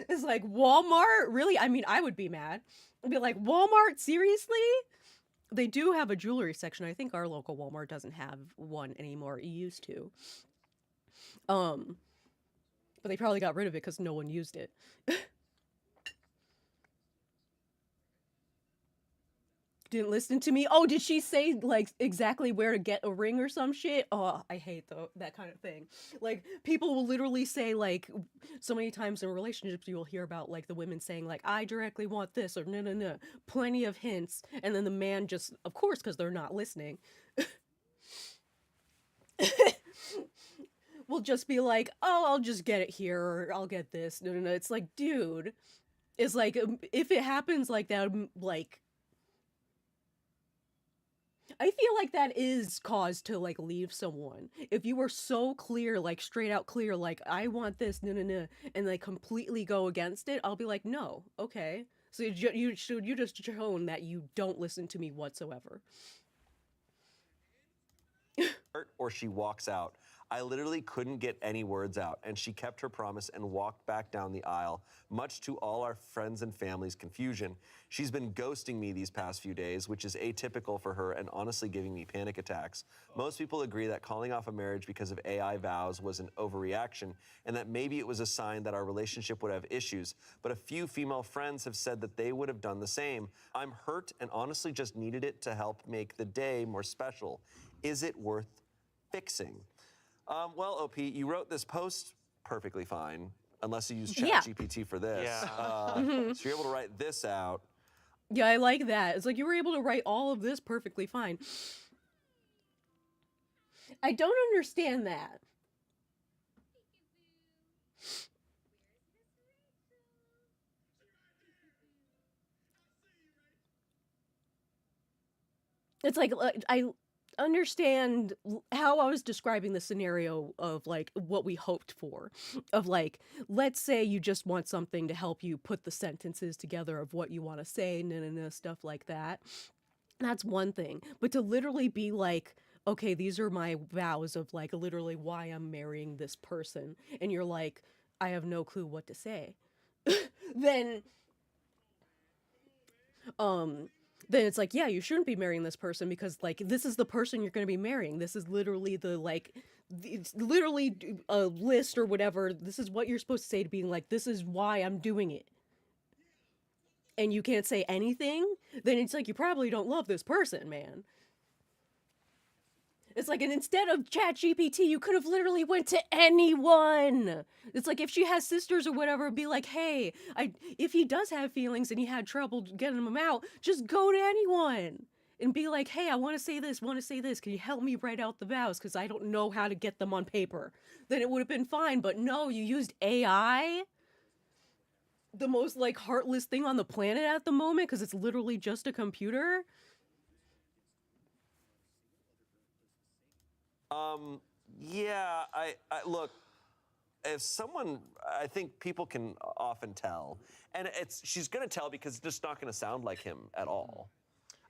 A: It's like, Walmart? Really? I mean, I would be mad. I'd be like, Walmart? Seriously? They do have a jewelry section. I think our local Walmart doesn't have one anymore. It used to. But they probably got rid of it because no one used it. Didn't listen to me. Oh, did she say, like, exactly where to get a ring or some shit? Oh, I hate that kind of thing. Like, people will literally say, like, so many times in relationships you will hear about, like, the women saying, like, I directly want this, or no. Plenty of hints. And then the man just, of course, because they're not listening, will just be like, oh, I'll just get it here, or I'll get this. No. It's like, dude, it's like, if it happens like that, like, I feel like that is cause to, like, leave someone. If you were so clear, like, straight out clear, like, I want this, no, and they completely go against it, I'll be like, no, okay. So you just shown that you don't listen to me whatsoever.
J: or she walks out. I literally couldn't get any words out, and she kept her promise and walked back down the aisle, much to all our friends and family's confusion. She's been ghosting me these past few days, which is atypical for her and honestly giving me panic attacks. Most people agree that calling off a marriage because of AI vows was an overreaction, and that maybe it was a sign that our relationship would have issues, but a few female friends have said that they would have done the same. I'm hurt and honestly just needed it to help make the day more special. Is it worth fixing? Well, OP, you wrote this post perfectly fine, unless you use ChatGPT for this.
K: Yeah.
J: So you're able to write this out.
A: Yeah, I like that. It's like you were able to write all of this perfectly fine. I don't understand that. It's like I understand how I was describing the scenario of like what we hoped for, of like, let's say you just want something to help you put the sentences together of what you want to say, stuff like that. That's one thing. But to literally be like, okay, these are my vows of like literally why I'm marrying this person, and you're like, I have no clue what to say, then then it's like, yeah, you shouldn't be marrying this person because like this is the person you're going to be marrying. This is literally it's literally a list or whatever. This is what you're supposed to say to being like, this is why I'm doing it. And you can't say anything, then it's like you probably don't love this person, man. It's like, and instead of ChatGPT, you could have literally went to anyone. It's like if she has sisters or whatever, be like, hey, if he does have feelings and he had trouble getting them out, just go to anyone and be like, hey, I want to say this. Can you help me write out the vows? Because I don't know how to get them on paper. Then it would have been fine. But no, you used AI, the most like heartless thing on the planet at the moment, because it's literally just a computer.
J: Yeah, I look, if someone, I think people can often tell, and she's gonna tell because it's just not gonna sound like him at all.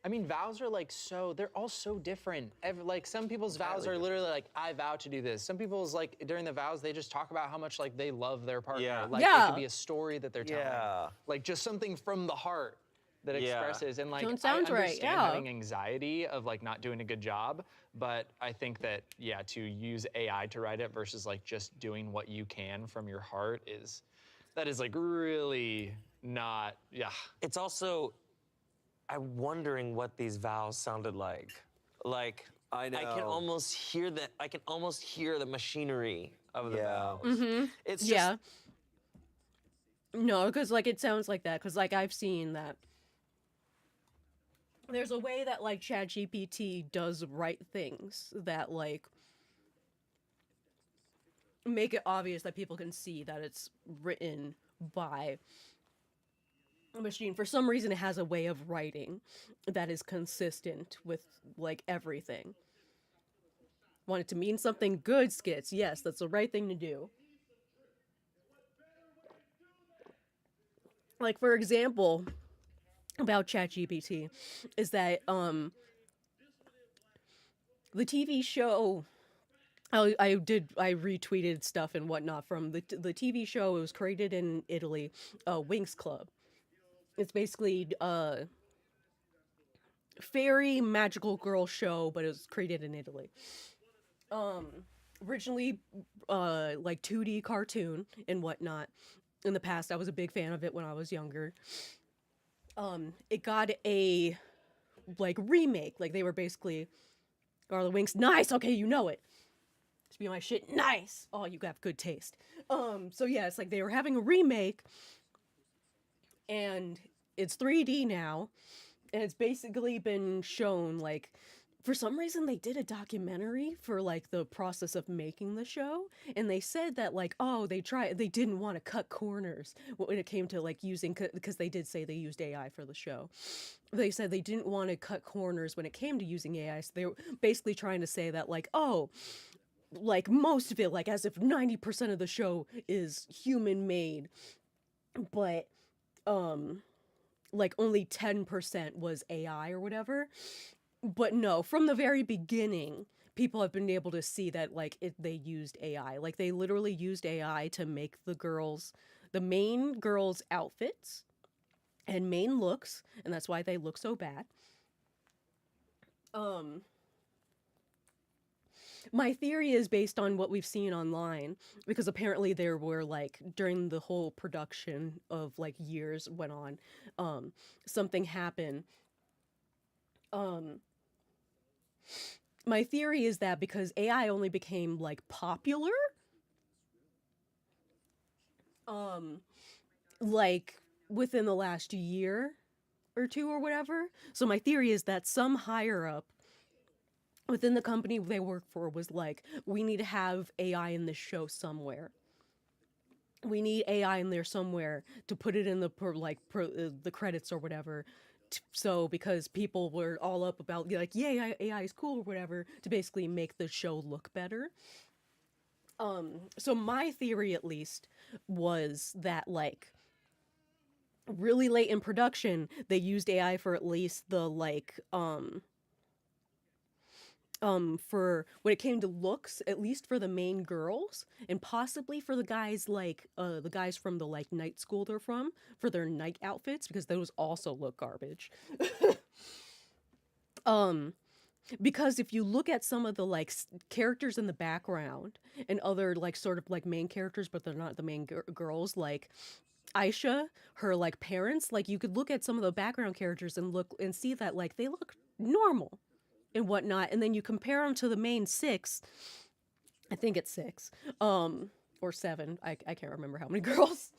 L: I mean, vows are like they're all so different. Like some people's vows are literally like, I vow to do this. Some people's like during the vows, they just talk about how much like they love their partner.
J: Yeah.
L: Like it could be a story that they're telling.
J: Yeah.
L: Like just something from the heart that expresses, and like
A: Sounds
L: I
A: right,
L: understand
A: yeah.
L: having anxiety of like not doing a good job, but I think that to use AI to write it versus like just doing what you can from your heart is like really not.
K: It's also, I'm wondering what these vows sounded like. Like
J: I know.
K: I can almost hear the machinery of the vows.
A: Mm-hmm.
K: It's just,
A: Yeah. No, because like it sounds like that. Because like I've seen that there's a way that like ChatGPT does write things that like make it obvious that people can see that it's written by a machine. For some reason, it has a way of writing that is consistent with like everything. Want it to mean something good, Skits? Yes, that's the right thing to do. Like, for example, about ChatGPT, is that, the TV show, I retweeted stuff and whatnot from the TV show. It was created in Italy, Winx Club. It's basically a fairy magical girl show, but it was created in Italy. Originally, like 2D cartoon and whatnot. In the past, I was a big fan of it when I was younger. It got a like remake. Like they were basically Garlic Winks. Nice. Okay, you know it. Just be my shit. Nice. Oh, you have good taste. So yeah, it's like they were having a remake, and it's 3D now, and it's basically been shown like. For some reason, they did a documentary for, like, the process of making the show, and they said that, like, oh, they didn't want to cut corners when it came to, like, using, because they did say they used AI for the show. They said they didn't want to cut corners when it came to using AI, so they were basically trying to say that, like, oh, like, most of it, like, as if 90% of the show is human-made, but, like, only 10% was AI or whatever. But no, from the very beginning, people have been able to see that like they used AI. Like they literally used AI to make the main girls' outfits and main looks, and that's why they look so bad. My theory is based on what we've seen online, because apparently there were like during the whole production of like years went on, something happened. My theory is that because AI only became like popular, like within the last year or two or whatever. So my theory is that some higher up within the company they work for was like, we need to have AI in this show somewhere. We need AI in there somewhere to put it in the the credits or whatever. So because people were all up about like, yeah, AI is cool or whatever, to basically make the show look better. So my theory at least was that like really late in production they used AI for at least the like for when it came to looks, at least for the main girls, and possibly for the guys like the guys from the like night school they're from, for their night outfits, because those also look garbage. Because if you look at some of the like characters in the background and other like sort of like main characters, but they're not the main girls, like Aisha, her like parents, like you could look at some of the background characters and look and see that like they look normal and whatnot, and then you compare them to the main six. I think it's six, or seven. I can't remember how many girls.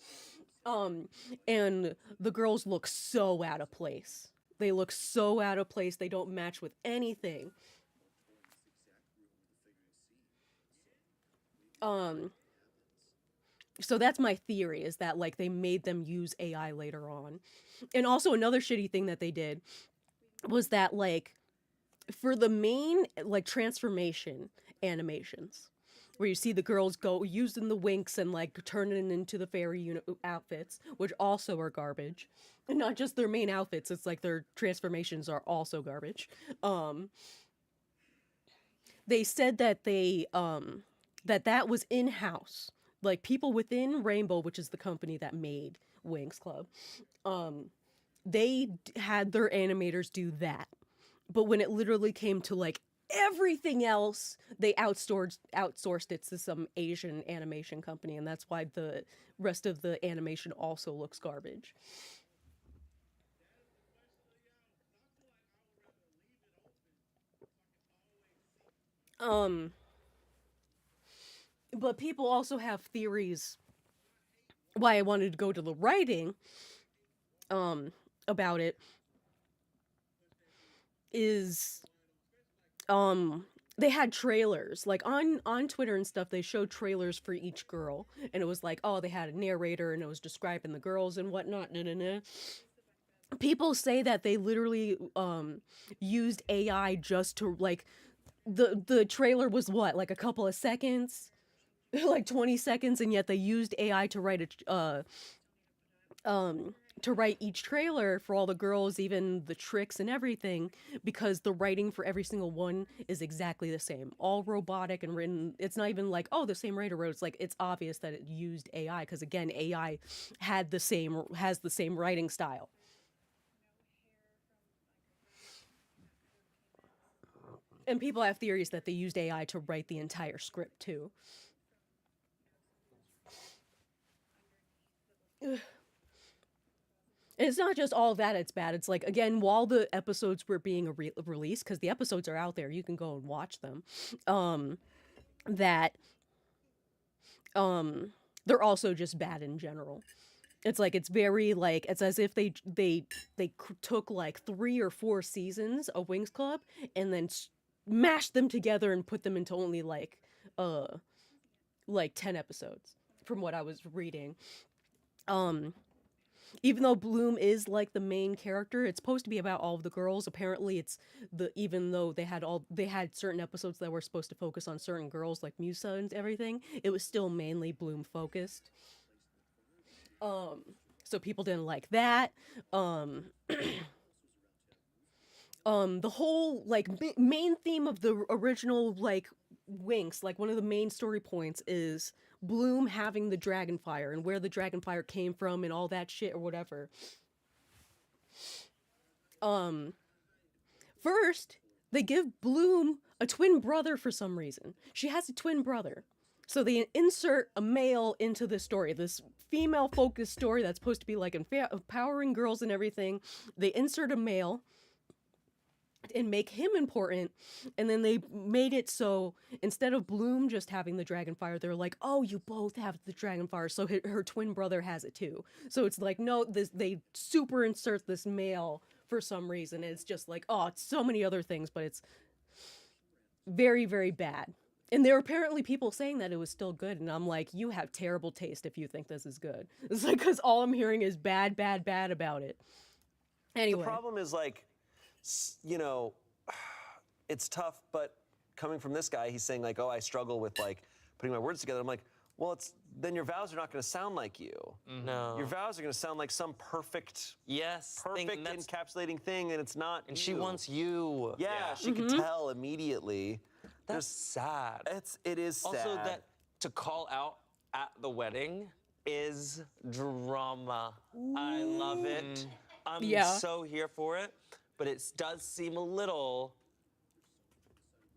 A: And the girls look so out of place. They look so out of place. They don't match with anything. So that's my theory, is that like they made them use AI later on. And also another shitty thing that they did was that like for the main like transformation animations where you see the girls go using the winks and like turning into the fairy outfits, which also are garbage, and not just their main outfits, it's like their transformations are also garbage. They said that they that was in-house, like people within Rainbow, which is the company that made Winx Club, they had their animators do that. But when it literally came to like everything else, they outsourced it to some Asian animation company, and that's why the rest of the animation also looks garbage. But people also have theories why I wanted to go to the writing about it is they had trailers like on Twitter and stuff. They showed trailers for each girl, and it was like, oh, they had a narrator and it was describing the girls and whatnot. People say that they literally used AI just to like the trailer was what, like a couple of seconds, like 20 seconds, and yet they used AI to write to write each trailer for all the girls, even the tricks and everything, because the writing for every single one is exactly the same, all robotic and written. It's not even like, oh, the same writer wrote. It's like it's obvious that it used AI, because again, AI has the same writing style. And people have theories that they used AI to write the entire script too. Ugh. And it's not just all that it's bad. It's like, again, while the episodes were being released, because the episodes are out there, you can go and watch them, they're also just bad in general. It's like, it's very like, it's as if they took like 3 or 4 seasons of Winx Club and then mashed them together and put them into only like 10 episodes from what I was reading. Even though Bloom is like the main character, it's supposed to be about all of the girls. Apparently it's even though they had certain episodes that were supposed to focus on certain girls like Musa and everything, it was still mainly Bloom focused. So people didn't like that. the whole like main theme of the original like Winx, like one of the main story points is Bloom having the Dragonfire and where the Dragonfire came from and all that shit or whatever. First, they give Bloom a twin brother for some reason. She has a twin brother. So they insert a male into the story, this female-focused story that's supposed to be like empowering girls and everything. They insert a male and make him important, and then they made it so instead of Bloom just having the Dragonfire, they're like, oh, you both have the Dragonfire, so her twin brother has it too. So it's like, no, they super insert this male for some reason. It's just like, oh, it's so many other things, but it's very, very bad. And there were apparently people saying that it was still good, and I'm like, you have terrible taste if you think this is good. It's like, because all I'm hearing is bad, bad, bad about it. Anyway.
J: The problem is, like, you know, it's tough, but coming from this guy, he's saying, like, oh, I struggle with, like, putting my words together. I'm like, well, then your vows are not going to sound like you.
K: No.
J: Your vows are going to sound like some perfect,
K: thing,
J: encapsulating thing, and it's not.
K: And she wants you.
J: Yeah, she could tell immediately.
K: That's sad.
J: It is sad.
K: Also, that to call out at the wedding is drama. I love it. I'm so here for it, but it does seem a little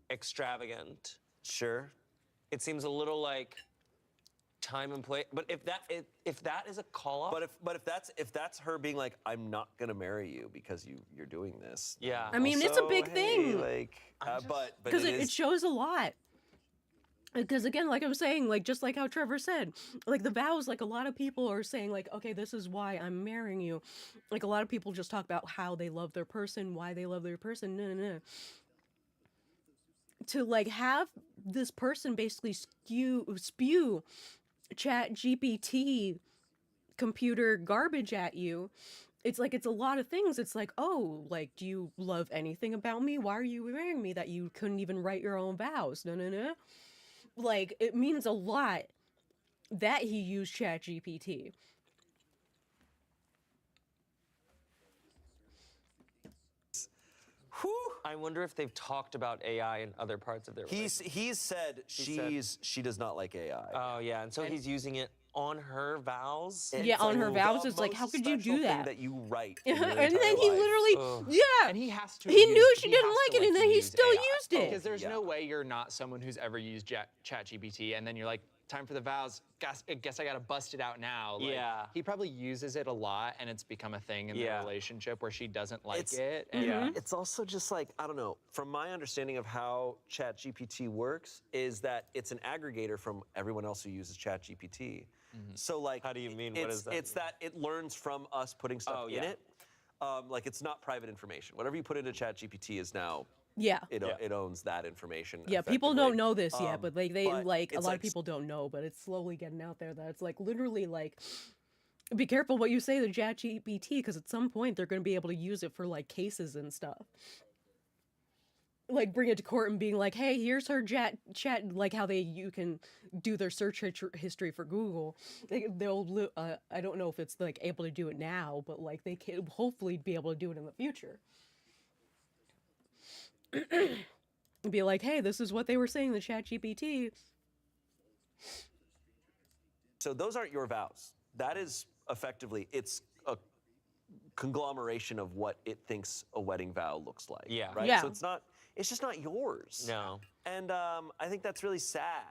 K: extravagant.
J: Sure.
K: It seems a little like time and place. But if that is a call off.
J: But if that's her being like, I'm not gonna marry you because you're doing this.
K: Yeah.
A: I mean, it's a big thing.
J: Like, but
A: because it shows a lot. Because again, like I was saying, like just like how Trevor said, like the vows, like a lot of people are saying like, okay, this is why I'm marrying you. Like a lot of people just talk about how they love their person, why they love their person. No. To like have this person basically spew ChatGPT computer garbage at you, it's like, it's a lot of things. It's like, oh, like, do you love anything about me? Why are you marrying me that you couldn't even write your own vows? No. Like, it means a lot that he used ChatGPT.
K: I wonder if they've talked about AI in other parts of their relationship.
J: He's said she does not like AI.
K: Oh yeah, and so he's using it on her vows.
A: Yeah, on her vows. It's like, how could you do that?
J: That you write.
A: And then he literally, yeah.
L: And he has to.
A: He knew she didn't like it, and then he still used it.
L: Because there's no way you're not someone who's ever used ChatGPT, and then you're like, time for the vows. I guess I gotta bust it out now. Like,
K: yeah.
L: He probably uses it a lot, and it's become a thing in their relationship where she doesn't like it.
J: And it's also just like, I don't know, from my understanding of how ChatGPT works is that it's an aggregator from everyone else who uses ChatGPT. So like,
K: how do you mean? What is that?
J: It's that it learns from us putting stuff in it. Like it's not private information. Whatever you put into ChatGPT is now.
A: Yeah.
J: It owns that information.
A: Yeah, people don't know this yet, but like
J: but
A: a lot of people don't know, but it's slowly getting out there that it's like literally like, be careful what you say to ChatGPT, because at some point they're going to be able to use it for like cases and stuff. Like bring it to court and being like, hey, here's her chat, like how you can do their search history for Google. They'll I don't know if it's like able to do it now, but like they can hopefully be able to do it in the future. Be like, hey, this is what they were saying, the ChatGPT.
J: So those aren't your vows. That is effectively, it's a conglomeration of what it thinks a wedding vow looks like.
K: Yeah.
J: Right?
A: Yeah.
J: So it's just not yours.
K: No.
J: And I think that's really sad.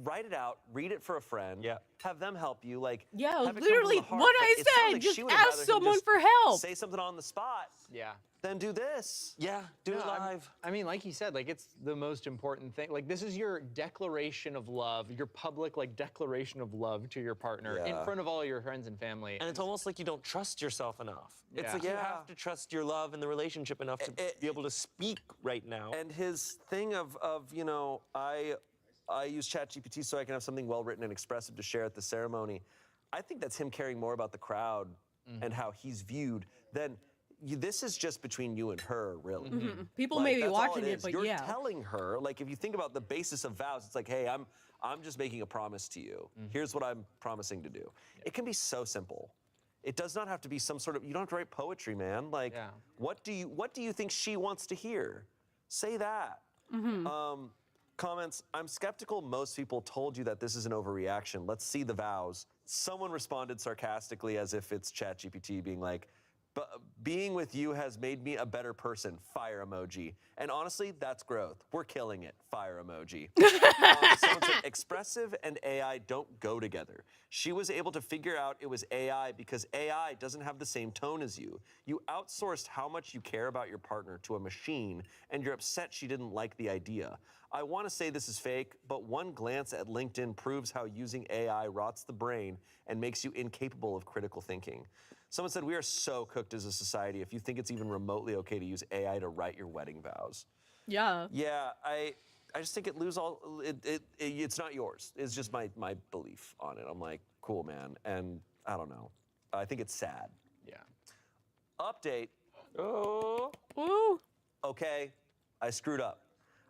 J: Write it out, read it for a friend.
K: Yeah.
J: Have them help you. Like,
A: Yeah,
J: have it come from
A: literally
J: the heart,
A: what
J: but
A: I
J: it sounds
A: said,
J: like
A: just
J: she would
A: ask
J: rather him
A: someone
J: just
A: for help.
J: Say something on the spot.
L: Yeah.
J: Then do this.
K: Yeah, do it
L: No,
K: live.
L: I mean, like you said, like it's the most important thing. Like this is your declaration of love, your public like declaration of love to your partner in front of all your friends and family.
K: And it's almost like you don't trust yourself enough. It's
L: Yeah.
K: like you have to trust your love and the relationship enough to be able to speak right now.
J: And his thing of you know, I use ChatGPT so I can have something well written and expressive to share at the ceremony. I think that's him caring more about the crowd and how he's viewed than this is just between you and her, really.
A: People
J: Like,
A: may be
J: that's all
A: watching it,
J: is.
A: but
J: you're
A: yeah.
J: telling her, like, if you think about the basis of vows, it's like, hey, I'm just making a promise to you. Here's what I'm promising to do. It can be so simple. It does not have to be some sort of, you don't have to write poetry, man. Like, what do you think she wants to hear? Say that. Comments, I'm skeptical most people told you that this is an overreaction. Let's see the vows. Someone responded sarcastically as if it's ChatGPT being like, being with you has made me a better person, fire emoji. And honestly, that's growth. We're killing it, fire emoji. Someone said, expressive and AI don't go together. She was able to figure out it was AI because AI doesn't have the same tone as you. You outsourced how much you care about your partner to a machine, and you're upset she didn't like the idea. I want to say this is fake, but one glance at LinkedIn proves how using AI rots the brain and makes you incapable of critical thinking. Someone said, we are so cooked as a society if you think it's even remotely okay to use AI to write your wedding vows.
A: Yeah.
J: Yeah, I just think it's not yours. It's just my belief on it. I'm like, cool, man. And I don't know. I think it's sad.
L: Yeah.
J: Update.
A: Oh. Ooh.
J: Okay, I screwed up.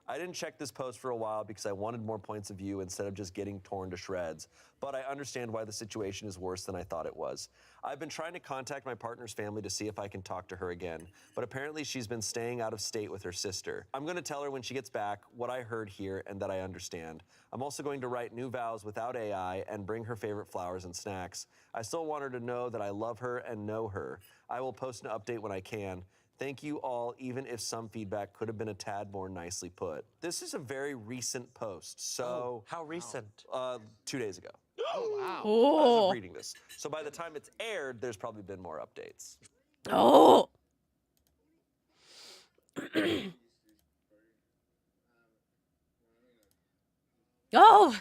J: I didn't check this post for a while because I wanted more points of view instead of just getting torn to shreds, but I understand why the situation is worse than I thought it was. I've been trying to contact my partner's family to see if I can talk to her again, but apparently she's been staying out of state with her sister. I'm going to tell her when she gets back what I heard here and that I understand. I'm also going to write new vows without AI and bring her favorite flowers and snacks. I still want her to know that I love her and know her. I will post an update when I can. Thank you all, even if some feedback could have been a tad more nicely put. This is a very recent post, so...
K: How recent?
J: 2 days ago.
L: Oh, wow.
A: Oh.
J: As of reading this. So by the time it's aired, there's probably been more updates.
A: Oh. Oh.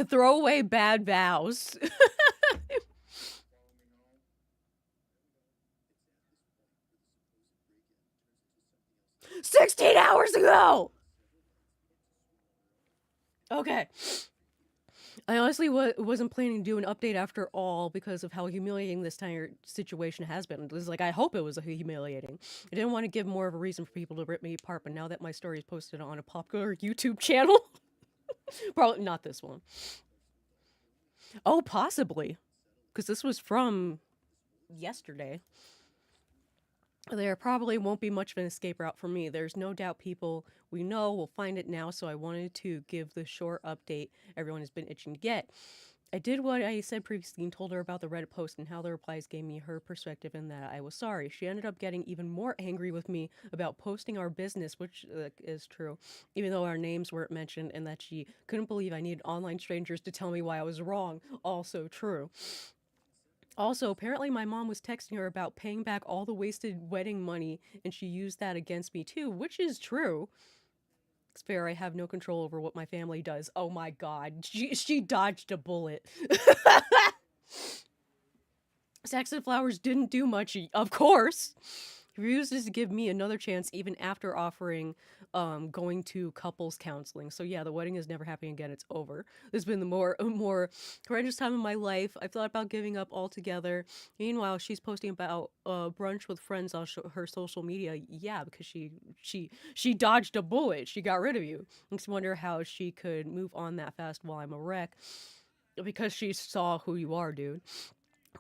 A: Throw away bad vows. 16 hours ago! Okay. I honestly wasn't planning to do an update after all because of how humiliating this entire situation has been. It was like, I hope it was humiliating. I didn't want to give more of a reason for people to rip me apart, but now that my story is posted on a popular YouTube channel, probably not this one. Oh, possibly. Because this was from yesterday. There probably won't be much of an escape route for me. There's no doubt people we know will find it now, so I wanted to give the short update everyone has been itching to get. I did what I said previously and told her about the Reddit post and how the replies gave me her perspective and that I was sorry. She ended up getting even more angry with me about posting our business, which is true, even though our names weren't mentioned, and that she couldn't believe I needed online strangers to tell me why I was wrong. Also true. Also, apparently my mom was texting her about paying back all the wasted wedding money, and she used that against me too, which is true. It's fair, I have no control over what my family does. Oh my god, she dodged a bullet. Sex and Flowers didn't do much, of course. He refuses to give me another chance even after offering going to couples counseling. So yeah, the wedding is never happening again. It's over. This has been the more horrendous time of my life. I've thought about giving up altogether. Meanwhile, she's posting about brunch with friends on her social media. Yeah, because she dodged a bullet. She got rid of you. Makes me wonder how she could move on that fast while I'm a wreck. Because she saw who you are, dude.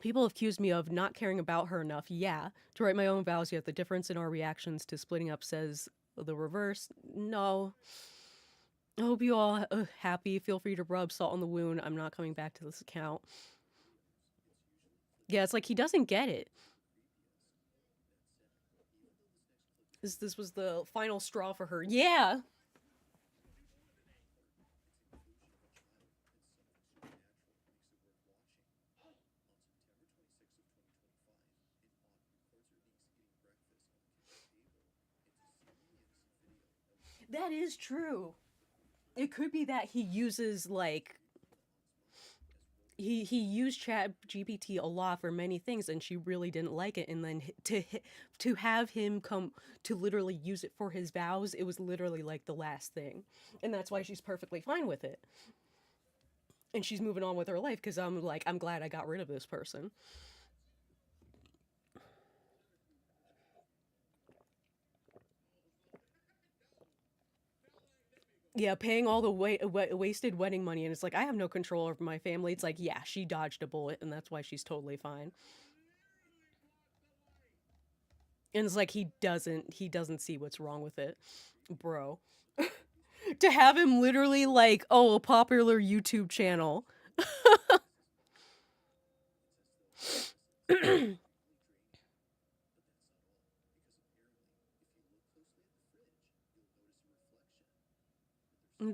A: People have accused me of not caring about her enough, yeah, to write my own vows, yet the difference in our reactions to splitting up says the reverse. No. I hope you all happy. Feel free to rub salt on the wound. I'm not coming back to this account. Yeah, it's like he doesn't get it. This was the final straw for her. Yeah! That is true. It could be that he uses, like... He used ChatGPT a lot for many things, and she really didn't like it, and then to have him come to literally use it for his vows, it was literally, like, the last thing. And that's why she's perfectly fine with it. And she's moving on with her life, because I'm glad I got rid of this person. Yeah, paying all the wasted wedding money, and it's like, I have no control over my family. It's like, yeah, she dodged a bullet, and that's why she's totally fine. And it's like he doesn't see what's wrong with it, bro. To have him literally like, oh, a popular YouTube channel.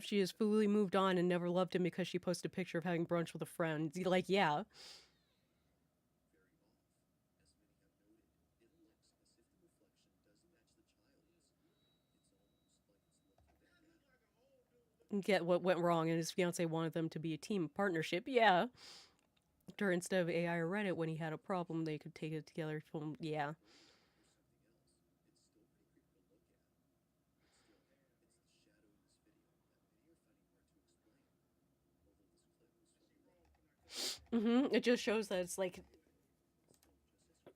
A: She has fully moved on and never loved him because she posted a picture of having brunch with a friend. Like, yeah. Get what went wrong, and his fiance wanted them to be a team partnership. Yeah. Or instead of AI or Reddit, when he had a problem, they could take it together. Yeah. It just shows that it's like,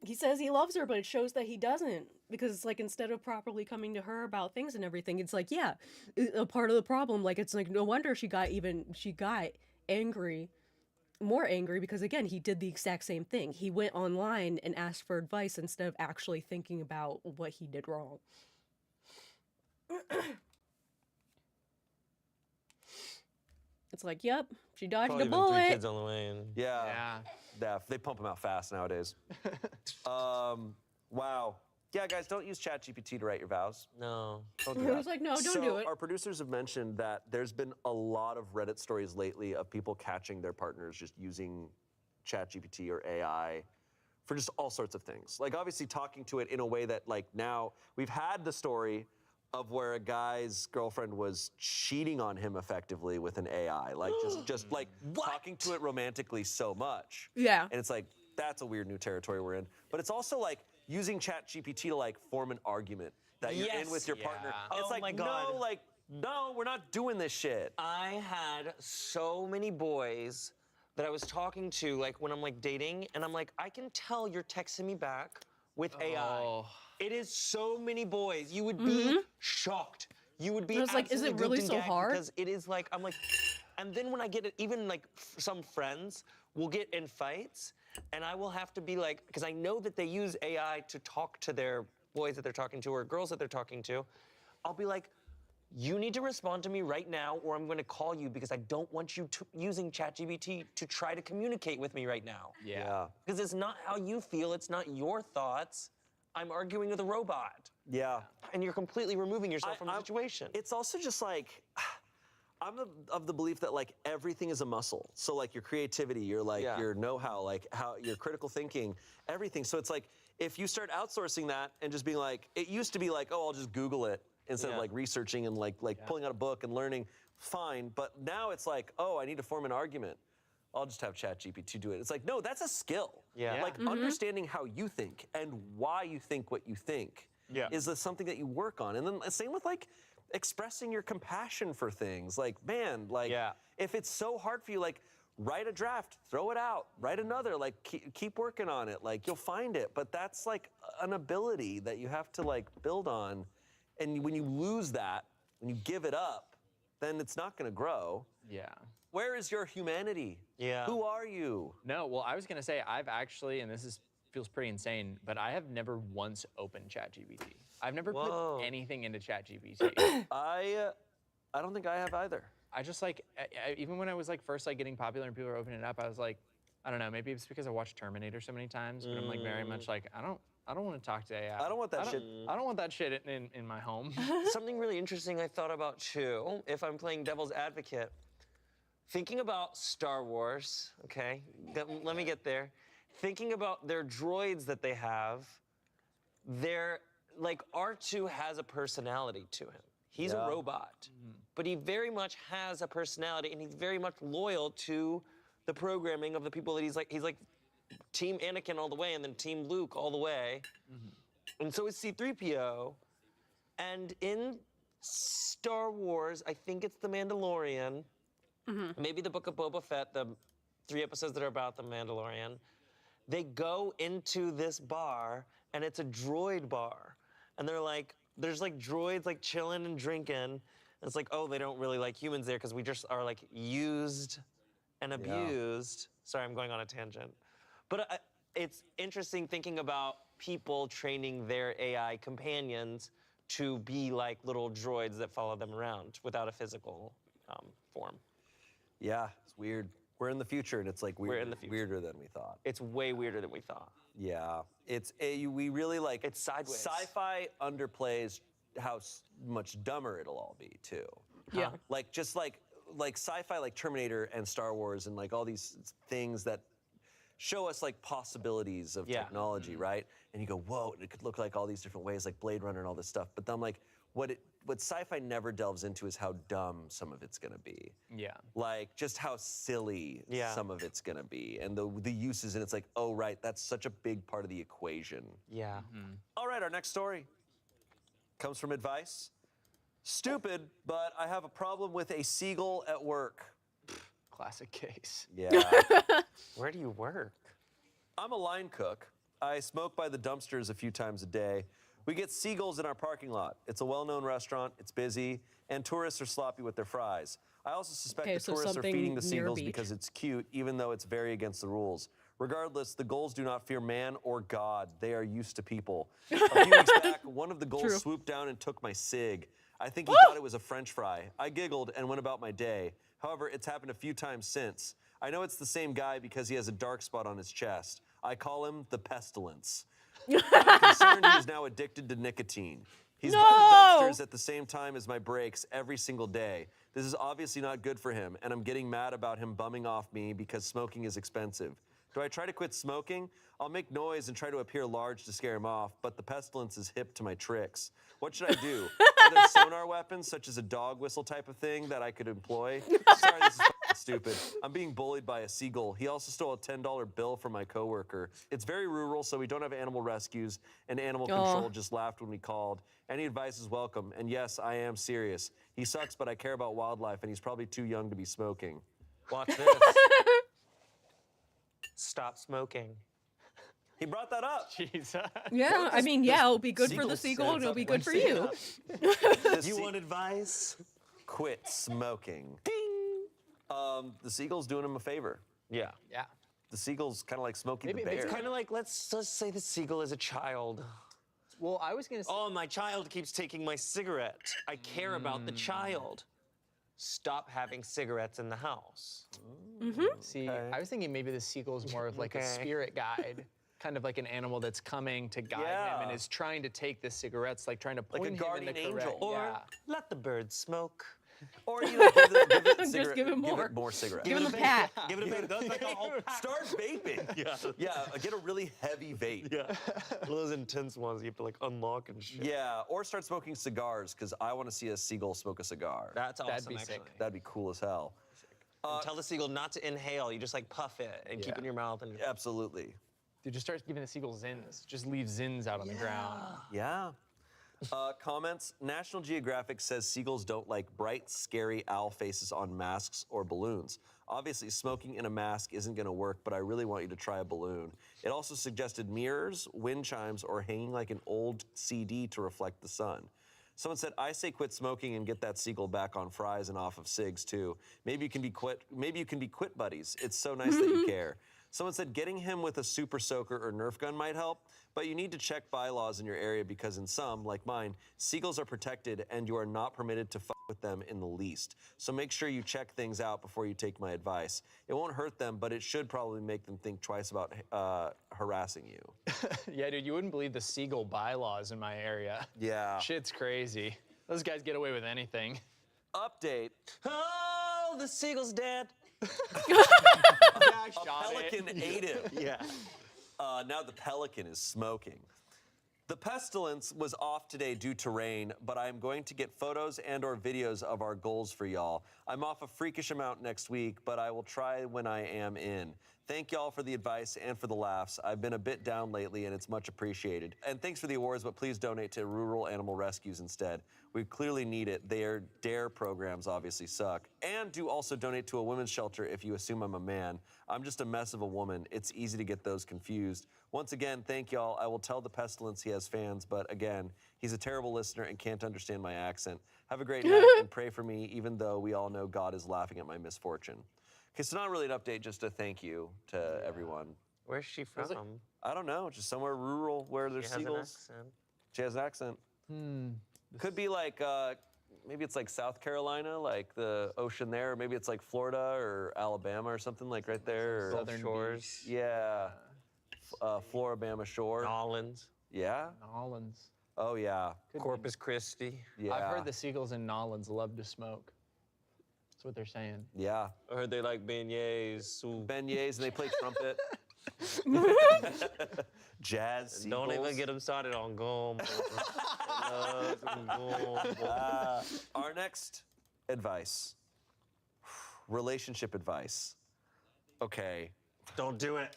A: he says he loves her, but it shows that he doesn't, because it's like, instead of properly coming to her about things and everything, it's like, yeah, a part of the problem, like, it's like, no wonder she got angry, more angry, because again, he did the exact same thing. He went online and asked for advice instead of actually thinking about what he did wrong. It's like, yep, she dodged
K: Probably
A: a
K: been 3
A: bullet.
K: kids on the way. And
J: Yeah. They pump them out fast nowadays. Wow. Yeah, guys, don't use ChatGPT to write your vows.
K: No.
J: Don't do
A: I
J: that.
A: was like, no, don't
J: So
A: do it.
J: Our producers have mentioned that there's been a lot of Reddit stories lately of people catching their partners just using ChatGPT or AI for just all sorts of things. Like, obviously talking to it in a way that, like, now we've had the story of where a guy's girlfriend was cheating on him effectively with an AI, like just like talking to it romantically so much.
A: Yeah.
J: And it's like, that's a weird new territory we're in. But it's also like using ChatGPT to like form an argument that you're in with your partner.
K: Yeah.
J: It's
K: Oh
J: like,
K: my God.
J: no, like, no, we're not doing this shit.
K: I had so many boys that I was talking to, like when I'm like dating, and I'm like, I can tell you're texting me back with AI. It is so many boys. You would be shocked. You would be
A: I was like, is it
K: absolutely
A: really
K: gooped and
A: so
K: gagged
A: hard?
K: Because it is like, I'm like, and then when I get it, even like some friends will get in fights, and I will have to be like, because I know that they use AI to talk to their boys that they're talking to or girls that they're talking to. I'll be like, you need to respond to me right now, or I'm going to call you because I don't want you using ChatGPT to try to communicate with me right now.
J: Yeah.
K: Because it's not how you feel, it's not your thoughts. I'm arguing with a robot.
J: Yeah.
K: And you're completely removing yourself from the situation.
J: It's also just like, I'm of the belief that like everything is a muscle. So like your creativity, your like your know-how, like how your critical thinking, everything. So it's like, if you start outsourcing that and just being like, it used to be like, oh, I'll just Google it instead of like researching and like pulling out a book and learning, fine. But now it's like, oh, I need to form an argument. I'll just have ChatGPT do it. It's like, no, that's a skill.
K: Yeah.
J: Like understanding how you think and why you think what you think is something that you work on. And then same with like expressing your compassion for things. Like, man, like if it's so hard for you, like write a draft, throw it out, write another, like keep working on it. Like you'll find it. But that's like an ability that you have to like build on. And when you lose that, when you give it up, then it's not gonna grow.
L: Yeah.
J: Where is your humanity?
K: Yeah.
J: Who are you?
L: No, well, I was gonna say I've actually, and feels pretty insane, but I have never once opened ChatGPT. I've never put anything into ChatGPT.
J: I don't think I have either.
L: I just like, even when I was like first like getting popular and people were opening it up, I was like, I don't know, maybe it's because I watched Terminator so many times, but I'm like very much like, I don't want to talk to AI.
J: I don't want that shit.
L: I don't want that shit in my home.
K: Something really interesting I thought about too, if I'm playing devil's advocate, thinking about Star Wars, okay, let me get there. Thinking about their droids that they have, like R2 has a personality to him. He's a robot, but he very much has a personality, and he's very much loyal to the programming of the people that he's like Team Anakin all the way, and then Team Luke all the way. And so is C-3PO. And in Star Wars, I think it's The Mandalorian, maybe the Book of Boba Fett, the 3 episodes that are about The Mandalorian, they go into this bar, and it's a droid bar. And they're like, there's like droids like chilling and drinking, It's like, oh, they don't really like humans there because we just are like used and abused. Sorry, I'm going on a tangent. But it's interesting thinking about people training their AI companions to be like little droids that follow them around without a physical form.
J: Yeah, it's weird. We're in the future, and it's like
K: We're in the future.
J: weirder than we thought.
K: It's way weirder than we thought.
J: Yeah, we really like
K: It's sideways.
J: Sci-fi underplays how much dumber it'll all be too.
A: Yeah.
J: Like just like sci-fi, like Terminator and Star Wars, and like all these things that show us like possibilities of technology, right? And you go, whoa, it could look like all these different ways, like Blade Runner and all this stuff. But then I'm like, what sci-fi never delves into is how dumb some of it's gonna be.
L: Yeah.
J: Like just how silly some of it's gonna be, and the uses, and it's like, oh right, that's such a big part of the equation.
K: Yeah.
J: All right, our next story comes from Advice. Stupid, but I have a problem with a seagull at work.
L: Classic case.
J: Yeah.
K: Where do you work?
J: I'm a line cook. I smoke by the dumpsters a few times a day. We get seagulls in our parking lot. It's a well-known restaurant, it's busy, and tourists are sloppy with their fries. I also suspect the tourists are feeding the seagulls because it's cute, even though it's very against the rules. Regardless, the gulls do not fear man or God. They are used to people. A few weeks back, one of the gulls swooped down and took my cig. I think he thought it was a French fry. I giggled and went about my day. However, it's happened a few times since. I know it's the same guy because he has a dark spot on his chest. I call him the Pestilence. I'm concerned he is now addicted to nicotine. He's by the dumpsters at the same time as my breaks every single day. This is obviously not good for him, and I'm getting mad about him bumming off me because smoking is expensive. Do I try to quit smoking? I'll make noise and try to appear large to scare him off, but the Pestilence is hip to my tricks. What should I do? Are there sonar weapons, such as a dog whistle type of thing, that I could employ? Sorry, this is stupid. I'm being bullied by a seagull. He also stole a $10 bill from my coworker. It's very rural, so we don't have animal rescues, and animal control just laughed when we called. Any advice is welcome, and yes, I am serious. He sucks, but I care about wildlife, and he's probably too young to be smoking.
K: Watch this. Stop smoking.
J: He brought that up.
L: Jesus.
A: Yeah, I mean, yeah, it'll be good for the seagull, and it'll be good for you.
K: You want advice?
J: Quit smoking. Ding! The seagull's doing him a favor.
K: Yeah.
L: Yeah.
J: The seagull's kind of like Smokey the
K: Maybe
J: Bear.
K: it's kind of like, let's just say the seagull is a child.
L: Well, I was going to say...
K: Oh, my child keeps taking my cigarette. I care about the child. Stop having cigarettes in the house.
L: See, I was thinking maybe the seagull is more of like a spirit guide. Kind of like an animal that's coming to guide him and is trying to take the cigarettes, like trying to point him in the correct.
K: Or let the bird smoke.
J: Or give it
A: Just give him more.
J: Give it more cigarettes.
A: Give him a pat.
K: Give it a vape. That's like a whole pack.
J: Start vaping. Yeah, get a really heavy vape.
K: Yeah, those intense ones you have to like unlock and shit.
J: Yeah, or start smoking cigars, because I want to see a seagull smoke a cigar.
K: That's awesome,
L: That'd be
K: actually.
L: sick.
J: That'd be cool as hell.
K: And tell the seagull not to inhale. You just like puff it and keep it in your mouth. And
J: Absolutely.
L: Dude, just start giving the seagull zins. Just leave zins out on the ground.
J: Yeah. Comments. National Geographic says seagulls don't like bright, scary owl faces on masks or balloons. Obviously, smoking in a mask isn't going to work, but I really want you to try a balloon. It also suggested mirrors, wind chimes, or hanging like an old CD to reflect the sun. Someone said, I say quit smoking and get that seagull back on fries and off of cigs, too. Maybe you can be quit buddies. It's so nice that you care. Someone said getting him with a super soaker or Nerf gun might help, but you need to check bylaws in your area because in some, like mine, seagulls are protected and you are not permitted to fuck with them in the least. So make sure you check things out before you take my advice. It won't hurt them, but it should probably make them think twice about harassing you.
L: Yeah, dude, you wouldn't believe the seagull bylaws in my area.
J: Yeah.
L: Shit's crazy. Those guys get away with anything.
J: Update.
K: oh, the seagull's dead.
J: A pelican ate him.
K: Yeah.
J: Now the pelican is smoking. The Pestilence was off today due to rain, but I'm going to get photos and or videos of our goals for y'all. I'm off a freakish amount next week, but I will try when I am in. Thank y'all for the advice and for the laughs. I've been a bit down lately and it's much appreciated. And thanks for the awards, but please donate to rural animal rescues instead. We clearly need it. Their DARE programs obviously suck. And do also donate to a women's shelter if you assume I'm a man. I'm just a mess of a woman. It's easy to get those confused. Once again, thank y'all. I will tell the Pestilence he has fans, but again, he's a terrible listener and can't understand my accent. Have a great night and pray for me, even though we all know God is laughing at my misfortune. Okay, so not really an update, just a thank you to everyone.
K: Where's she from?
J: I don't know, just somewhere rural where there's seagulls. She has an accent. Could be like, maybe it's like South Carolina, like the ocean there, or maybe it's like Florida or Alabama or something like right there. Or
L: Southern
K: Shores.
J: Yeah. Floribama Shore.
K: Nolans.
J: Yeah?
L: Nolans.
J: Oh, yeah.
K: Corpus Christi.
J: Yeah.
L: I've heard the seagulls in Nolans love to smoke. That's what they're saying.
J: Yeah.
K: I heard they like beignets.
J: Beignets, and they play trumpet. Jazz seagulls.
K: Don't even get them started on gum.
J: Our next advice, relationship advice. Okay.
K: Don't do it.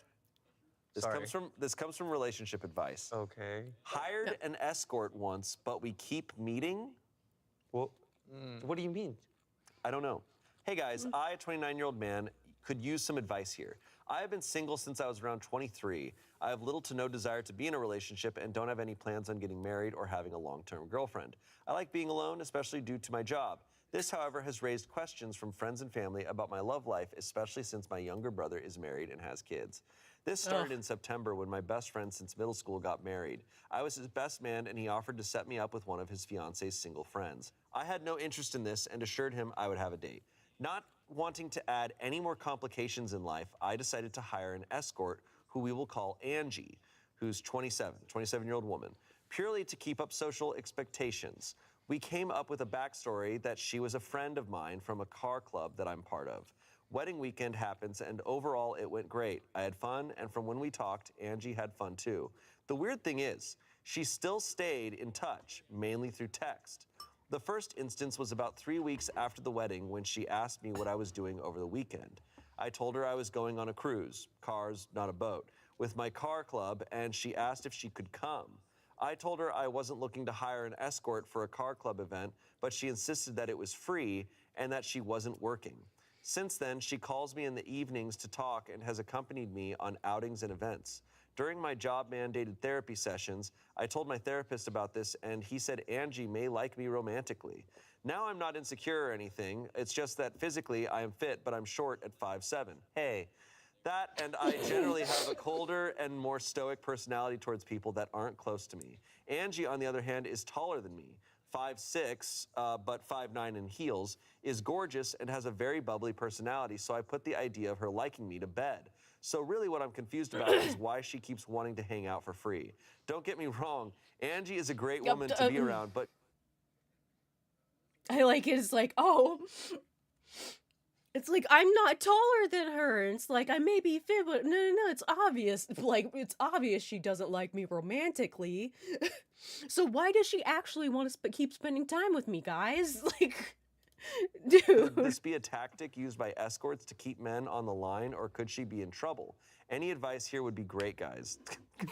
J: This comes from relationship advice.
K: Okay.
J: Hired an escort once, but we keep meeting.
K: Well, what do you mean?
J: I don't know. Hey guys, I, a 29-year-old man, could use some advice here. I have been single since I was around 23. I have little to no desire to be in a relationship and don't have any plans on getting married or having a long-term girlfriend. I like being alone, especially due to my job. This, however, has raised questions from friends and family about my love life, especially since my younger brother is married and has kids. This started in September when my best friend since middle school got married. I was his best man and he offered to set me up with one of his fiance's single friends. I had no interest in this and assured him I would have a date. Not wanting to add any more complications in life, I decided to hire an escort who we will call Angie, who's 27-year-old woman, purely to keep up social expectations. We came up with a backstory that she was a friend of mine from a car club that I'm part of. Wedding weekend happens, and overall it went great. I had fun, and from when we talked, Angie had fun too. The weird thing is, she still stayed in touch, mainly through text. The first instance was about 3 weeks after the wedding when she asked me what I was doing over the weekend. I told her I was going on a cruise, cars, not a boat, with my car club, and she asked if she could come. I told her I wasn't looking to hire an escort for a car club event, but she insisted that it was free and that she wasn't working. Since then, she calls me in the evenings to talk and has accompanied me on outings and events. During my job-mandated therapy sessions, I told my therapist about this, and he said Angie may like me romantically. Now I'm not insecure or anything. It's just that physically I am fit, but I'm short at 5'7". Hey. That, and I generally have a colder and more stoic personality towards people that aren't close to me. Angie, on the other hand, is taller than me. 5'6", but 5'9" in heels, is gorgeous and has a very bubbly personality, so I put the idea of her liking me to bed. So really what I'm confused about is why she keeps wanting to hang out for free. Don't get me wrong, Angie is a great woman to be around, but...
A: I like it. It's like, oh... It's like, I'm not taller than her. It's like, I may be fit, but no, it's obvious. Like, it's obvious she doesn't like me romantically. So why does she actually want to keep spending time with me, guys? Like, dude.
J: Could this be a tactic used by escorts to keep men on the line, or could she be in trouble? Any advice here would be great, guys.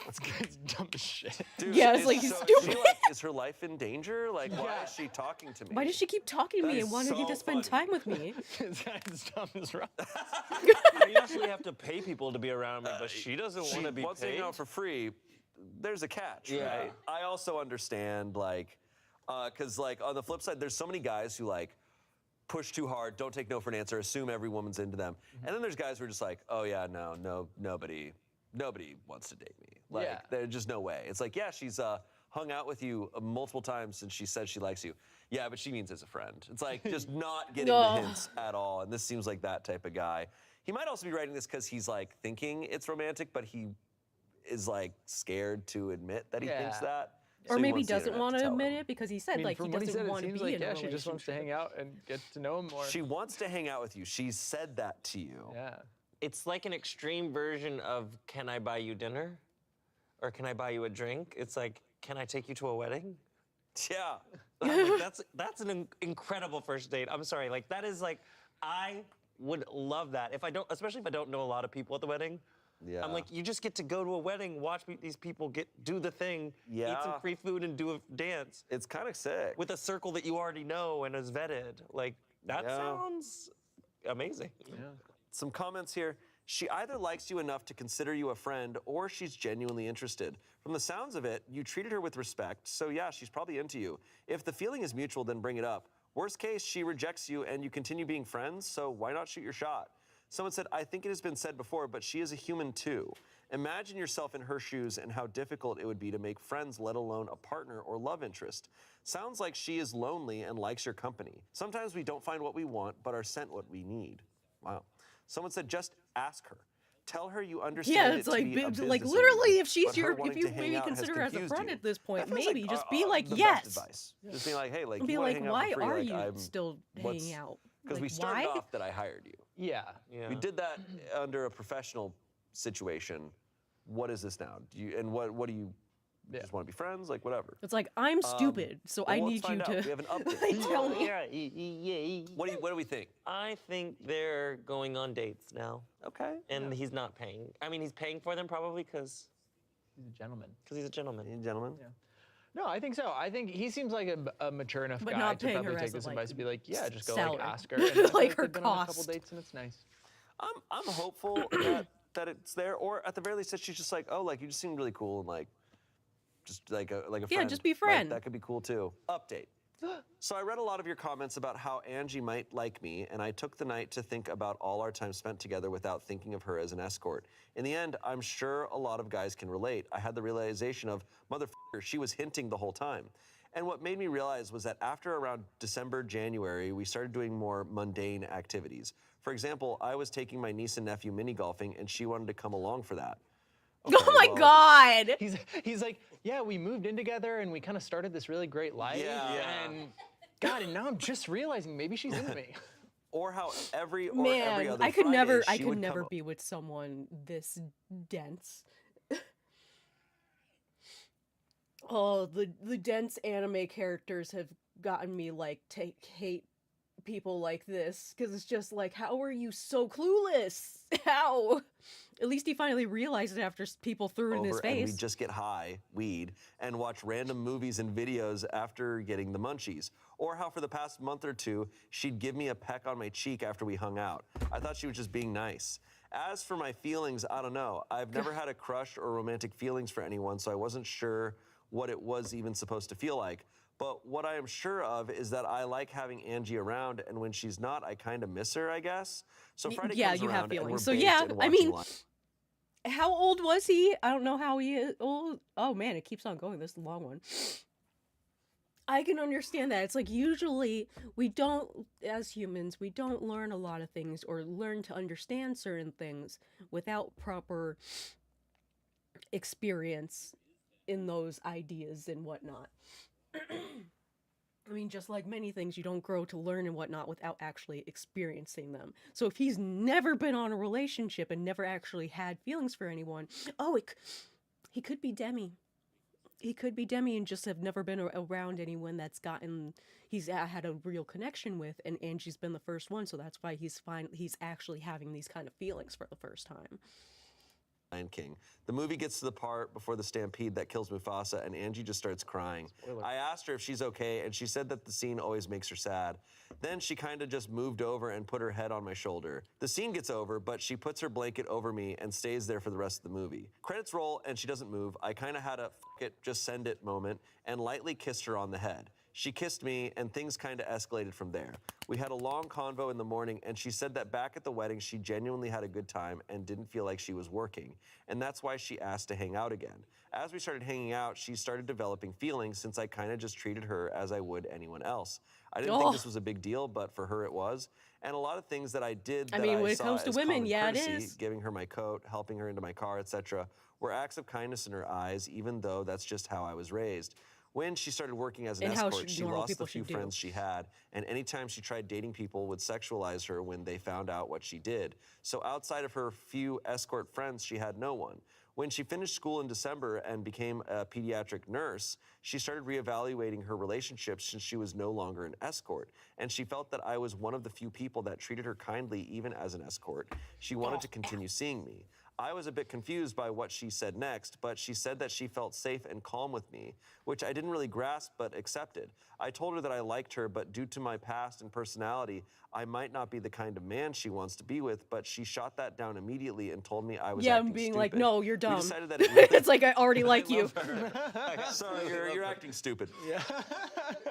L: That's dumb as shit.
J: Dude,
A: yeah, it's like, stupid.
J: Is her life in danger? Like, why is she talking to me?
A: Why does she keep talking to me and wanting to spend time with me?
L: This guy's dumb as rock.
K: I usually have to pay people to be around me, but she doesn't want to be
J: paid. She wants to hang out for free. There's a catch, right? I also understand, like, because, like, on the flip side, there's so many guys who, like, push too hard, don't take no for an answer, assume everyone's into them. And then there's guys who are just like, oh yeah, no, nobody wants to date me. Like, there's just no way. It's like, yeah, she's hung out with you multiple times since she said she likes you. Yeah, but she means as a friend. It's like, just not getting the hints at all. And this seems like that type of guy. He might also be writing this because he's like thinking it's romantic, but he is like scared to admit that he thinks that.
A: Or
J: So he
A: maybe
J: wants the
A: doesn't
J: internet
A: want to
J: tell
A: admit
J: him.
A: it because he said like he
L: from what
A: doesn't
L: said,
A: want to
L: it
A: be
L: seems
A: in
L: like,
A: a
L: she just wants to
A: relationship.
L: hang out and get to know him more.
J: She wants to hang out with you. She said that to you.
L: Yeah.
K: It's like an extreme version of, can I buy you dinner? Or can I buy you a drink? It's like, can I take you to a wedding?
J: Yeah.
K: I'm like, that's an incredible first date. I'm sorry, like that is like, would love that. Especially if I don't know a lot of people at the wedding.
J: Yeah.
K: I'm like, you just get to go to a wedding, watch these people do the thing, eat some free food, and do a dance.
J: It's kind of sick.
K: With a circle that you already know and is vetted. Like, that sounds amazing.
L: Yeah.
J: Some comments here. She either likes you enough to consider you a friend, or she's genuinely interested. From the sounds of it, you treated her with respect, so yeah, she's probably into you. If the feeling is mutual, then bring it up. Worst case, she rejects you and you continue being friends, so why not shoot your shot? Someone said, I think it has been said before, but she is a human too. Imagine yourself in her shoes and how difficult it would be to make friends, let alone a partner or love interest. Sounds like she is lonely and likes your company. Sometimes we don't find what we want, but are sent what we need. Wow. Someone said, just ask her. Tell her you understand.
A: Yeah, it's
J: it
A: like
J: to be a
A: like
J: business
A: literally,
J: arrangement,
A: if she's
J: but her
A: your,
J: wanting
A: if you
J: to hang
A: maybe
J: out has
A: consider her as a
J: confused
A: friend
J: you.
A: at this point,
J: That feels
A: maybe
J: like,
A: just be like,
J: the
A: yes.
J: best advice. Just being like, hey, like,
A: Be
J: you wanna
A: like,
J: hang out
A: why
J: for free?
A: are
J: Like,
A: you
J: I'm-
A: still hanging out?
J: Because
A: Like,
J: we started
A: why?
J: off that I hired you.
L: Yeah.
J: We did that under a professional situation. What is this now? Do you what do you just want to be friends? Like whatever.
A: It's like I'm stupid, so I
J: well,
A: need
J: let's
A: you
J: find out.
A: to
J: We have an update.
A: tell me.
K: Yeah.
J: What do we think?
K: I think they're going on dates now.
J: Okay.
K: And he's not paying. I mean, he's paying for them probably because
L: He's a gentleman.
K: he's a gentleman.
J: Gentlemen.
L: Yeah. No, I think so. I think he seems like a mature enough
A: But
L: guy
A: not
L: to
A: paying
L: probably
A: her
L: take
A: as a,
L: this
A: like,
L: advice and be like, yeah, just go
A: salary.
L: like ask her. And I feel
A: Like her
L: they've been on a couple
A: cost.
L: dates and it's nice.
J: I'm hopeful that it's there, or at the very least that she's just like, oh, like you just seem really cool and like just like a friend.
A: Yeah, just be
J: Like,
A: friend.
J: that could be cool too. Update. So I read a lot of your comments about how Angie might like me, and I took the night to think about all our time spent together without thinking of her as an escort. In the end, I'm sure a lot of guys can relate. I had the realization of, motherfucker, she was hinting the whole time. And what made me realize was that after around December, January, we started doing more mundane activities. For example, I was taking my niece and nephew mini golfing, and she wanted to come along for that.
A: Oh my God!
L: He's like, yeah, we moved in together and we kind of started this really great life.
J: Yeah.
L: And God, and now I'm just realizing maybe she's into me.
J: Or how every
A: Man,
J: other
A: I could
J: Friday,
A: never, I
J: she
A: could
J: would
A: never
J: come
A: be with someone this dense. Oh, the dense anime characters have gotten me like hate people like this because it's just like, how are you so clueless? How? At least he finally realized it after people threw it in his
J: over and
A: face.
J: we just get high, weed, and watch random movies and videos after getting the munchies. Or how for the past month or two, she'd give me a peck on my cheek after we hung out. I thought she was just being nice. As for my feelings, I don't know. I've never had a crush or romantic feelings for anyone, so I wasn't sure what it was even supposed to feel like. But what I am sure of is that I like having Angie around, and when she's not, I kind of miss her, I guess. So Friday
A: yeah,
J: comes
A: you have
J: around, and we're
A: feelings. So
J: baked
A: yeah,
J: and
A: I
J: watching
A: mean,
J: live.
A: how old was he? I don't know how he is old. Oh man, it keeps on going. This is a long one. I can understand that. It's like usually we don't, as humans, we don't learn a lot of things or learn to understand certain things without proper experience in those ideas and whatnot. I mean, just like many things, you don't grow to learn and whatnot without actually experiencing them. So if he's never been on a relationship and never actually had feelings for anyone, he could be Demi. He could be Demi and just have never been around anyone that's he's had a real connection with, and Angie's been the first one, so that's why he's actually having these kind of feelings for the first time.
J: Lion King. The movie gets to the part before the stampede that kills Mufasa, and Angie just starts crying.
L: Spoiler.
J: I asked her if she's okay, and she said that the scene always makes her sad. Then she kind of just moved over and put her head on my shoulder. The scene gets over, but she puts her blanket over me and stays there for the rest of the movie. Credits roll, and she doesn't move. I kind of had a "f it, just send it" moment and lightly kissed her on the head. She kissed me, and things kind of escalated from there. We had a long convo in the morning, and she said that back at the wedding, she genuinely had a good time and didn't feel like she was working, and that's why she asked to hang out again. As we started hanging out, she started developing feelings since I kind of just treated her as I would anyone else. I didn't think this was a big deal, but for her it was. And a lot of things that I did that
A: when it
J: saw
A: comes to
J: as
A: women,
J: common
A: yeah, it
J: courtesy,
A: is.
J: giving her my coat, helping her into my car, etc., were acts of kindness in her eyes, even though that's just how I was raised. When she started working as an
A: And how
J: escort, she
A: normal
J: lost the
A: people
J: few
A: should do.
J: friends she had, and anytime she tried dating people would sexualize her when they found out what she did. So outside of her few escort friends, she had no one. When she finished school in December and became a pediatric nurse, she started reevaluating her relationships since she was no longer an escort. And she felt that I was one of the few people that treated her kindly even as an escort. She wanted to continue seeing me. I was a bit confused by what she said next, but she said that she felt safe and calm with me, which I didn't really grasp but accepted. I told her that I liked her, but due to my past and personality, I might not be the kind of man she wants to be with, but she shot that down immediately and told me I was
A: Yeah,
J: acting
A: I'm being
J: stupid.
A: like, no, you're
J: We
A: dumb.
J: decided that it really-
A: It's like I already like you.
J: Sorry, you're acting stupid. Yeah.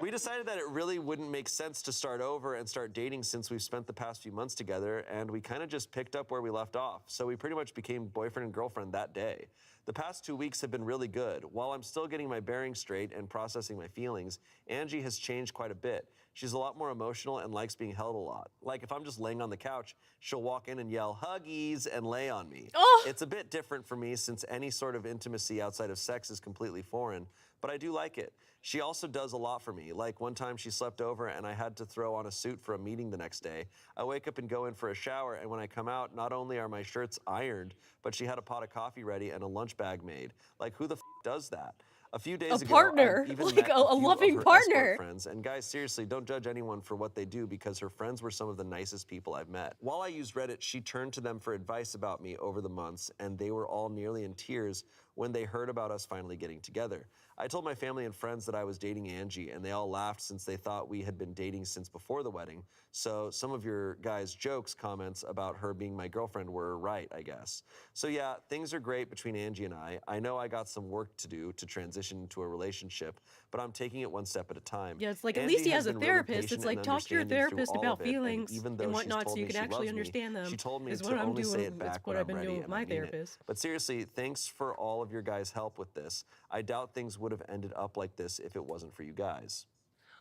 J: We decided that it really wouldn't make sense to start over and start dating since we've spent the past few months together, and we kind of just picked up where we left off. So we pretty much became boyfriend and girlfriend that day. The past 2 weeks have been really good. While I'm still getting my bearings straight and processing my feelings, Angie has changed quite a bit. She's a lot more emotional and likes being held a lot. Like if I'm just laying on the couch, she'll walk in and yell, "Huggies," and lay on me.
A: Oh.
J: It's a bit different for me since any sort of intimacy outside of sex is completely foreign, but I do like it. She also does a lot for me. Like one time she slept over and I had to throw on a suit for a meeting the next day. I wake up and go in for a shower, and when I come out, not only are my shirts ironed, but she had a pot of coffee ready and a lunch bag made. Like who the does that? A few days ago,
A: partner,
J: I even
A: like
J: met
A: a
J: few
A: loving
J: of her
A: partner.
J: escort friends. And guys, seriously, don't judge anyone for what they do because her friends were some of the nicest people I've met. While I used Reddit, she turned to them for advice about me over the months, and they were all nearly in tears when they heard about us finally getting together. I told my family and friends that I was dating Angie, and they all laughed since they thought we had been dating since before the wedding. So some of your guys' comments about her being my girlfriend were right, I guess. So yeah, things are great between Angie and I. I know I got some work to do to transition into a relationship, but I'm taking it one step at a time.
A: Yeah, it's like at
J: Angie
A: least he
J: has
A: has a
J: been really
A: therapist. It's
J: patient
A: like
J: and
A: talk to your
J: understanding through
A: therapist
J: all
A: about
J: of it, and
A: feelings
J: even though
A: and
J: she's
A: whatnot, so
J: told
A: you
J: me
A: can
J: she
A: actually
J: loves me,
A: understand them.
J: She told me
A: is
J: to
A: what I'm
J: only say
A: doing.
J: it
A: It's
J: back
A: what
J: when
A: I've
J: I'm
A: been
J: ready,
A: doing with
J: and I
A: my
J: mean it.
A: therapist.
J: But seriously, thanks for all of your guys' help with this. I doubt things would have ended up like this if it wasn't for you guys.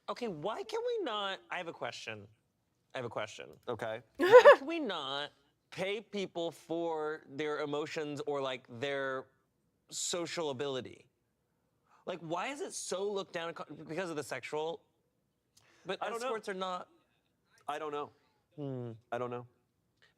K: Okay, why can we not? I have a question.
J: Okay.
K: Why can we not pay people for their emotions or like their social ability? Like, why is it so looked down because of the sexual? But
J: I don't know.
K: escorts are not.
J: I don't know. I don't know.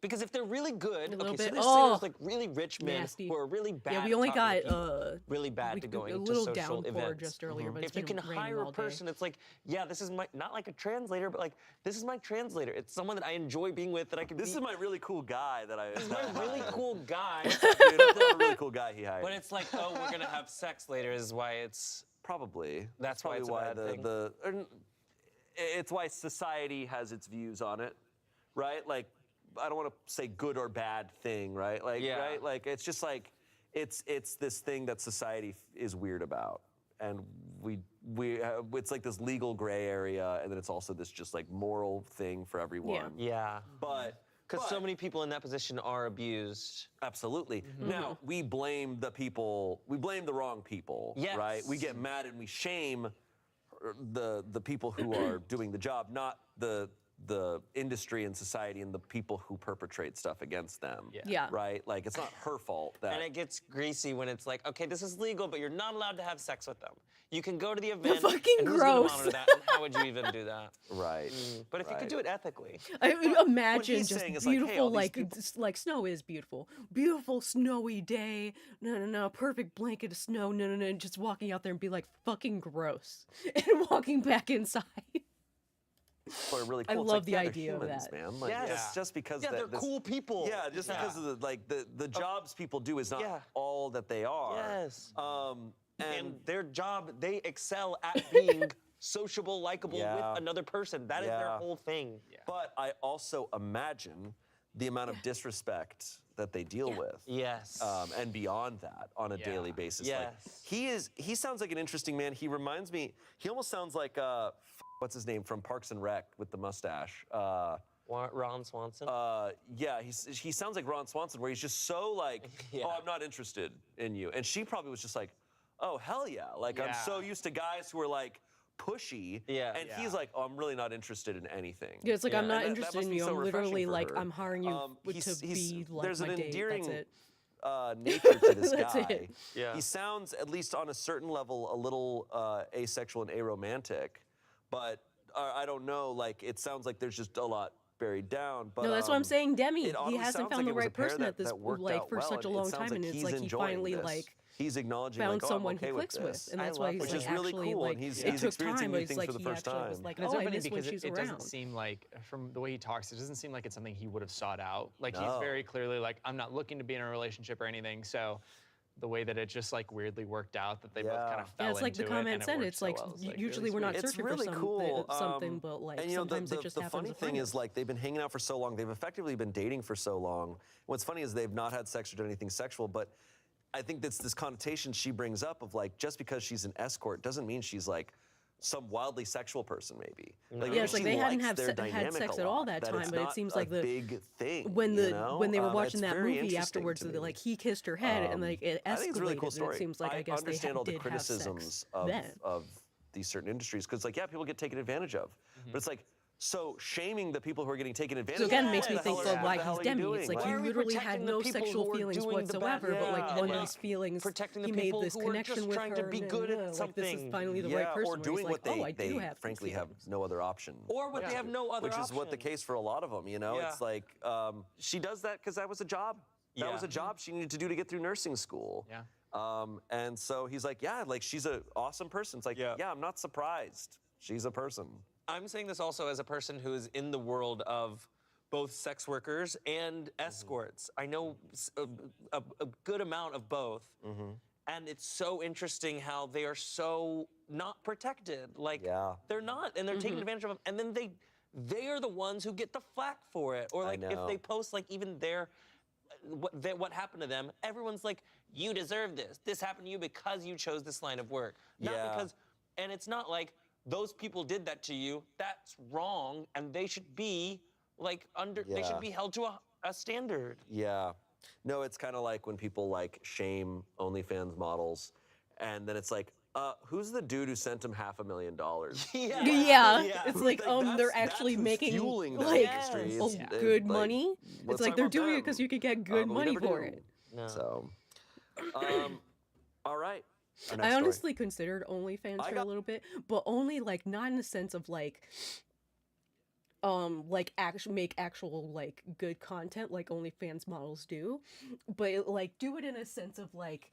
K: Because if they're really good,
A: A little
K: okay,
A: bit-
K: so there's like really rich men
A: nasty.
K: who are really bad.
A: Yeah, we
K: at
A: only
K: talking
A: got
K: to people, really bad
A: we-
K: to going
A: a
K: to
A: little
K: social
A: downpour
K: events.
A: just earlier, but it's
K: If you
A: been
K: can
A: raining
K: hire
A: all
K: a
A: day.
K: person, it's like, yeah, this is my not like a translator, but like this is my translator. It's someone that I enjoy being with that I can.
J: This is my really cool guy that I.
K: This is my really cool guy.
J: Dude, that's a really cool guy he hired.
K: But it's like, oh, we're gonna have sex later. Is why it's
J: probably.
K: That's why
J: probably
K: it's a bad thing.
J: it's why society has its views on it, right? Like, I don't want to say good or bad thing, right? Like,
K: Yeah.
J: right? Like, it's just like, it's this thing that society is weird about, and it's like this legal gray area, and then it's also this just like moral thing for everyone.
K: Yeah.
J: But.
K: Because so many people in that position are abused.
J: Absolutely. Now, we blame the wrong people,
K: Yes.
J: right? We get mad and we shame the people who are doing the job, not the industry and society and the people who perpetrate stuff against them.
A: Yeah.
J: Right? Like, it's not her fault that...
K: And it gets greasy when it's like, okay, this is legal, but you're not allowed to have sex with them. You can go to the event.
A: fucking
K: and who's gonna
A: gross.
K: monitor that? And how would you even do that?
J: Right.
K: But if you could
J: Right.
K: do it ethically.
A: I would imagine
J: he's
A: just
J: saying is like, hey,
A: beautiful,
J: all these
A: like
J: people-
A: like snow is beautiful, beautiful snowy day. No, perfect blanket of snow. No, and just walking out there and be like fucking gross, and walking back inside.
J: Are really
A: I
J: cool. It's
A: love
J: like,
A: the
J: yeah, they're
A: idea of
J: humans,
A: that.
J: man. Like,
K: Yes.
J: just because
K: Yeah, they're
J: this-
K: cool people.
J: Yeah, just because of the jobs people do is not
K: Yeah.
J: all that they are.
K: Yes.
J: And
K: And their job, they excel at being sociable, likable
J: Yeah.
K: with another person. That is their
J: Yeah.
K: whole thing.
J: But I also imagine the amount of disrespect that they deal with.
K: Yes.
J: And beyond that on a daily basis.
K: Yes.
J: Like, he sounds like an interesting man. He reminds me, he almost sounds like, what's his name from Parks and Rec with the mustache?
K: Ron Swanson.
J: Yeah, he sounds like Ron Swanson, where he's just so like,
K: Yeah.
J: oh, I'm not interested in you. And she probably was just like, oh, hell yeah. Like, I'm
L: Yeah.
J: so used to guys who are like pushy.
K: Yeah.
J: And
L: Yeah.
J: he's like, oh, I'm really not interested in anything.
A: Yeah, it's like I'm
J: And
A: not
J: that
A: interested
J: must
A: in
J: be
A: you.
J: so
A: I'm
J: refreshing
A: literally
J: for
A: like
J: her.
A: I'm hiring you to be like
J: there's
A: my
J: an
A: date.
J: endearing
A: That's it.
J: Nature to this
A: That's
J: guy.
A: it.
K: Yeah.
J: He sounds, at least on a certain level, a little asexual and aromantic, but I don't know. Like, it sounds like there's just a lot buried down. But
A: No, that's what I'm saying, Demi.
J: it
A: He
J: oddly
A: hasn't
J: sounds
A: found
J: like
A: the
J: it was a
A: right
J: pair
A: person
J: that-
A: at this
J: that worked
A: like
J: out
A: for
J: well,
A: such a
J: and it
A: long
J: sounds
A: time,
J: like
A: and it's
J: he's
A: like he
J: enjoying
A: finally
J: this.
A: like
J: he's acknowledging
A: found
J: like, oh, I'm
A: someone
J: okay
A: he
J: with
A: clicks
J: this.
A: with, and
K: I
A: that's why
K: love
A: he's
K: that.
A: like
J: Which is really
A: actually
J: cool,
A: like
J: and he's
A: it took
J: experiencing
A: time,
J: new
A: but it's
J: things
A: like
J: for the
A: he
J: first
A: actually
J: time.
A: was like,
L: And it's
A: oh,
L: so
A: I
L: funny
A: miss when
L: because
A: she's
L: it
A: around.
L: doesn't seem like, from the way he talks, it doesn't seem like it's something he would have sought out. Like he's
J: No.
L: very clearly like, I'm not looking to be in a relationship or anything. So the way that it just like weirdly worked out that they both kind of fell
A: Yeah, it's like the
L: into it,
A: comment
L: and it
A: said.
L: worked
A: It's
L: so
A: like
L: well. It's, like,
A: usually
L: really
A: we're not
L: sweet.
J: It's
A: searching
J: really
A: for
J: cool.
A: something, but like
J: and you know,
A: sometimes it just
J: the
A: happens.
J: funny
A: with
J: thing
A: friends.
J: is like they've been hanging out for so long. They've effectively been dating for so long. What's funny is they've not had sex or done anything sexual, but I think that's this connotation she brings up of like just because she's an escort doesn't mean she's like some wildly sexual person maybe. Like,
A: Yeah, it's
J: maybe
A: like
J: she
A: they hadn't
J: likes
A: have
J: their
A: had
J: dynamic
A: sex
J: a
A: at all
J: lot,
A: that
J: that
A: time,
J: it's
A: but it
J: not
A: seems
J: a
A: like the
J: big thing
A: when
J: you know?
A: when they were
J: It's
A: watching that
J: very
A: movie
J: interesting
A: afterwards,
J: to me.
A: like he kissed her head and like it
J: I think it's a really
A: escalated.
J: cool
A: And
J: story.
A: it seems like I guess they
J: understand all the
A: did have
J: criticisms
A: sex then.
J: of these certain industries because like yeah, people get taken advantage of, but it's like so shaming the people who are getting taken advantage
A: So again,
J: of.
A: it makes me
J: what the
A: think,
J: hell
A: well,
J: are-
A: why
J: what the hell
A: he's
J: are you
A: Demi.
J: doing?
A: It's like
J: Like,
A: he
K: Why are we
A: literally had
K: protecting the
A: no
K: people
A: sexual
K: who are
A: feelings
K: doing the bad-
A: whatsoever, but like
K: Yeah,
A: when
K: like,
A: these feelings,
K: protecting the
A: he made
K: people
A: this
K: who are
A: connection
K: just
A: with
K: trying
A: her.
K: to be
A: and
K: good at
A: like this is
K: something.
A: finally the
J: yeah,
A: right person.
J: or
A: where he's
J: doing
A: like,
J: what they,
A: oh, I do have
J: frankly have
A: feelings.
J: no other option.
K: Or what they have no other
J: Which is what the
K: option.
J: case for a lot of them, you know?
K: Yeah.
J: It's like, she does that because that was a job. That was
L: Yeah.
J: a job she needed to do to get through nursing school.
L: Yeah.
J: And so he's like, yeah, like she's an awesome person. It's like, yeah, I'm not surprised. She's a person.
K: I'm saying this also as a person who is in the world of both sex workers and escorts. I know a good amount of both. And it's so interesting how they are so not protected. Like, they're not, and they're taking advantage of them. And then they are the ones who get the flack for it. Or like if
J: know.
K: they post like even their what happened to them, everyone's like, you deserve this. This happened to you because you chose this line of work. Not because, and it's not like those people did that to you. That's wrong, and they should be like they should be held to a standard.
J: Yeah. No, it's kind of like when people like shame OnlyFans models, and then it's like, who's the dude who sent him $500,000?
A: Yeah, it's like they're
J: that's
A: actually
J: who's
A: making
J: fueling the
A: like
J: industry.
A: good
J: like,
A: money.
J: let's
A: It's like
J: talk
A: they're
J: about
A: doing it
J: them.
A: because you could get good
J: But we
A: money
J: never
A: for
J: do.
A: it.
J: So, all right. Our next
A: I
J: story.
A: honestly considered OnlyFans for a little bit, but only like not in the sense of like make actual like good content like OnlyFans models do, but like do it in a sense of like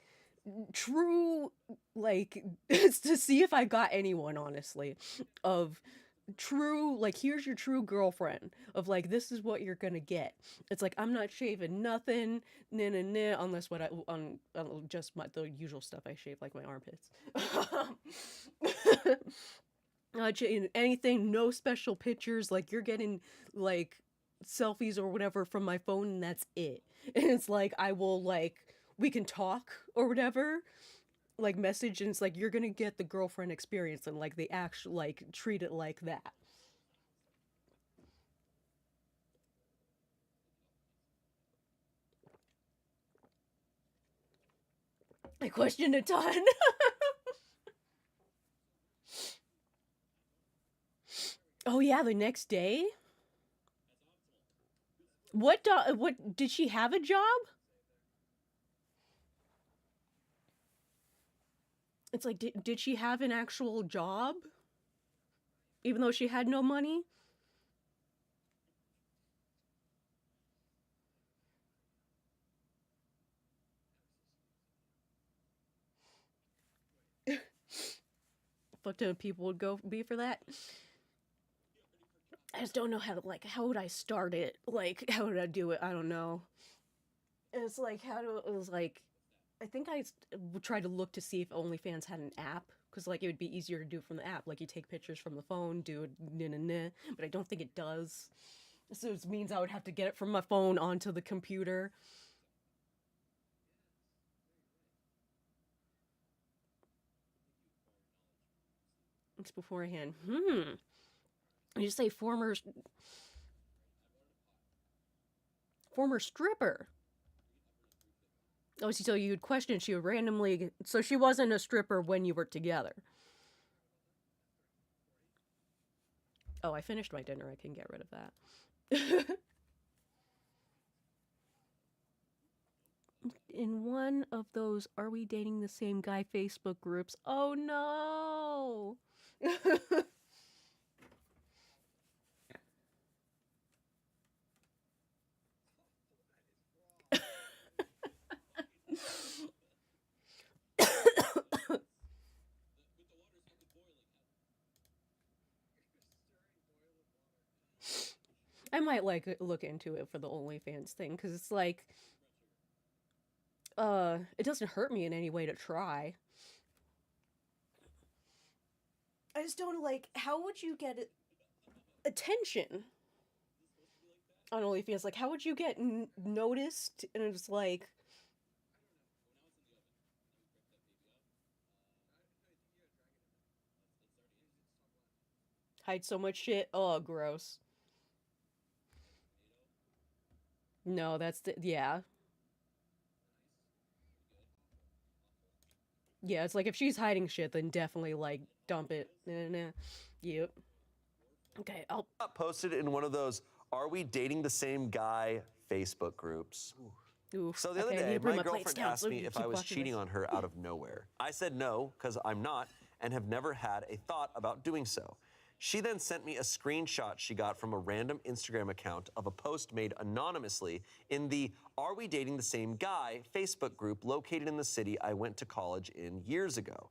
A: true like to see if I got anyone honestly of true like here's your true girlfriend of like this is what you're gonna get. It's like I'm not shaving nothing unless what I on just the usual stuff I shave like my armpits. Anything, no special pictures, like you're getting like selfies or whatever from my phone and that's it. And it's like I will like we can talk or whatever, like message, and it's like you're gonna get the girlfriend experience and like they actually like treat it like that. I questioned a ton. Oh yeah, the next day? What did she have a job? It's like did she have an actual job? Even though she had no money? What ton of people would go be for that? I just don't know how to, like, how would I start it? Like, how would I do it? I don't know. It's like, it was like, I think I would try to look to see if OnlyFans had an app, because, like, it would be easier to do from the app. Like, you take pictures from the phone, do it, but I don't think it does. So it means I would have to get it from my phone onto the computer. It's beforehand. You say former stripper. Oh, so you'd question, she would randomly, so she wasn't a stripper when you were together. Oh, I finished my dinner, I can get rid of that. In one of those "Are we dating the same guy" Facebook groups. Oh no! I might like look into it for the OnlyFans thing because it's like, it doesn't hurt me in any way to try. I just don't like. How would you get attention on OnlyFans? Like, how would you get noticed? And it's like, hide so much shit. Oh, gross. No, that's yeah. Yeah, it's like if she's hiding shit, then definitely like dump it. Nah. Yep. Okay, I'll
J: Posted in one of those "Are we dating the same guy?" Facebook groups.
A: Oof.
J: So the other
A: Okay, I need
J: day,
A: to bring
J: my
A: my plates
J: girlfriend
A: down
J: asked
A: so
J: me
A: you
J: if
A: keep
J: I was
A: watching
J: cheating
A: this.
J: on her out of nowhere. I said no, because I'm not, and have never had a thought about doing so. She then sent me a screenshot she got from a random Instagram account of a post made anonymously in the "Are we dating the same guy?" Facebook group located in the city I went to college in years ago.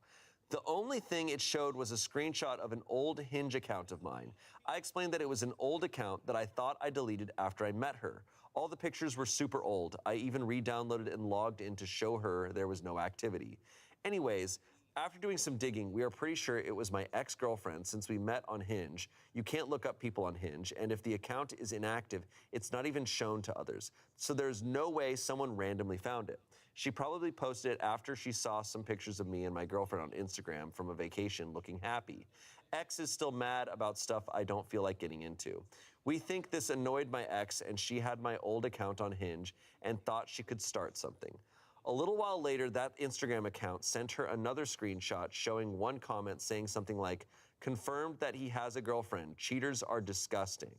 J: The only thing it showed was a screenshot of an old Hinge account of mine. I explained that it was an old account that I thought I deleted after I met her. All the pictures were super old. I even re-downloaded and logged in to show her there was no activity. Anyways, after doing some digging, we are pretty sure it was my ex-girlfriend since we met on Hinge. You can't look up people on Hinge, and if the account is inactive, it's not even shown to others. So there's no way someone randomly found it. She probably posted it after she saw some pictures of me and my girlfriend on Instagram from a vacation looking happy. Ex is still mad about stuff I don't feel like getting into. We think this annoyed my ex, and she had my old account on Hinge and thought she could start something. A little while later, that Instagram account sent her another screenshot showing one comment saying something like, "Confirmed that he has a girlfriend. Cheaters are disgusting."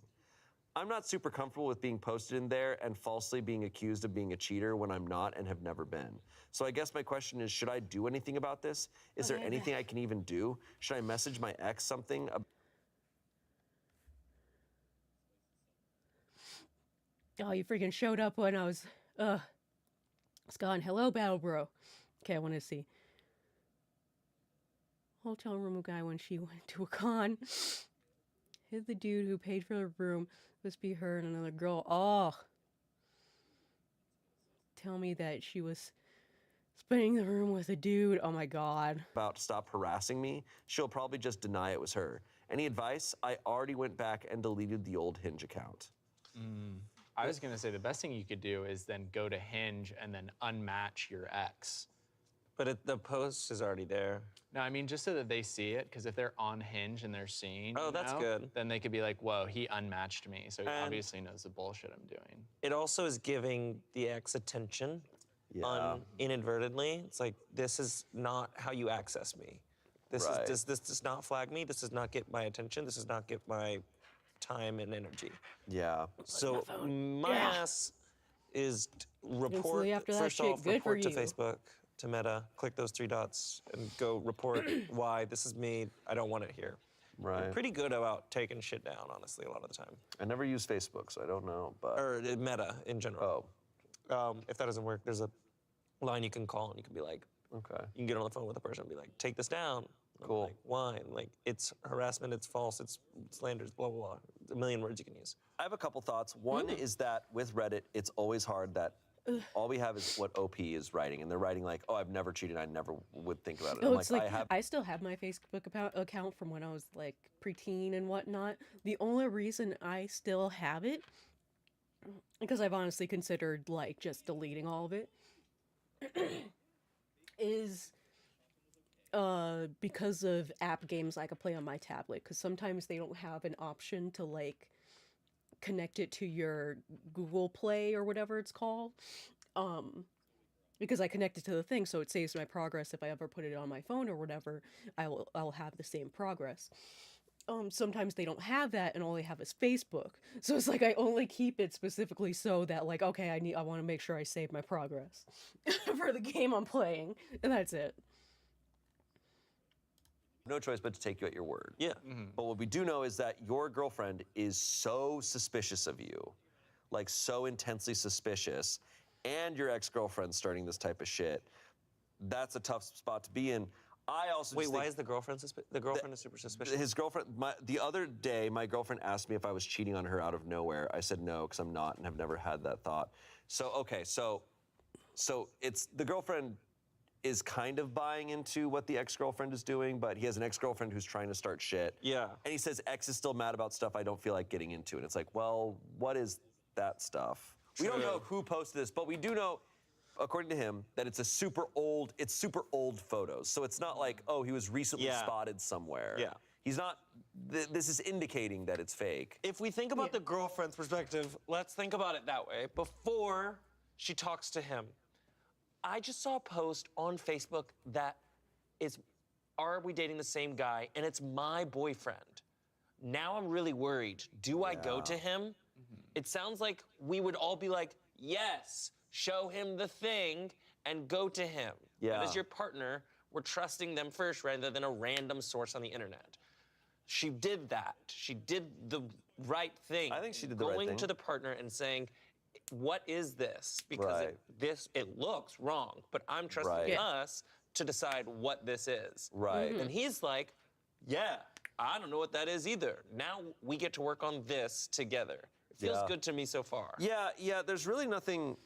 J: I'm not super comfortable with being posted in there and falsely being accused of being a cheater when I'm not and have never been. So I guess my question is, should I do anything about this? Is there anything I can even do? Should I message my ex something?
A: Oh, you freaking showed up when I was gone. Hello, Battle Bro. Okay, I want to see. Hotel room guy when she went to a con. Hit the dude who paid for the room. Must be her and another girl. Oh. Tell me that she was spending the room with a dude. Oh my god.
J: About to stop harassing me, she'll probably just deny it was her. Any advice? I already went back and deleted the old Hinge account.
L: I was gonna say the best thing you could do is then go to Hinge and then unmatch your ex.
K: But the post is already there.
L: No, I mean just so that they see it, because if they're on Hinge and they're seeing,
K: Oh, that's good.
L: then they could be like, "Whoa, he unmatched me," so he
K: And-
L: obviously knows the bullshit I'm doing.
K: It also is giving the ex attention inadvertently. It's like, this is not how you access me. This does not flag me. This does not get my attention. This does not get my time and energy.
J: Yeah.
K: So my ass is report,
A: Instantly after that
K: first
A: shit,
K: off,
A: good for
K: report to
A: you.
K: Facebook, to Meta, click those 3 dots and go report why this is me. I don't want it here.
J: Right.
K: They're pretty good about taking shit down, honestly, a lot of the time.
J: I never use Facebook, so I don't know, but...
K: Or Meta in general. If that doesn't work, there's a line you can call and you can be like,
J: Okay.
K: you can get on the phone with a person and be like, take this down. And I'm
J: Cool.
K: like, why? And like, it's harassment, it's false, it's slanders, blah, blah, blah. A million words you can use.
J: I have a couple thoughts. One is that with Reddit, it's always hard that all we have is what OP is writing, and they're writing like, "Oh, I've never cheated. I never would think about it."
A: Oh,
J: I'm
A: it's like,
J: I have.
A: I still have my Facebook account from when I was like preteen and whatnot. The only reason I still have it, because I've honestly considered like just deleting all of it, is because of app games I could play on my tablet. Because sometimes they don't have an option to like connect it to your Google Play or whatever it's called. Because I connect it to the thing, so it saves my progress. If I ever put it on my phone or whatever, I'll have the same progress. Sometimes they don't have that, and all they have is Facebook. So it's like I only keep it specifically so that like, okay, I want to make sure I save my progress for the game I'm playing, and that's it.
J: No choice but to take you at your word.
K: Yeah.
J: But what we do know is that your girlfriend is so suspicious of you, like so intensely suspicious, and your ex-girlfriend starting this type of shit. That's a tough spot to be in. I also
K: Wait,
J: just
K: why
J: think
K: is the girlfriend is super suspicious?
J: his girlfriend? The other day, my girlfriend asked me if I was cheating on her out of nowhere. I said no because I'm not and have never had that thought. So okay, so it's the girlfriend is kind of buying into what the ex-girlfriend is doing, but he has an ex-girlfriend who's trying to start shit.
K: Yeah.
J: And he says ex is still mad about stuff I don't feel like getting into, and it's like, well, what is that stuff? We don't know who posted this, but we do know, according to him, that it's super old photos. So it's not like, oh, he was recently spotted somewhere.
K: Yeah.
J: He's not, this is indicating that it's fake.
K: If we think about the girlfriend's perspective, let's think about it that way. Before she talks to him, I just saw a post on Facebook that is, are we dating the same guy? And it's my boyfriend. Now I'm really worried. Do I go to him? It sounds like we would all be like, yes, show him the thing and go to him.
J: Yeah.
K: But as your partner, we're trusting them first rather than a random source on the internet. She did that. She did the right thing.
J: I think she did the right thing.
K: Going to the partner and saying, what is this? Because it looks wrong, but I'm trusting us to decide what this is.
J: Right.
K: And he's like, yeah, I don't know what that is either. Now we get to work on this together. It feels good to me so far.
J: Yeah, there's really nothing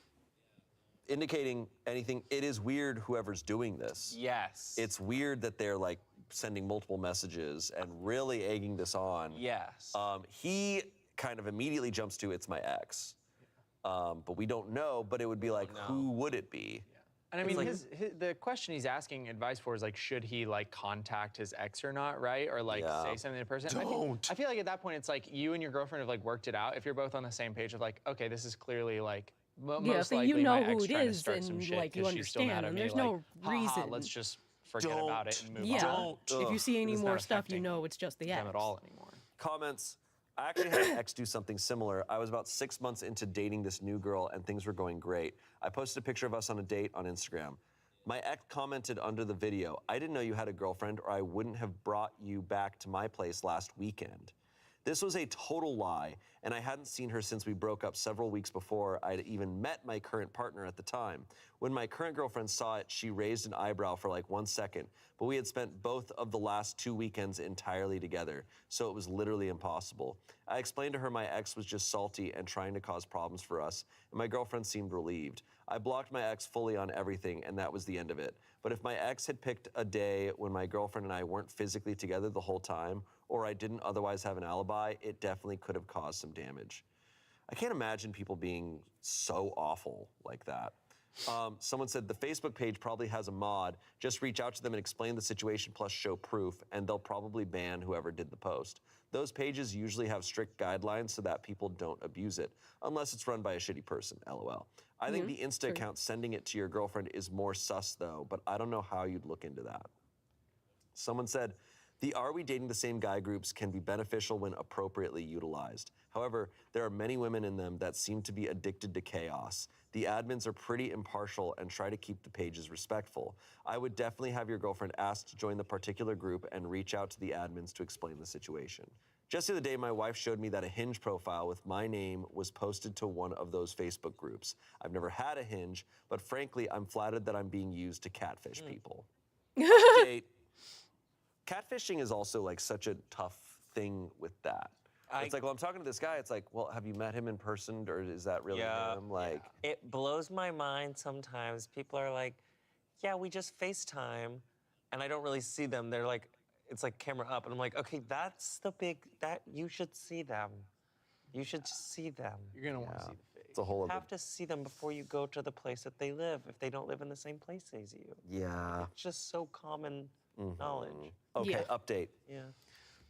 J: indicating anything. It is weird whoever's doing this.
K: Yes.
J: It's weird that they're like sending multiple messages and really egging this on.
K: Yes.
J: He kind of immediately jumps to, it's my ex. But we don't know, but it would be like, who would it be?
L: And I mean, the question he's asking advice for is like, should he like contact his ex or not, right? Or like say something to the person. I feel like at that point, it's like you and your girlfriend have like worked it out. If you're both on the same page of like, okay, this is clearly like most likely
A: you know
L: my ex
A: who it
L: trying to
A: is
L: start some
A: and
L: shit
A: like you
L: 'cause she's still mad
A: understand,
L: at
A: and
L: me,
A: there's
L: like,
A: no
L: "Ha-ha,
A: reason.
L: let's just forget about it and move
A: Yeah.
L: on.
A: If you see any
L: It's
A: more
L: not
A: stuff, you
L: affecting
A: know it's just the ex.
L: them at all anymore.
J: Comments. I actually had an ex do something similar. I was about 6 months into dating this new girl and things were going great. I posted a picture of us on a date on Instagram. My ex commented under the video, I didn't know you had a girlfriend or I wouldn't have brought you back to my place last weekend. This was a total lie, and I hadn't seen her since we broke up several weeks before I'd even met my current partner at the time. When my current girlfriend saw it, she raised an eyebrow for like 1 second, but we had spent both of the last 2 weekends entirely together, so it was literally impossible. I explained to her my ex was just salty and trying to cause problems for us, and my girlfriend seemed relieved. I blocked my ex fully on everything, and that was the end of it. But if my ex had picked a day when my girlfriend and I weren't physically together the whole time, or I didn't otherwise have an alibi, it definitely could have caused some damage. I can't imagine people being so awful like that. Someone said the Facebook page probably has a mod. Just reach out to them and explain the situation plus show proof, and they'll probably ban whoever did the post. Those pages usually have strict guidelines so that people don't abuse it, unless it's run by a shitty person, LOL. I think the Insta account sending it to your girlfriend is more sus though, but I don't know how you'd look into that. Someone said, the Are We Dating the Same Guy groups can be beneficial when appropriately utilized. However, there are many women in them that seem to be addicted to chaos. The admins are pretty impartial and try to keep the pages respectful. I would definitely have your girlfriend ask to join the particular group and reach out to the admins to explain the situation. Just the other day, my wife showed me that a Hinge profile with my name was posted to one of those Facebook groups. I've never had a Hinge, but frankly, I'm flattered that I'm being used to catfish people. Update. Catfishing is also like such a tough thing with that. It's like, well, I'm talking to this guy. It's like, well, have you met him in person, or is that really him? Like,
K: it blows my mind sometimes. People are like, yeah, we just FaceTime, and I don't really see them. They're like, it's like camera up, and I'm like, okay, that's the big, that you should see them. You should see them.
L: You're gonna want to see the face.
J: It's a whole
K: You
J: other.
K: have to see them before you go to the place that they live if they don't live in the same place as you.
J: Yeah.
K: It's just so common knowledge.
J: Okay, update.
K: Yeah.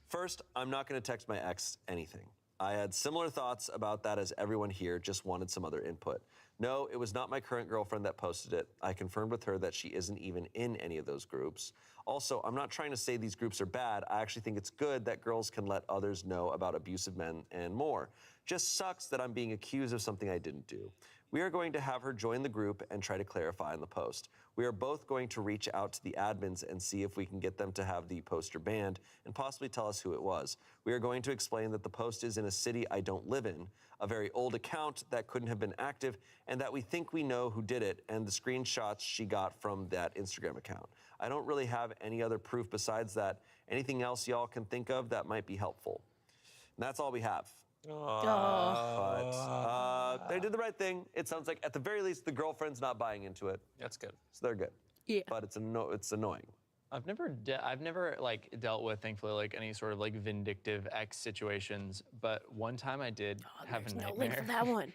J: First, I'm not going to text my ex anything. I had similar thoughts about that as everyone here, just wanted some other input. No, it was not my current girlfriend that posted it. I confirmed with her that she isn't even in any of those groups. Also, I'm not trying to say these groups are bad. I actually think it's good that girls can let others know about abusive men and more. Just sucks that I'm being accused of something I didn't do. We are going to have her join the group and try to clarify in the post. We are both going to reach out to the admins and see if we can get them to have the poster banned and possibly tell us who it was. We are going to explain that the post is in a city I don't live in, a very old account that couldn't have been active, and that we think we know who did it and the screenshots she got from that Instagram account. I don't really have any other proof besides that. Anything else y'all can think of that might be helpful? And that's all we have. But they did the right thing. It sounds like, at the very least, the girlfriend's not buying into it.
K: That's good.
J: So they're good.
A: Yeah.
J: But it's annoying.
L: I've never like dealt with, thankfully, like any sort of like vindictive ex situations. But one time I did have a
A: There's no
L: nightmare.
A: link for that one.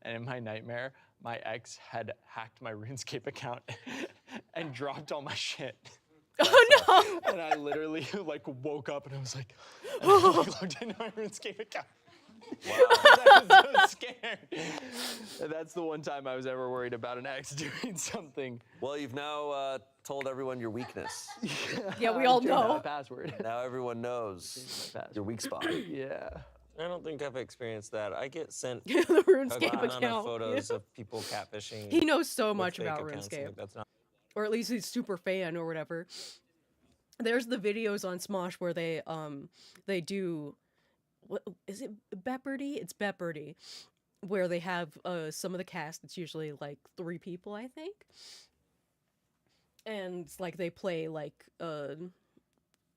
L: And in my nightmare, my ex had hacked my RuneScape account and dropped all my shit.
A: Oh no!
L: And I literally like woke up and I was like, and I logged into my RuneScape account. Wow. I was so scared. And that's the one time I was ever worried about an ex doing something.
J: Well, you've now told everyone your weakness.
A: Yeah, we all know.
L: My password.
J: Now everyone knows your weak spot.
L: Yeah.
K: I don't think I've experienced that. I get sent
A: The
K: a
A: RuneScape
K: amount of
A: account.
K: photos of people catfishing.
A: He knows so
K: with
A: much
K: fake
A: about
K: accounts. I'm
A: RuneScape.
K: like, that's not.
A: Or at least he's super fan or whatever. There's the videos on Smosh where they do, what is it, Beppardy? It's Beppardy, where they have some of the cast. It's usually like 3 people, I think, and it's like they play like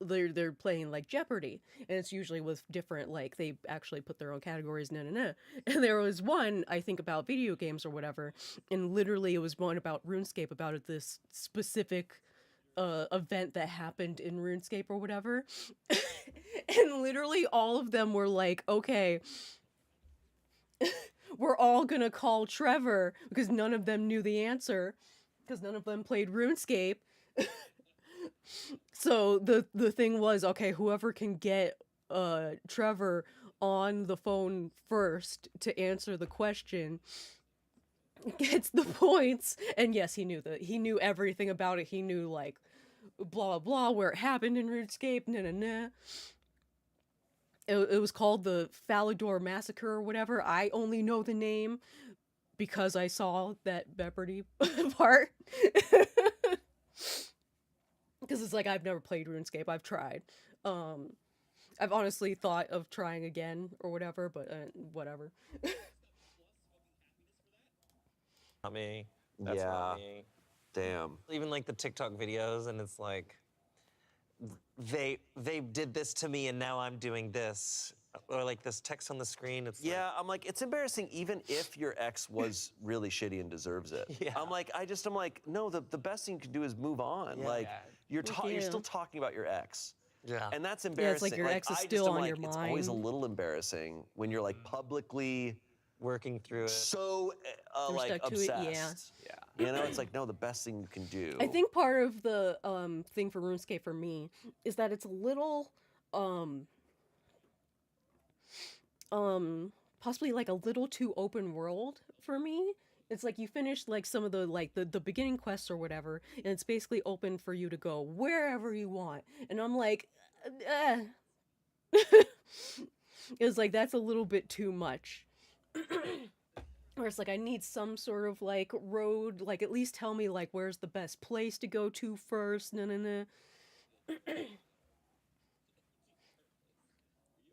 A: they're playing like Jeopardy, and it's usually with different, like, they actually put their own categories, and there was one, I think, about video games or whatever, and literally it was one about RuneScape, about this specific event that happened in RuneScape or whatever. And literally all of them were like, okay, we're all gonna call Trevor, because none of them knew the answer, because none of them played RuneScape. So the thing was, okay, whoever can get Trevor on the phone first to answer the question gets the points. And yes, he knew everything about it. He knew, like, blah blah blah, where it happened in RuneScape, It was called the Falador Massacre or whatever. I only know the name because I saw that Beppardy part. Because it's like, I've never played RuneScape. I've tried. I've honestly thought of trying again or whatever, but whatever.
K: Not me. That's
J: Yeah.
K: not me.
J: Damn.
K: Even like the TikTok videos, and it's like, they did this to me, and now I'm doing this, or like this text on the screen. It's
J: Yeah, I'm like, it's embarrassing even if your ex was really shitty and deserves it.
K: Yeah.
J: I'm like, no, the best thing you can do is move on.
K: Yeah.
J: Like, you're
A: Yeah.
J: still talking about your ex.
K: Yeah.
J: And that's
A: Yeah,
J: embarrassing.
A: it's like your ex is
J: I just
A: still
J: am
A: on
J: like,
A: your
J: it's always a
A: mind.
J: little embarrassing when you're like publicly
K: working through it.
J: so
A: You're
J: like
A: stuck to it,
J: obsessed.
A: yeah.
J: You know, it's like, no, the best thing you can do.
A: I think part of the thing for RuneScape for me is that it's a little possibly like a little too open world for me. It's like you finish like some of the like the beginning quests or whatever, and it's basically open for you to go wherever you want. And I'm like, it's like, that's a little bit too much. Where it's like, I need some sort of like road, like at least tell me like where's the best place to go to first.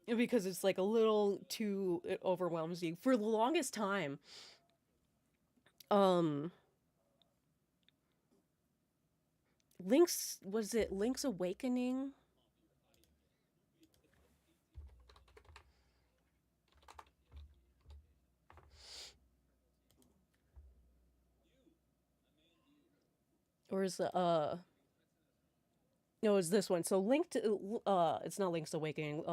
A: Because it's like a little too, it overwhelms you. For the longest time, Link's Awakening? Or is it, no, it's this one. So it's not Link's Awakening,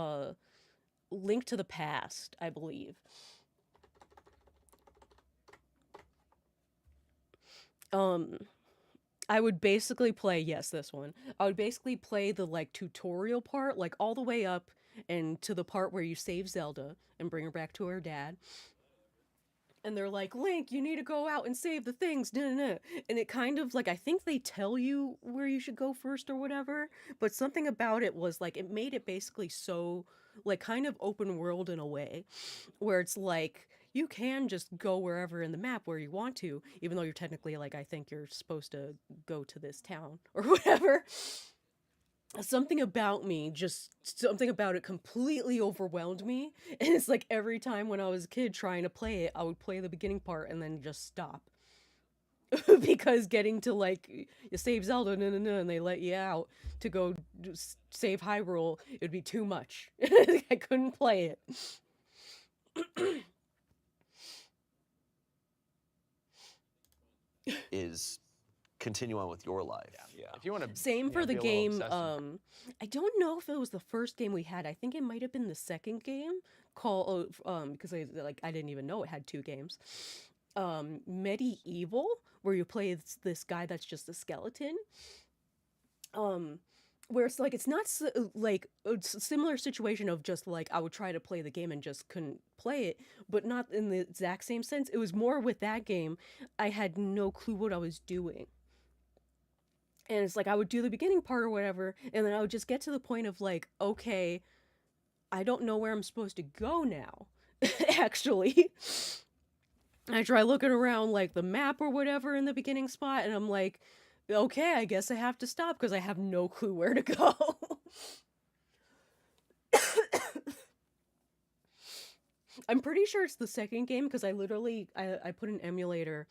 A: Link to the Past, I believe. I would basically play, yes, this one. I would basically play the, like, tutorial part, like, all the way up and to the part where you save Zelda and bring her back to her dad. And they're like, Link, you need to go out and save the things, And it kind of, like, I think they tell you where you should go first or whatever, but something about it was, like, it made it basically so, like, kind of open world in a way, where it's like, you can just go wherever in the map where you want to, even though you're technically, like, I think you're supposed to go to this town or whatever. something about it completely overwhelmed me. And it's like every time when I was a kid trying to play it, I would play the beginning part and then just stop. Because getting to like you save Zelda and they let you out to go save Hyrule, it'd be too much. I couldn't play it.
J: Is continue on with your life.
L: Yeah. If you want to.
A: Same for the game. I don't know if it was the first game we had. I think it might have been the second game called because I didn't even know it had 2 games. Medieval, where you play this guy that's just a skeleton. Where it's like it's not like a similar situation of just like I would try to play the game and just couldn't play it, but not in the exact same sense. It was more with that game, I had no clue what I was doing. And it's like I would do the beginning part or whatever, and then I would just get to the point of like, okay, I don't know where I'm supposed to go now, actually. I try looking around like the map or whatever in the beginning spot, and I'm like, okay, I guess I have to stop because I have no clue where to go. I'm pretty sure it's the second game because I literally I put an emulator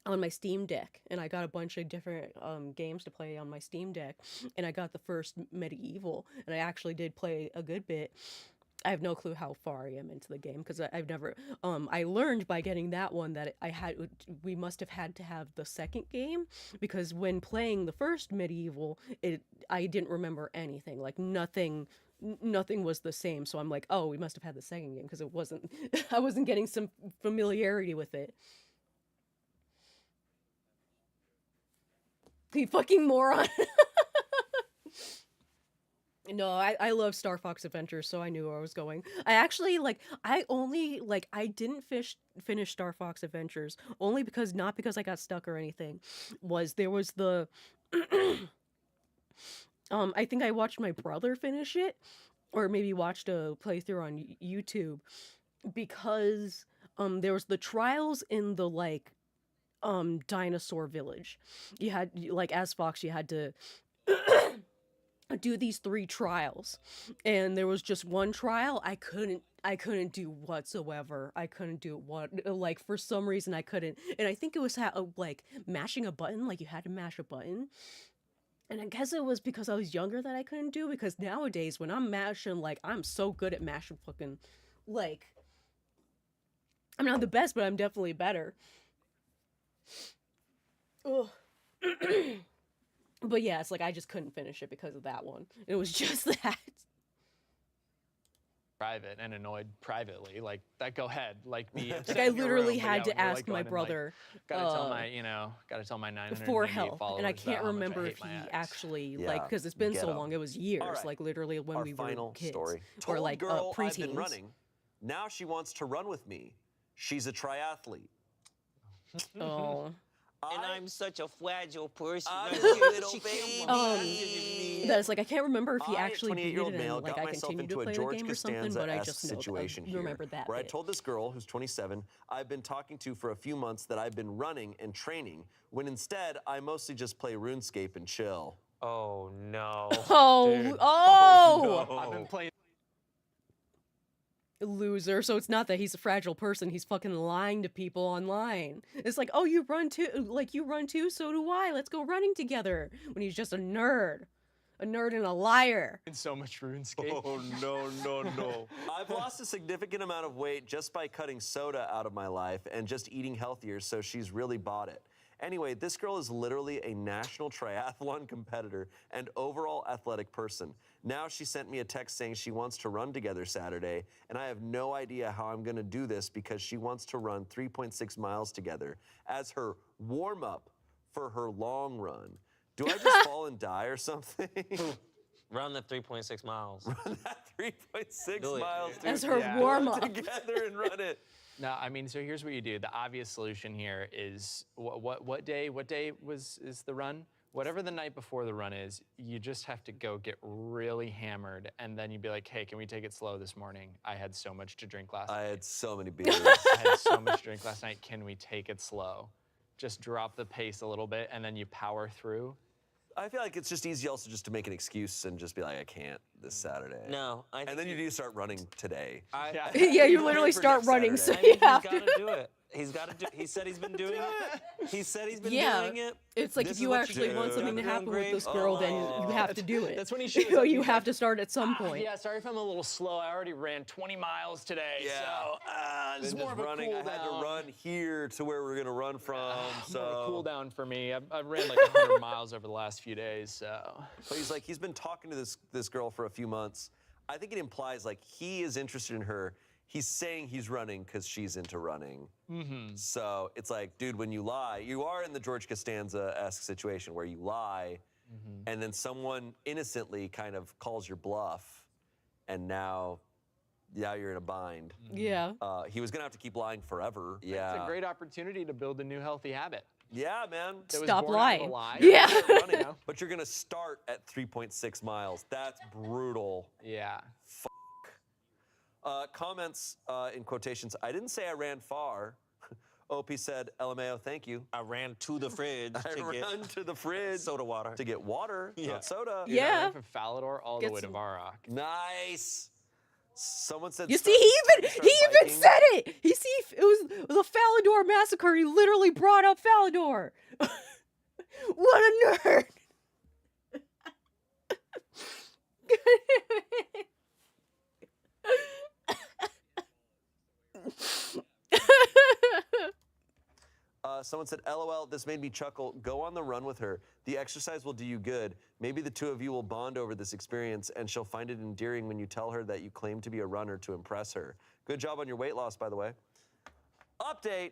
A: on my Steam Deck, and I got a bunch of different games to play on my Steam Deck, and I got the first Medieval, and I actually did play a good bit. I have no clue how far I am into the game because I've never. I learned by getting that one that we must have had to have the second game because when playing the first Medieval, I didn't remember anything. Like nothing was the same. So I'm like, oh, we must have had the second game because it wasn't. I wasn't getting some familiarity with it. You fucking moron. No, I love Star Fox Adventures, so I knew where I was going. I actually, I didn't finish Star Fox Adventures, only because, not because I got stuck or anything, there was the, I think I watched my brother finish it, or maybe watched a playthrough on YouTube, because, there was the trials in the, dinosaur village. You had, as Fox, you had to do these 3 trials, and there was just one trial I couldn't do whatsoever. I couldn't do it for some reason I couldn't, and I think it was mashing a button, you had to mash a button, and I guess it was because I was younger that I couldn't do, because nowadays when I'm mashing, I'm so good at mashing fucking, I'm not the best, but I'm definitely better. Ugh. But yeah, it's I just couldn't finish it because of that one. It was just that.
L: Private and annoyed privately, go ahead, be upset
A: I
L: in your
A: literally
L: room, but
A: had
L: yeah,
A: to
L: when you're,
A: ask my
L: going
A: brother.
L: Gotta tell my 998
A: for help,
L: followers
A: and I
L: about
A: can't
L: how much I
A: remember
L: hate
A: if
L: my
A: he
L: ex.
A: actually
J: Yeah,
A: because it's been
J: get
A: so
J: 'em.
A: long. It was years,
J: All right.
A: literally when
J: Our
A: we
J: final
A: were kids,
J: story.
A: or
J: Told girl I've been
A: preteens.
J: running. Now she wants to run with me. She's a triathlete.
A: Oh.
K: And I'm such a fragile person.
J: I'm
K: I'm
J: a little baby.
A: That's I can't remember if he
J: I,
A: actually beat
J: 28-year-old
A: it
J: male,
A: and
J: got
A: I
J: myself
A: continued
J: into
A: to
J: a
A: play
J: George
A: the game or something, but I just
J: situation here,
A: remember that
J: where I
A: bit.
J: told this girl who's 27 I've been talking to for a few months that I've been running and training, when instead I mostly just play RuneScape and chill.
K: Oh no.
A: Oh,
L: Dude.
A: oh!
L: No, I've been playing.
A: Loser. So it's not that he's a fragile person, he's fucking lying to people online. It's oh, you run too, you run too, so do I, let's go running together, when he's just a nerd and a liar.
L: In so much RuneScape.
J: Oh no. I've lost a significant amount of weight just by cutting soda out of my life and just eating healthier, so she's really bought it. Anyway, this girl is literally a national triathlon competitor and overall athletic person. Now she sent me a text saying she wants to run together Saturday, and I have no idea how I'm gonna do this because she wants to run 3.6 miles together as her warm-up for her long run. Do I just fall and die or something?
K: Run the 3.6 miles.
J: Run that 3.6
K: Do it.
J: miles, dude.
A: As her
L: Yeah.
A: warm-up.
J: Together and run it.
L: No, I mean, so here's what you do. The obvious solution here is what day is the run? Whatever the night before the run is, you just have to go get really hammered, and then you'd be like, hey, can we take it slow this morning? I had so much to drink last night.
J: I had so many beers.
L: I had so much to drink last night. Can we take it slow? Just drop the pace a little bit, and then you power through.
J: I feel like it's just easy also just to make an excuse and just be like, I can't this Saturday.
K: No,
J: and then you do start running today.
A: Yeah, you literally start running, so you have
K: He's got to do it. He's got to do. He said he's been doing it. He said he's been doing it.
A: It's like
K: This
A: if
K: is
A: you
K: what
A: actually
K: do.
A: want something to
K: You're doing
A: happen with
K: great.
A: this girl, then you have to do it.
L: That's when he shows
A: So
L: up,
A: you
L: he's
A: have
L: like,
A: to start at some point.
L: Yeah, sorry if I'm a little slow. I already ran 20 miles today, so it's
J: Then
L: more
J: just
L: of a
J: running.
L: cool
J: I had to
L: down.
J: run here to where we're gonna run from.
L: More of a
J: So
L: cool down for me. I've ran like 100 miles over the last few days, so.
J: But he's like, he's been talking to this girl for a few months. I think it implies like he is interested in her. He's saying he's running because she's into running.
L: Mm-hmm.
J: So it's like, dude, when you lie, you are in the George Costanza-esque situation where you lie, and then someone innocently kind of calls your bluff, and now you're in a bind.
A: Yeah.
J: He was gonna have to keep lying forever. Yeah.
L: It's a great opportunity to build a new healthy habit.
J: Yeah, man.
L: That was
A: Stop
L: born out of a
A: lying.
L: lie.
A: Yeah.
J: Start running, but you're gonna start at 3.6 miles. That's brutal.
L: Yeah.
J: Comments in quotations. I didn't say I ran far. Opie said, LMAO, thank you.
K: I ran to the fridge
J: I
K: to
J: ran
K: get
J: to the fridge
K: soda water.
J: to get water, not soda.
L: Dude, I ran from Falador all the
A: Get
L: way to
A: some-
L: Varrock.
J: Nice. Someone said.
A: You see,
J: start
A: he even
J: biking.
A: said it. He see, it was the Falador massacre. He literally brought up Falador. What a nerd.
J: Someone said, LOL, this made me chuckle. Go on the run with her. The exercise will do you good. Maybe the two of you will bond over this experience, and she'll find it endearing when you tell her that you claim to be a runner to impress her. Good job on your weight loss, by the way. Update.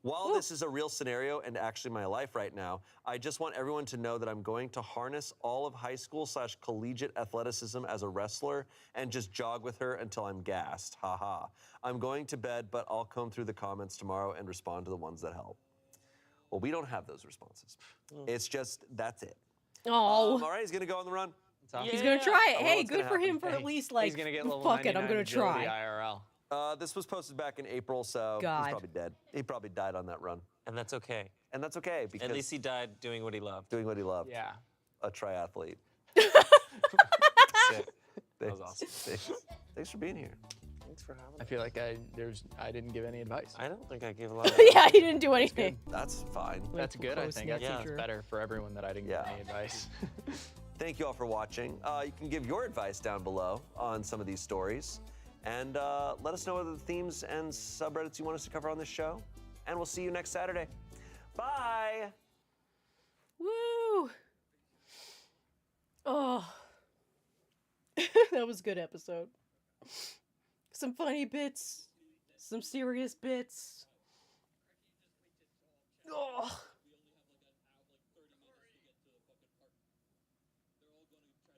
J: While this is a real scenario and actually my life right now, I just want everyone to know that I'm going to harness all of high school / collegiate athleticism as a wrestler and just jog with her until I'm gassed. Haha. I'm going to bed, but I'll comb through the comments tomorrow and respond to the ones that help. Well, we don't have those responses. It's just, that's it.
A: Oh.
J: All right, he's going to go on the run.
A: He's gonna try it.
J: I don't know
A: Hey,
J: what's
A: good
J: gonna
A: for him
J: happen.
A: for at least like,
L: He's gonna get level
A: fuck it, I'm
L: 99
A: gonna
L: agility
A: try.
L: IRL.
J: This was posted back in April, so
A: God.
J: he's probably dead. He probably died on that run.
K: And that's okay.
J: And that's okay because
K: At least he died doing what he loved.
J: doing what he loved.
L: Yeah.
J: A triathlete.
K: Sick. That was awesome.
J: Thanks for being here.
K: Thanks for having me.
L: I feel like I didn't give any advice.
K: I don't think I gave a lot of
A: Yeah, he didn't do anything.
J: That's fine.
L: That's good, I
A: Post
L: think.
A: net
L: That's
A: teacher.
L: better for everyone that I didn't give
J: Yeah.
L: any advice.
J: Thank you all for watching. You can give your advice down below on some of these stories. And let us know what the themes and subreddits you want us to cover on this show. And we'll see you next Saturday. Bye.
A: Woo! Oh. That was a good episode. Some funny bits, some serious bits. Oh.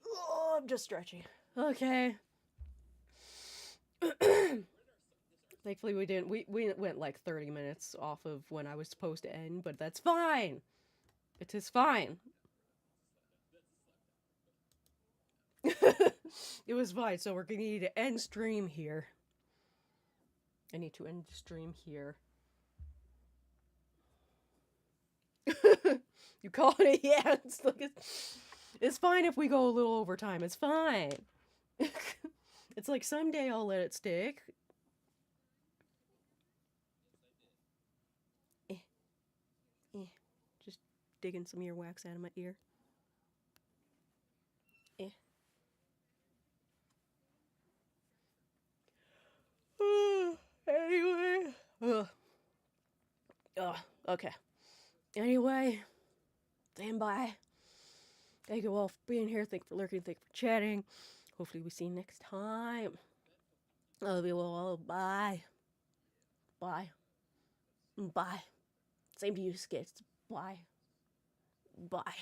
A: Oh, I'm just stretching. Okay. Thankfully we didn't. We went like 30 minutes off of when I was supposed to end, but that's fine. It is fine. It was fine, so we're gonna need to end stream here. I need to end the stream here. You calling it? Yeah, it's like it's fine if we go a little over time. It's fine. It's like someday I'll let it stick. Just digging some earwax out of my ear. Anyway. Okay. Anyway. Stand by. Thank you all for being here. Thank you for lurking. Thank you for chatting. Hopefully we see you next time. Love you all. Bye. Bye. Bye. Same to you, Skits. Bye. Bye.